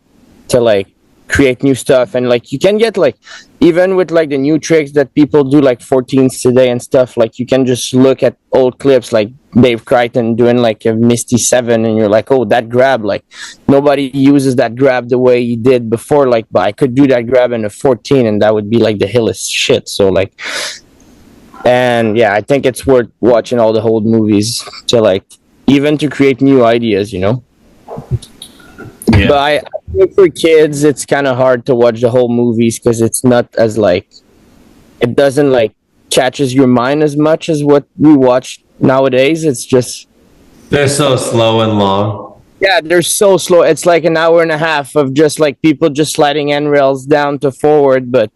to like create new stuff. And like you can get like even with like the new tricks that people do like 14s today and stuff, like you can just look at old clips like Dave Crichton doing like a Misty 7 and you're like, oh, that grab, like nobody uses that grab the way he did before, like, but I could do that grab in a 14 and that would be like the hillest shit. So like, and yeah, I think it's worth watching all the old movies to like even to create new ideas, you know. Yeah. But I think for kids it's kind of hard to watch the whole movies because it's not as like it doesn't like catches your mind as much as what we watch nowadays. It's just They're so slow and long. yeah, they're so slow. It's like an hour and a half of just like people just sliding end rails down to forward. But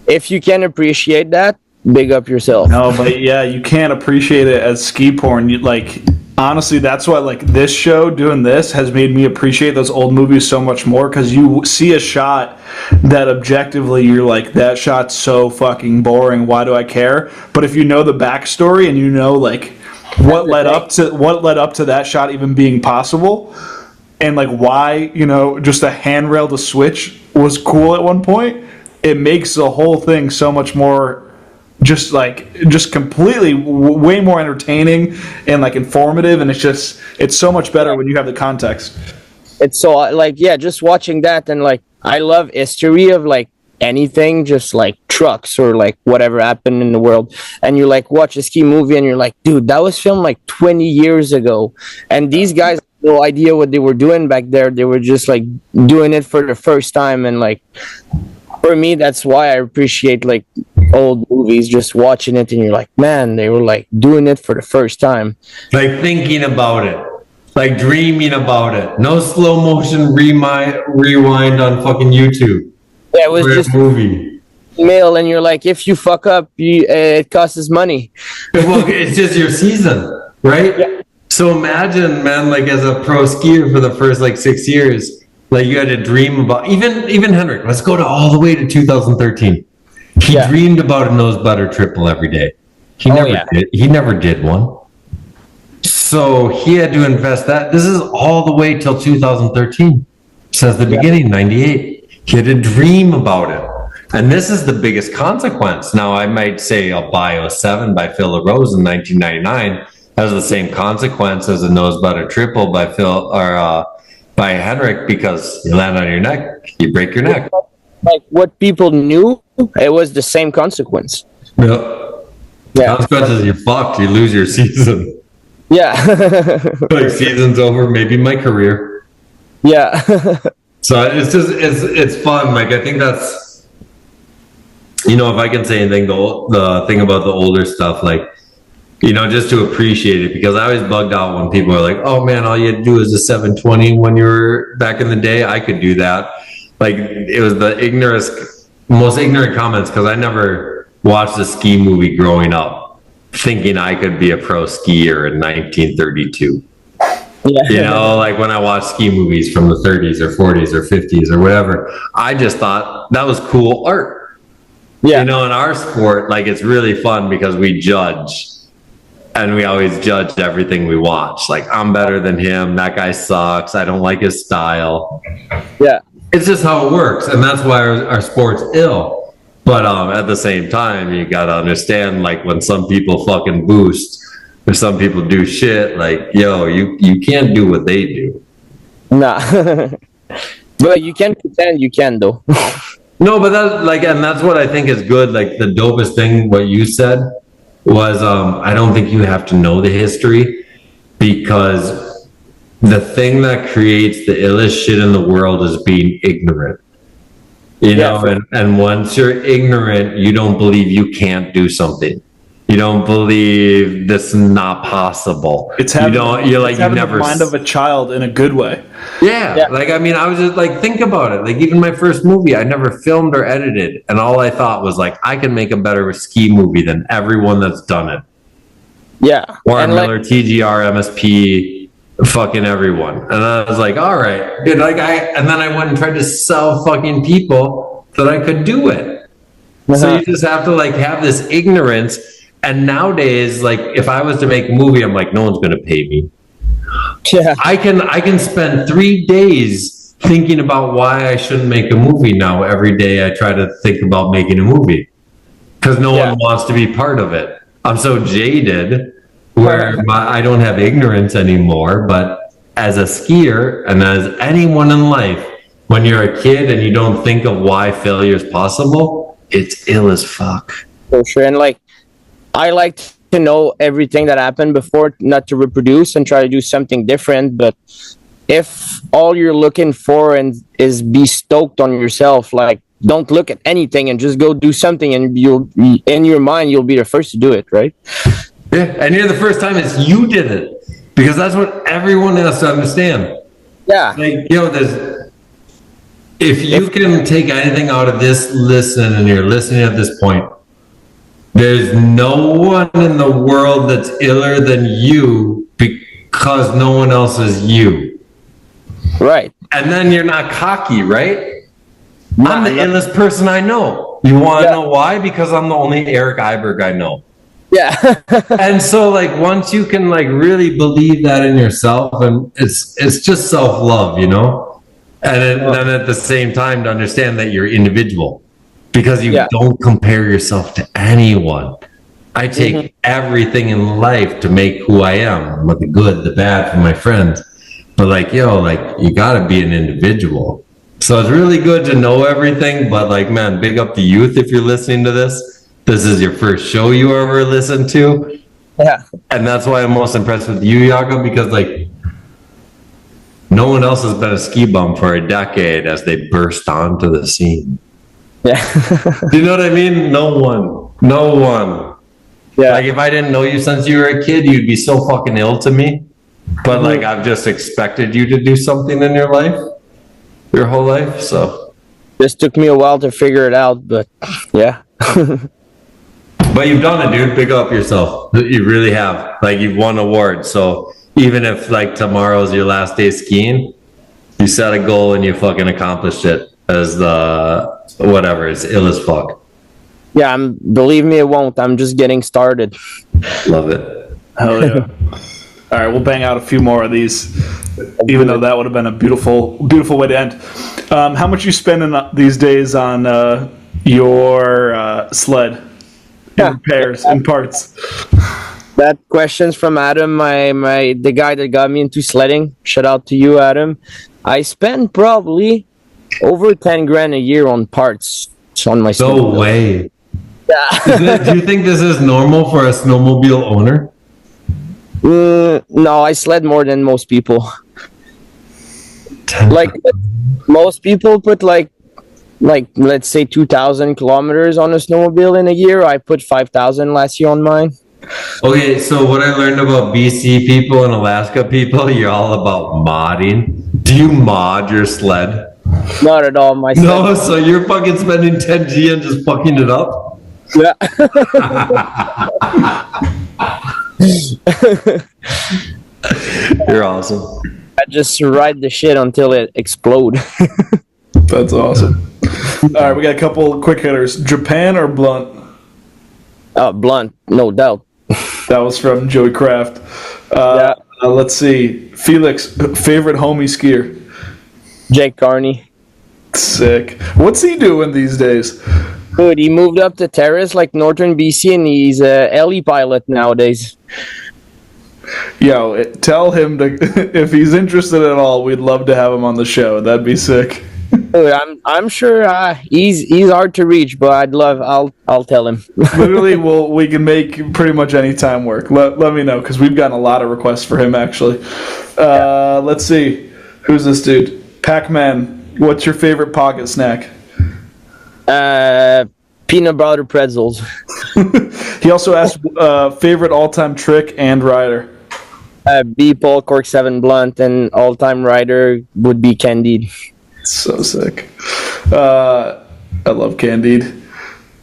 if you can appreciate that, big up yourself. No, but yeah, you can't appreciate it as ski porn. You like honestly, that's why like this show doing this has made me appreciate those old movies so much more because you see a shot that objectively you're like, that shot's so fucking boring. Why do I care? But if you know the backstory and you know like what led up to that shot even being possible, and like why, you know, just a handrail to switch was cool at one point, it makes the whole thing so much more just completely way more entertaining and like informative, and it's so much better when you have the context. It's so like yeah, just watching that and like I love history of like anything, just like trucks or like whatever happened in the world, and you like watch a ski movie and you're like, dude, that was filmed like 20 years ago and these guys had no idea what they were doing back there. They were just like doing it for the first time. And like for me, that's why I appreciate like old movies, just watching it and you're like, man, they were like doing it for the first time, Like thinking about it. Like dreaming about it. No slow motion rewind on fucking YouTube. yeah, it was For a just movie. mail and you're like, if you fuck up it costs us money. Well, it's just your season, right? Yeah. So imagine, man, like as a pro skier for the first like 6 years, like you had to dream about even Henrik. Let's go to all the way to 2013. He Yeah. dreamed about a nose butter triple every day. He never did one. So he had to invest that. This is all the way till 2013. Since the beginning, 98. He had to dream about it. And this is the biggest consequence. Now, I might say I'll buy 07 by Phil LaRose in 1999 has the same consequence as a nose butter triple by by Henrik, because you land on your neck, you break your neck. Like what people knew, it was the same consequence. Yeah. Consequences, you're fucked. You lose your season. Yeah. Like season's over, maybe my career. Yeah. So it's fun. Like I think that's, you know, if I can say anything, the thing about the older stuff, like, you know, just to appreciate it, because I always bugged out when people are like, oh man, all you had to do is a 720 when you were back in the day. I could do that. Like it was the most ignorant comments, because I never watched a ski movie growing up thinking I could be a pro skier in 1932. Yeah. You know, like when I watch ski movies from the 30s or 40s or 50s or whatever, I just thought that was cool art. Yeah. You know, in our sport, like it's really fun because we judge, and we always judge everything we watch. Like, I'm better than him. That guy sucks. I don't like his style. Yeah. it's just how it works, and that's why our sport's ill. But at the same time, you gotta understand, like, when some people fucking boost or some people do shit, like, yo, you can't do what they do. Nah. But you can pretend you can, though. No, but that's like, and that's what I think is good. Like, the dopest thing, what you said was, I don't think you have to know the history, because the thing that creates the illest shit in the world is being ignorant. You know, and once you're ignorant, you don't believe you can't do something. You don't believe this is not possible. It's having, you're like, you never the mind of a child in a good way. Yeah. Like, I mean, I was just like, think about it. Like, even my first movie, I never filmed or edited. And all I thought was, like, I can make a better ski movie than everyone that's done it. Yeah. Warren Miller, TGR, MSP, fucking everyone. And I was like, all right. Dude, and then I went and tried to sell fucking people that I could do it. So you just have to, like, have this ignorance. And nowadays, like, if I was to make a movie, I'm like, no one's going to pay me. Yeah. I can spend 3 days thinking about why I shouldn't make a movie now. Every day I try to think about making a movie because no one wants to be part of it. I'm so jaded where I don't have ignorance anymore. But as a skier and as anyone in life, when you're a kid and you don't think of why failure is possible, it's ill as fuck. For sure. And like, I like to know everything that happened before, not to reproduce and try to do something different. But if all you're looking for is be stoked on yourself, like, don't look at anything and just go do something, and you'll, in your mind, you'll be the first to do it, right? Yeah, and you're the first time it's you did it, because that's what everyone has to understand. Yeah. Like, if you can take anything out of this listen, and you're listening at this point, there's no one in the world that's iller than you because no one else is you. Right. And then you're not cocky, right? I'm the illest person I know. You want to know why? Because I'm the only Eric Iberg I know. Yeah. And so, like, once you can, like, really believe that in yourself, and it's just self-love, you know? And then at the same time to understand that you're individual. Because you don't compare yourself to anyone. I take everything in life to make who I am, with the good, the bad, from my friends. But, like, you gotta be an individual. So it's really good to know everything, but, like, man, big up the youth if you're listening to this. This is your first show you ever listened to. Yeah. And that's why I'm most impressed with you, Jakob, because, like, no one else has been a ski bum for a decade as they burst onto the scene. Yeah. Do you know what I mean? No one. Yeah. Like, if I didn't know you since you were a kid, you'd be so fucking ill to me. But like, I've just expected you to do something in your life, your whole life. So this took me a while to figure it out, but yeah. But you've done it, dude. Pick up yourself. You really have. Like, you've won awards. So even if, like, tomorrow's your last day skiing, you set a goal and you fucking accomplished it. As whatever, it's ill as fuck. Yeah, believe me, it won't. I'm just getting started. Love it. Hell yeah. All right, we'll bang out a few more of these, even though that would have been a beautiful way to end. How much you spending these days on your sled in repairs and parts? That question's from Adam, the guy that got me into sledding. Shout out to you, Adam. I spend probably over 10 grand a year on parts on my snowmobile. No way. Yeah. Do you think this is normal for a snowmobile owner? No, I sled more than most people. Like, most people put like let's say 2,000 kilometers on a snowmobile in a year. I put 5,000 last year on mine. Okay, so what I learned about BC people and Alaska people, you're all about modding. Do you mod your sled? Not at all. My sled. No, so you're fucking spending 10G and just fucking it up? Yeah. You're awesome. I just ride the shit until it explodes. That's awesome. All right, we got a couple quick hitters. Japan or Blunt? Blunt, no doubt. That was from Joey Kraft. Let's see. Felix, favorite homie skier? Jake Carney. Sick. What's he doing these days? Dude, he moved up to Terrace, like northern BC, and he's a heli pilot nowadays. Yo, tell him to if he's interested at all. We'd love to have him on the show. That'd be sick. Dude, I'm sure he's hard to reach, but I'll tell him. Literally, we can make pretty much any time work. Let me know because we've gotten a lot of requests for him actually. Let's see, who's this dude? Pac-Man. What's your favorite pocket snack? Peanut butter pretzels. He also asked favorite all-time trick and rider. B Paul Cork 7 Blunt, and all-time rider would be Candide. So sick. I love Candide.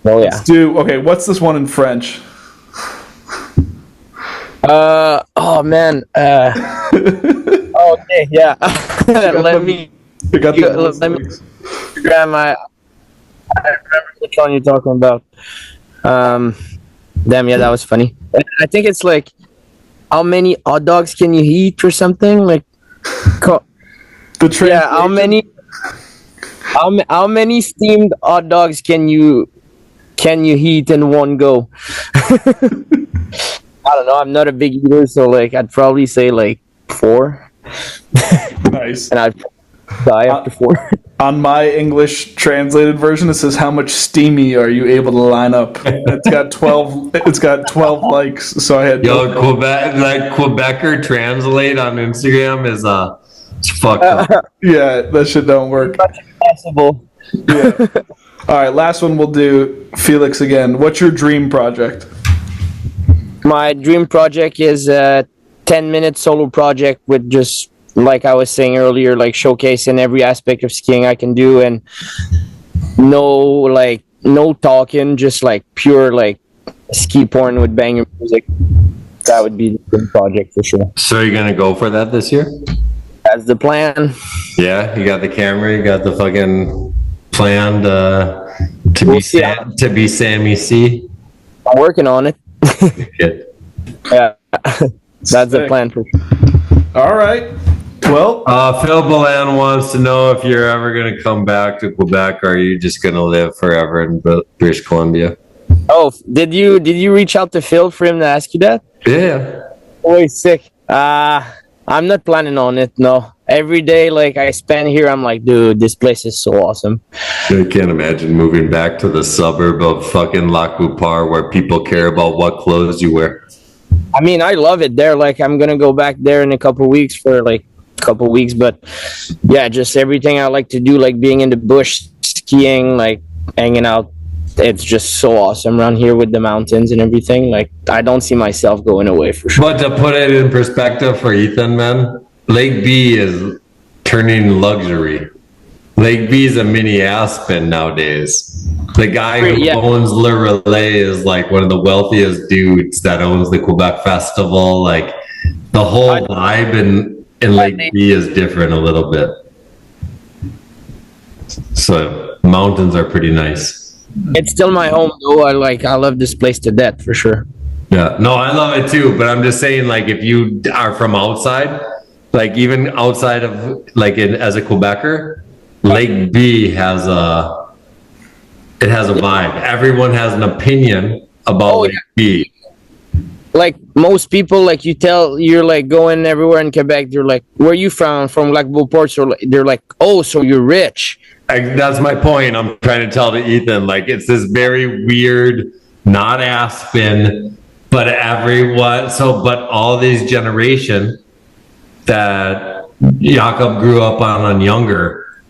Oh yeah. Okay, what's this one in French? Oh man. Okay, yeah. Let me grab my. I remember which one you're talking about. Damn, yeah, that was funny. I think it's like, how many hot dogs can you eat or something? Like, yeah, how many steamed hot dogs can you eat in one go? I don't know. I'm not a big eater, so like I'd probably say like 4. Nice. And I'd die after 4. On my English translated version, it says, "How much steamy are you able to line up?" It's got 12. It's got 12 likes. So I had Quebec, like Quebecer translate on Instagram is it's fucked up. Yeah, that shit don't work. That's impossible. Yeah. All right, last one we'll do. Felix again. What's your dream project? My dream project is a 10-minute solo project with just, like I was saying earlier, like showcasing every aspect of skiing I can do, and no talking, just like pure like ski porn with banger music. That would be the dream project for sure. So you're gonna go for that this year? That's the plan. Yeah, you got the camera, you got the fucking plan to be Sammy C. I'm working on it. Good. Yeah, that's the plan for sure. All right. Well, Phil Belanger wants to know if you're ever going to come back to Quebec, or are you just going to live forever in British Columbia? Oh, did you reach out to Phil for him to ask you that? Yeah. Oh, he's sick. I'm not planning on it. No. Every day, like I spend here, I'm like, dude, this place is so awesome. I can't imagine moving back to the suburb of fucking Lac Beauport where people care about what clothes you wear. I mean, I love it there. Like, I'm gonna go back there in a couple weeks for like a couple weeks, but yeah, just everything I like to do, like being in the bush, skiing, like hanging out. It's just so awesome around here with the mountains and everything. Like, I don't see myself going away for sure. But to put it in perspective for Ethan, man, Lake B is turning luxury. Lake B is a mini Aspen nowadays. The guy who owns Le Relais is like one of the wealthiest dudes that owns the Quebec Festival. Like, the whole vibe in Lake B is different a little bit. So mountains are pretty nice. It's still my home though. I love this place to death for sure. Yeah, no, I love it too. But I'm just saying, like, if you are from outside, like even outside of like as a Quebecer, Lake B has a vibe. Everyone has an opinion about Lake B. Like most people, like you're like going everywhere in Quebec. They're like, "Where are you from?" From like Beauport. So they're like, "Oh, so you're rich." That's my point. I'm trying to tell to Ethan, like, it's this very weird, not Aspen, but everyone. So, but all these generation that Jakob grew up on younger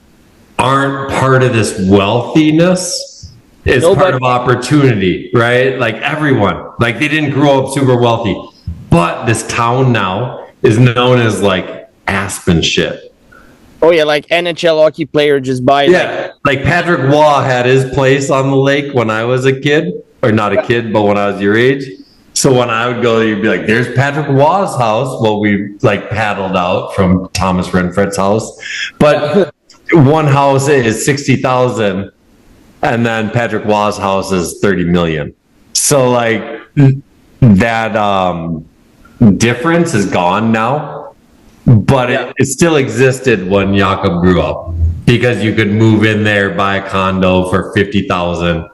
aren't part of this wealthiness. It's part of opportunity, right? Like everyone, like they didn't grow up super wealthy, but this town now is known as like Aspen shit. Oh yeah, like NHL hockey player just buy. Yeah, like Patrick Waugh had his place on the lake when I was a kid, or not a kid, but when I was your age. So when I would go, you'd be like, "There's Patrick Waugh's house." Well, we like paddled out from Thomas Renfred's house, but one house is 60,000, and then Patrick Waugh's house is 30 million. So like that difference is gone now. But it still existed when Jakob grew up. because you could move in there, buy a condo for $50,000,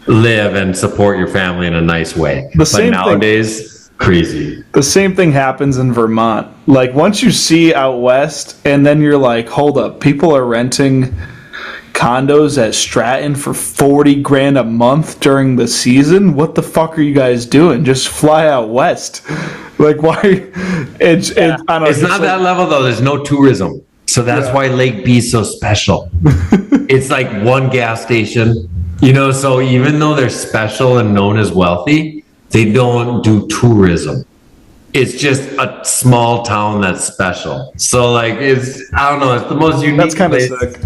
live and support your family in a nice way. But nowadays, crazy. The same thing happens in Vermont. Like once you see out west, and then you're like, hold up, people are renting condos at Stratton for $40,000 a month during the season. What the fuck are you guys doing? Just fly out west. Like why? I don't know. It's not that level though. There's no tourism, so that's why Lake B is so special. It's like one gas station, you know. So even though they're special and known as wealthy, they don't do tourism. It's just a small town that's special. So like I don't know, it's the most unique That's kind of place. sick.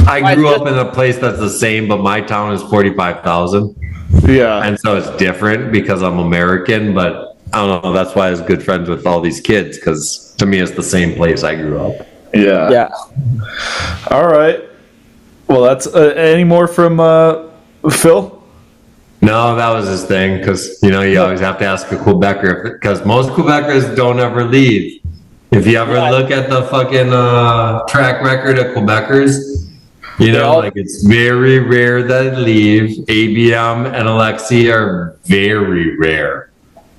I grew up in a place that's the same, but my town is 45,000. Yeah. And so it's different because I'm American, but I don't know, that's why I was good friends with all these kids, because to me it's the same place I grew up. Yeah. Yeah. All right. Well, that's any more from Phil? No, that was his thing, because you always have to ask a Quebecer, because most Quebecers don't ever leave. If you ever look at the fucking track record of Quebecers, like it's very rare that they leave. ABM and Alexi are very rare.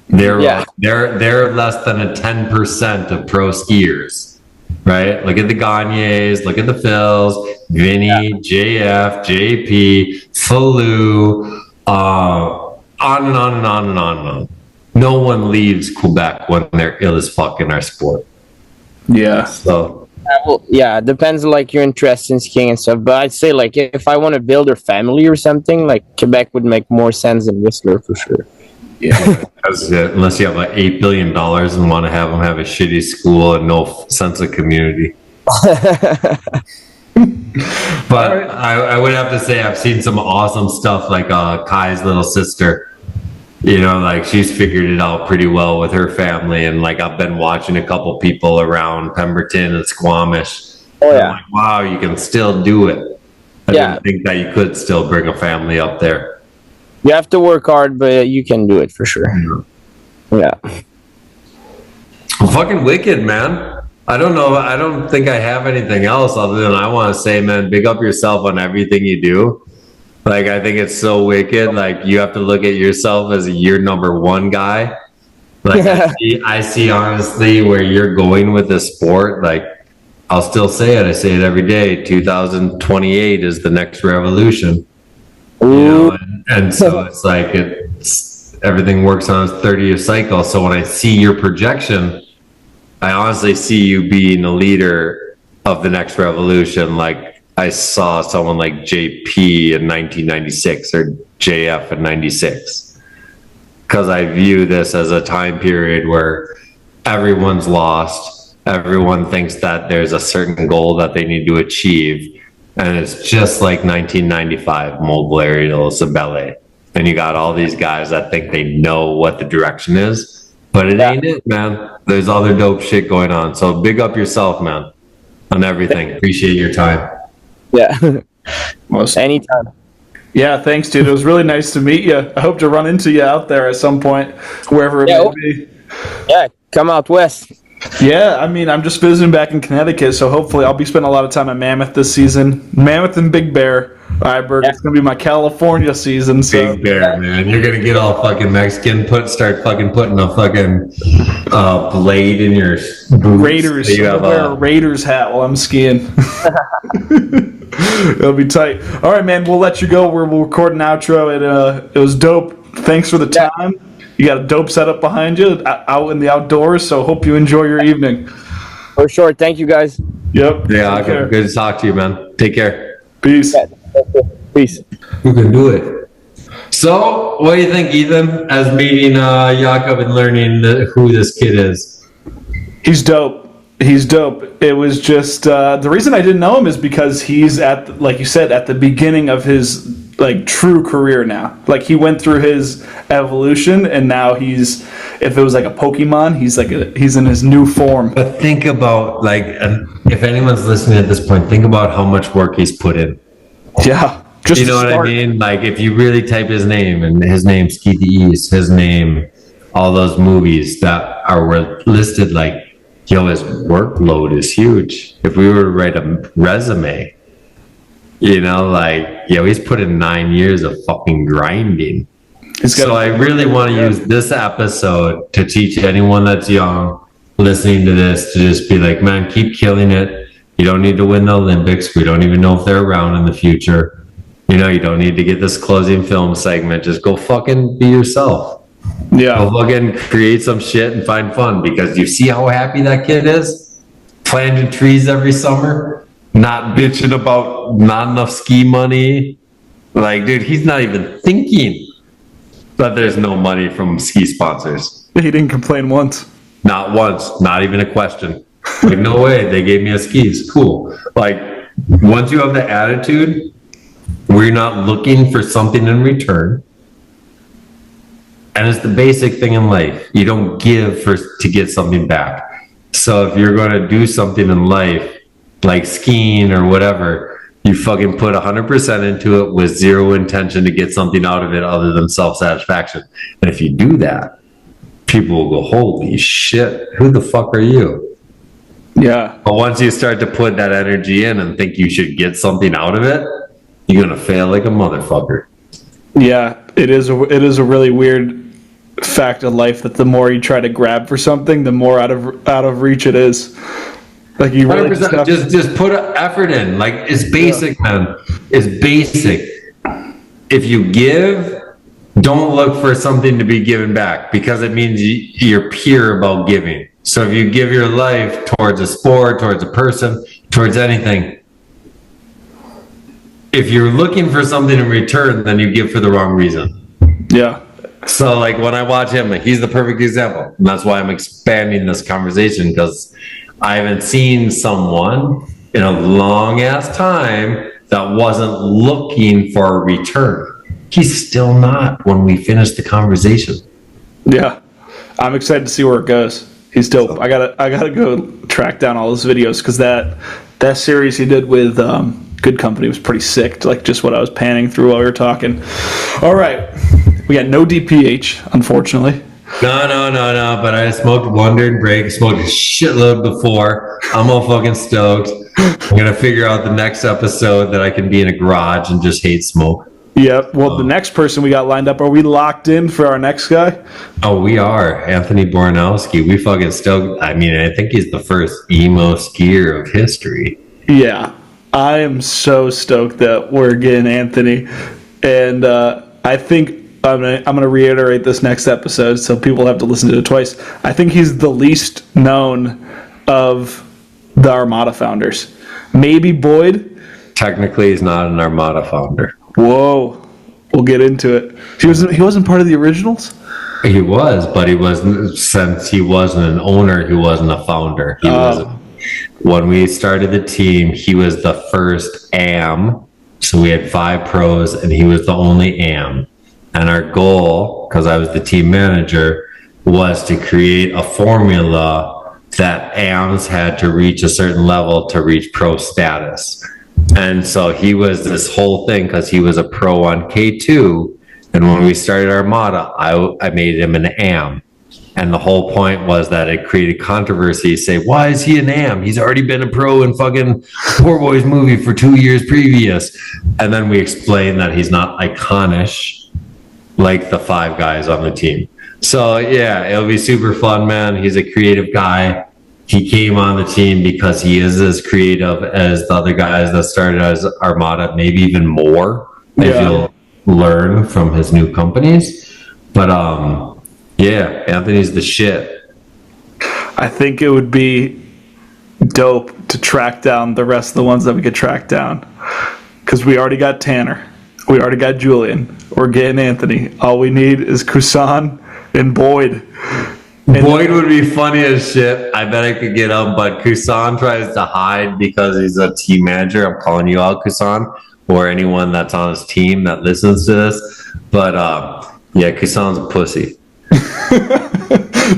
They're less than a 10% of pro skiers, right? Look at the Gagnes, look at the Phils, Vinny, JF, JP, Falou. On and on and on and on and on. No one leaves Quebec when they're ill as fuck in our sport. Yeah. So. Well, yeah, it depends like your interest in skiing and stuff. But I'd say like if I want to build a family or something, like Quebec would make more sense than Whistler for sure. Yeah, unless you have like $8 billion and want to have them have a shitty school and no sense of community. But I would have to say I've seen some awesome stuff, like Kai's little sister. Like she's figured it out pretty well with her family, and like I've been watching a couple people around Pemberton and Squamish. Oh yeah! I'm like, wow, you can still do it. I didn't think that you could still bring a family up there. You have to work hard, but you can do it for sure. Yeah. Fucking wicked, man. I don't know. I don't think I have anything else other than I want to say, man, big up yourself on everything you do. Like, I think it's so wicked. Like, you have to look at yourself as a year number one guy. Like, I see honestly where you're going with this sport. Like, I'll still say it. I say it every day. 2028 is the next revolution. And so it's like everything works on a 30-year cycle. So when I see your projection, I honestly see you being a leader of the next revolution. Like I saw someone like JP in 1996 or JF in 96. Because I view this as a time period where everyone's lost. Everyone thinks that there's a certain goal that they need to achieve. And it's just like 1995, Mobile Aerial, Sabelle. And you got all these guys that think they know what the direction is. But it ain't it, man. There's other dope shit going on. So big up yourself, man, on everything. Appreciate your time. Yeah. Most Anytime. Yeah, thanks, dude. It was really nice to meet you. I hope to run into you out there at some point, wherever it may be. Yeah, come out west. Yeah, I mean, I'm just visiting back in Connecticut, so hopefully I'll be spending a lot of time at Mammoth this season. Mammoth and Big Bear. Iberg. It's going to be my California season. So. Big Bear, man. You're going to get all fucking Mexican, start fucking putting a fucking blade in your boots. Raiders. So I'll wear a Raiders hat while I'm skiing. It'll be tight. All right, man, we'll let you go. We'll record an outro. It was dope. Thanks for the time. You got a dope setup behind you out in the outdoors, so hope you enjoy your evening. For sure. Thank you, guys. Yep. Yeah, good to talk to you, man. Take care. Peace. Peace. Who can do it? So, what do you think, Ethan, as meeting Jakob and learning who this kid is? He's dope. He's dope. It was just the reason I didn't know him is because he's at, like you said, at the beginning of his true career now. Like he went through his evolution, and now he's, if it was like a Pokemon, he's in his new form. But think about if anyone's listening at this point, think about how much work he's put in. Yeah. You know what I mean? Like if you really type his name, and his name Ski the East, his name, all those movies that are listed, his workload is huge. If we were to write a resume, You know, like, he's put in 9 years of fucking grinding. So I really want to use this episode to teach anyone that's young listening to this to just be like, man, keep killing it. You don't need to win the Olympics. We don't even know if they're around in the future. You know, you don't need to get this closing film segment. Just go fucking be yourself. Yeah. Go fucking create some shit and find fun, because you see how happy that kid is? Planting trees every summer, not bitching about not enough ski money. Like, dude, he's not even thinking that there's no money from ski sponsors. He didn't complain once. Not once, not even a question. Like, no way, they gave me a skis. Cool. Like, once you have the attitude where you're not looking for something in return, and it's the basic thing in life. You don't give to get something back. So if you're going to do something in life, like skiing or whatever, you fucking put 100% into it with zero intention to get something out of it other than self-satisfaction. And if you do that, people will go, holy shit, who the fuck are you? Yeah. But once you start to put that energy in and think you should get something out of it, you're going to fail like a motherfucker. Yeah, it is a really weird fact of life that the more you try to grab for something, the more out of reach it is. Like, you really just put effort in. Like, it's basic, man. It's basic. If you give, don't look for something to be given back, because it means you're pure about giving. So if you give your life towards a sport, towards a person, towards anything, if you're looking for something in return, then you give for the wrong reason. Yeah. So, like, when I watch him, he's the perfect example. And that's why I'm expanding this conversation, because I haven't seen someone in a long ass time that wasn't looking for a return. He's still not when we finish the conversation. Yeah. I'm excited to see where it goes. He's dope. I gotta go track down all his videos, because that series he did with Good Company was pretty sick. Like, just what I was panning through while we were talking. All right. We got no DPH, unfortunately. No. But I smoked one during break. Smoked a shitload before. I'm all fucking stoked. I'm gonna figure out the next episode that I can be in a garage and just hate smoke. Yep. Well, the next person we got lined up, are we locked in for our next guy? Oh, we are. Anthony Bornowski. We fucking stoked. I mean, I think he's the first emo skier of history. Yeah. I am so stoked that we're getting Anthony. And I think I'm gonna reiterate this next episode, so people have to listen to it twice. I think he's the least known of the Armada founders. Maybe Boyd. Technically, he's not an Armada founder. Whoa, we'll get into it. He wasn't part of the originals. He was, but he wasn't. Since he wasn't an owner, he wasn't a founder. He wasn't. When we started the team, he was the first AM. So we had 5 pros, and he was the only AM. And our goal, because I was the team manager, was to create a formula that AMs had to reach a certain level to reach pro status. And so he was this whole thing, because he was a pro on K2. And when we started Armada, I made him an AM. And the whole point was that it created controversy. Say, why is he an AM? He's already been a pro in fucking Poor Boys movie for 2 years previous. And then we explained that he's not iconish like the 5 guys on the team. So yeah, it'll be super fun, man. He's a creative guy. He came on the team because he is as creative as the other guys that started as Armada, maybe even more, if you'll learn from his new companies. But yeah, Anthony's the shit. I think it would be dope to track down the rest of the ones that we could track down, because we already got Tanner. We already got Julian. We're getting Anthony. All we need is Kusan and Boyd. And Boyd would be funny as shit. I bet I could get him, but Kusan tries to hide because he's a team manager. I'm calling you out, Kusan, or anyone that's on his team that listens to this. But yeah, Kusan's a pussy.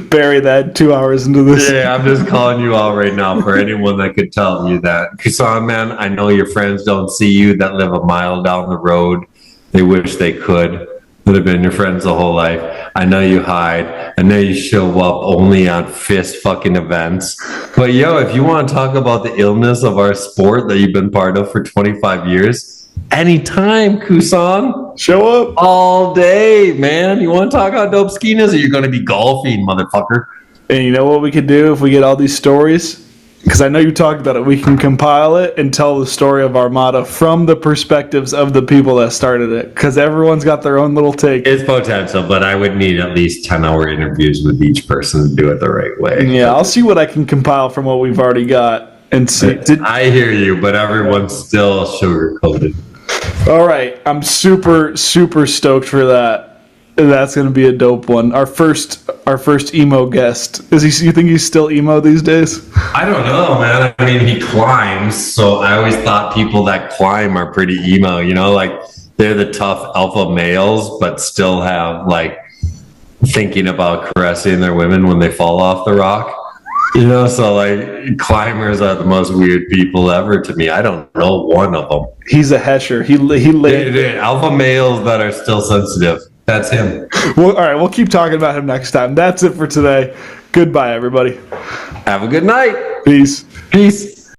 Bury that 2 hours into this. Yeah, I'm just calling you out right now for anyone that could tell you that. Kusan, man, I know your friends don't see you that live a mile down the road. They wish they could. that have been your friends the whole life. I know you hide. I know you show up only on fist fucking events. But yo, if you want to talk about the illness of our sport that you've been part of for 25 years, anytime, Kusan. Show up. All day, man. You want to talk how dope skiing is, or you're going to be golfing, motherfucker? And you know what we could do if we get all these stories? Because I know you talked about it. We can compile it and tell the story of Armada from the perspectives of the people that started it. Because everyone's got their own little take. It's potential, but I would need at least 10-hour interviews with each person to do it the right way. Yeah, I'll see what I can compile from what we've already got and see. I hear you, but everyone's still sugar-coated. All right, I'm super, super stoked for that. That's gonna be a dope one. Our first emo guest. You think he's still emo these days? I don't know, man. I mean, he climbs, so I always thought people that climb are pretty emo. You know, like they're the tough alpha males, but still have like thinking about caressing their women when they fall off the rock. You know, so like climbers are the most weird people ever to me. I don't know one of them. He's a hesher. He laid alpha males that are still sensitive. That's him. Well, all right, we'll keep talking about him next time. That's it for today. Goodbye, everybody. Have a good night. Peace. Peace.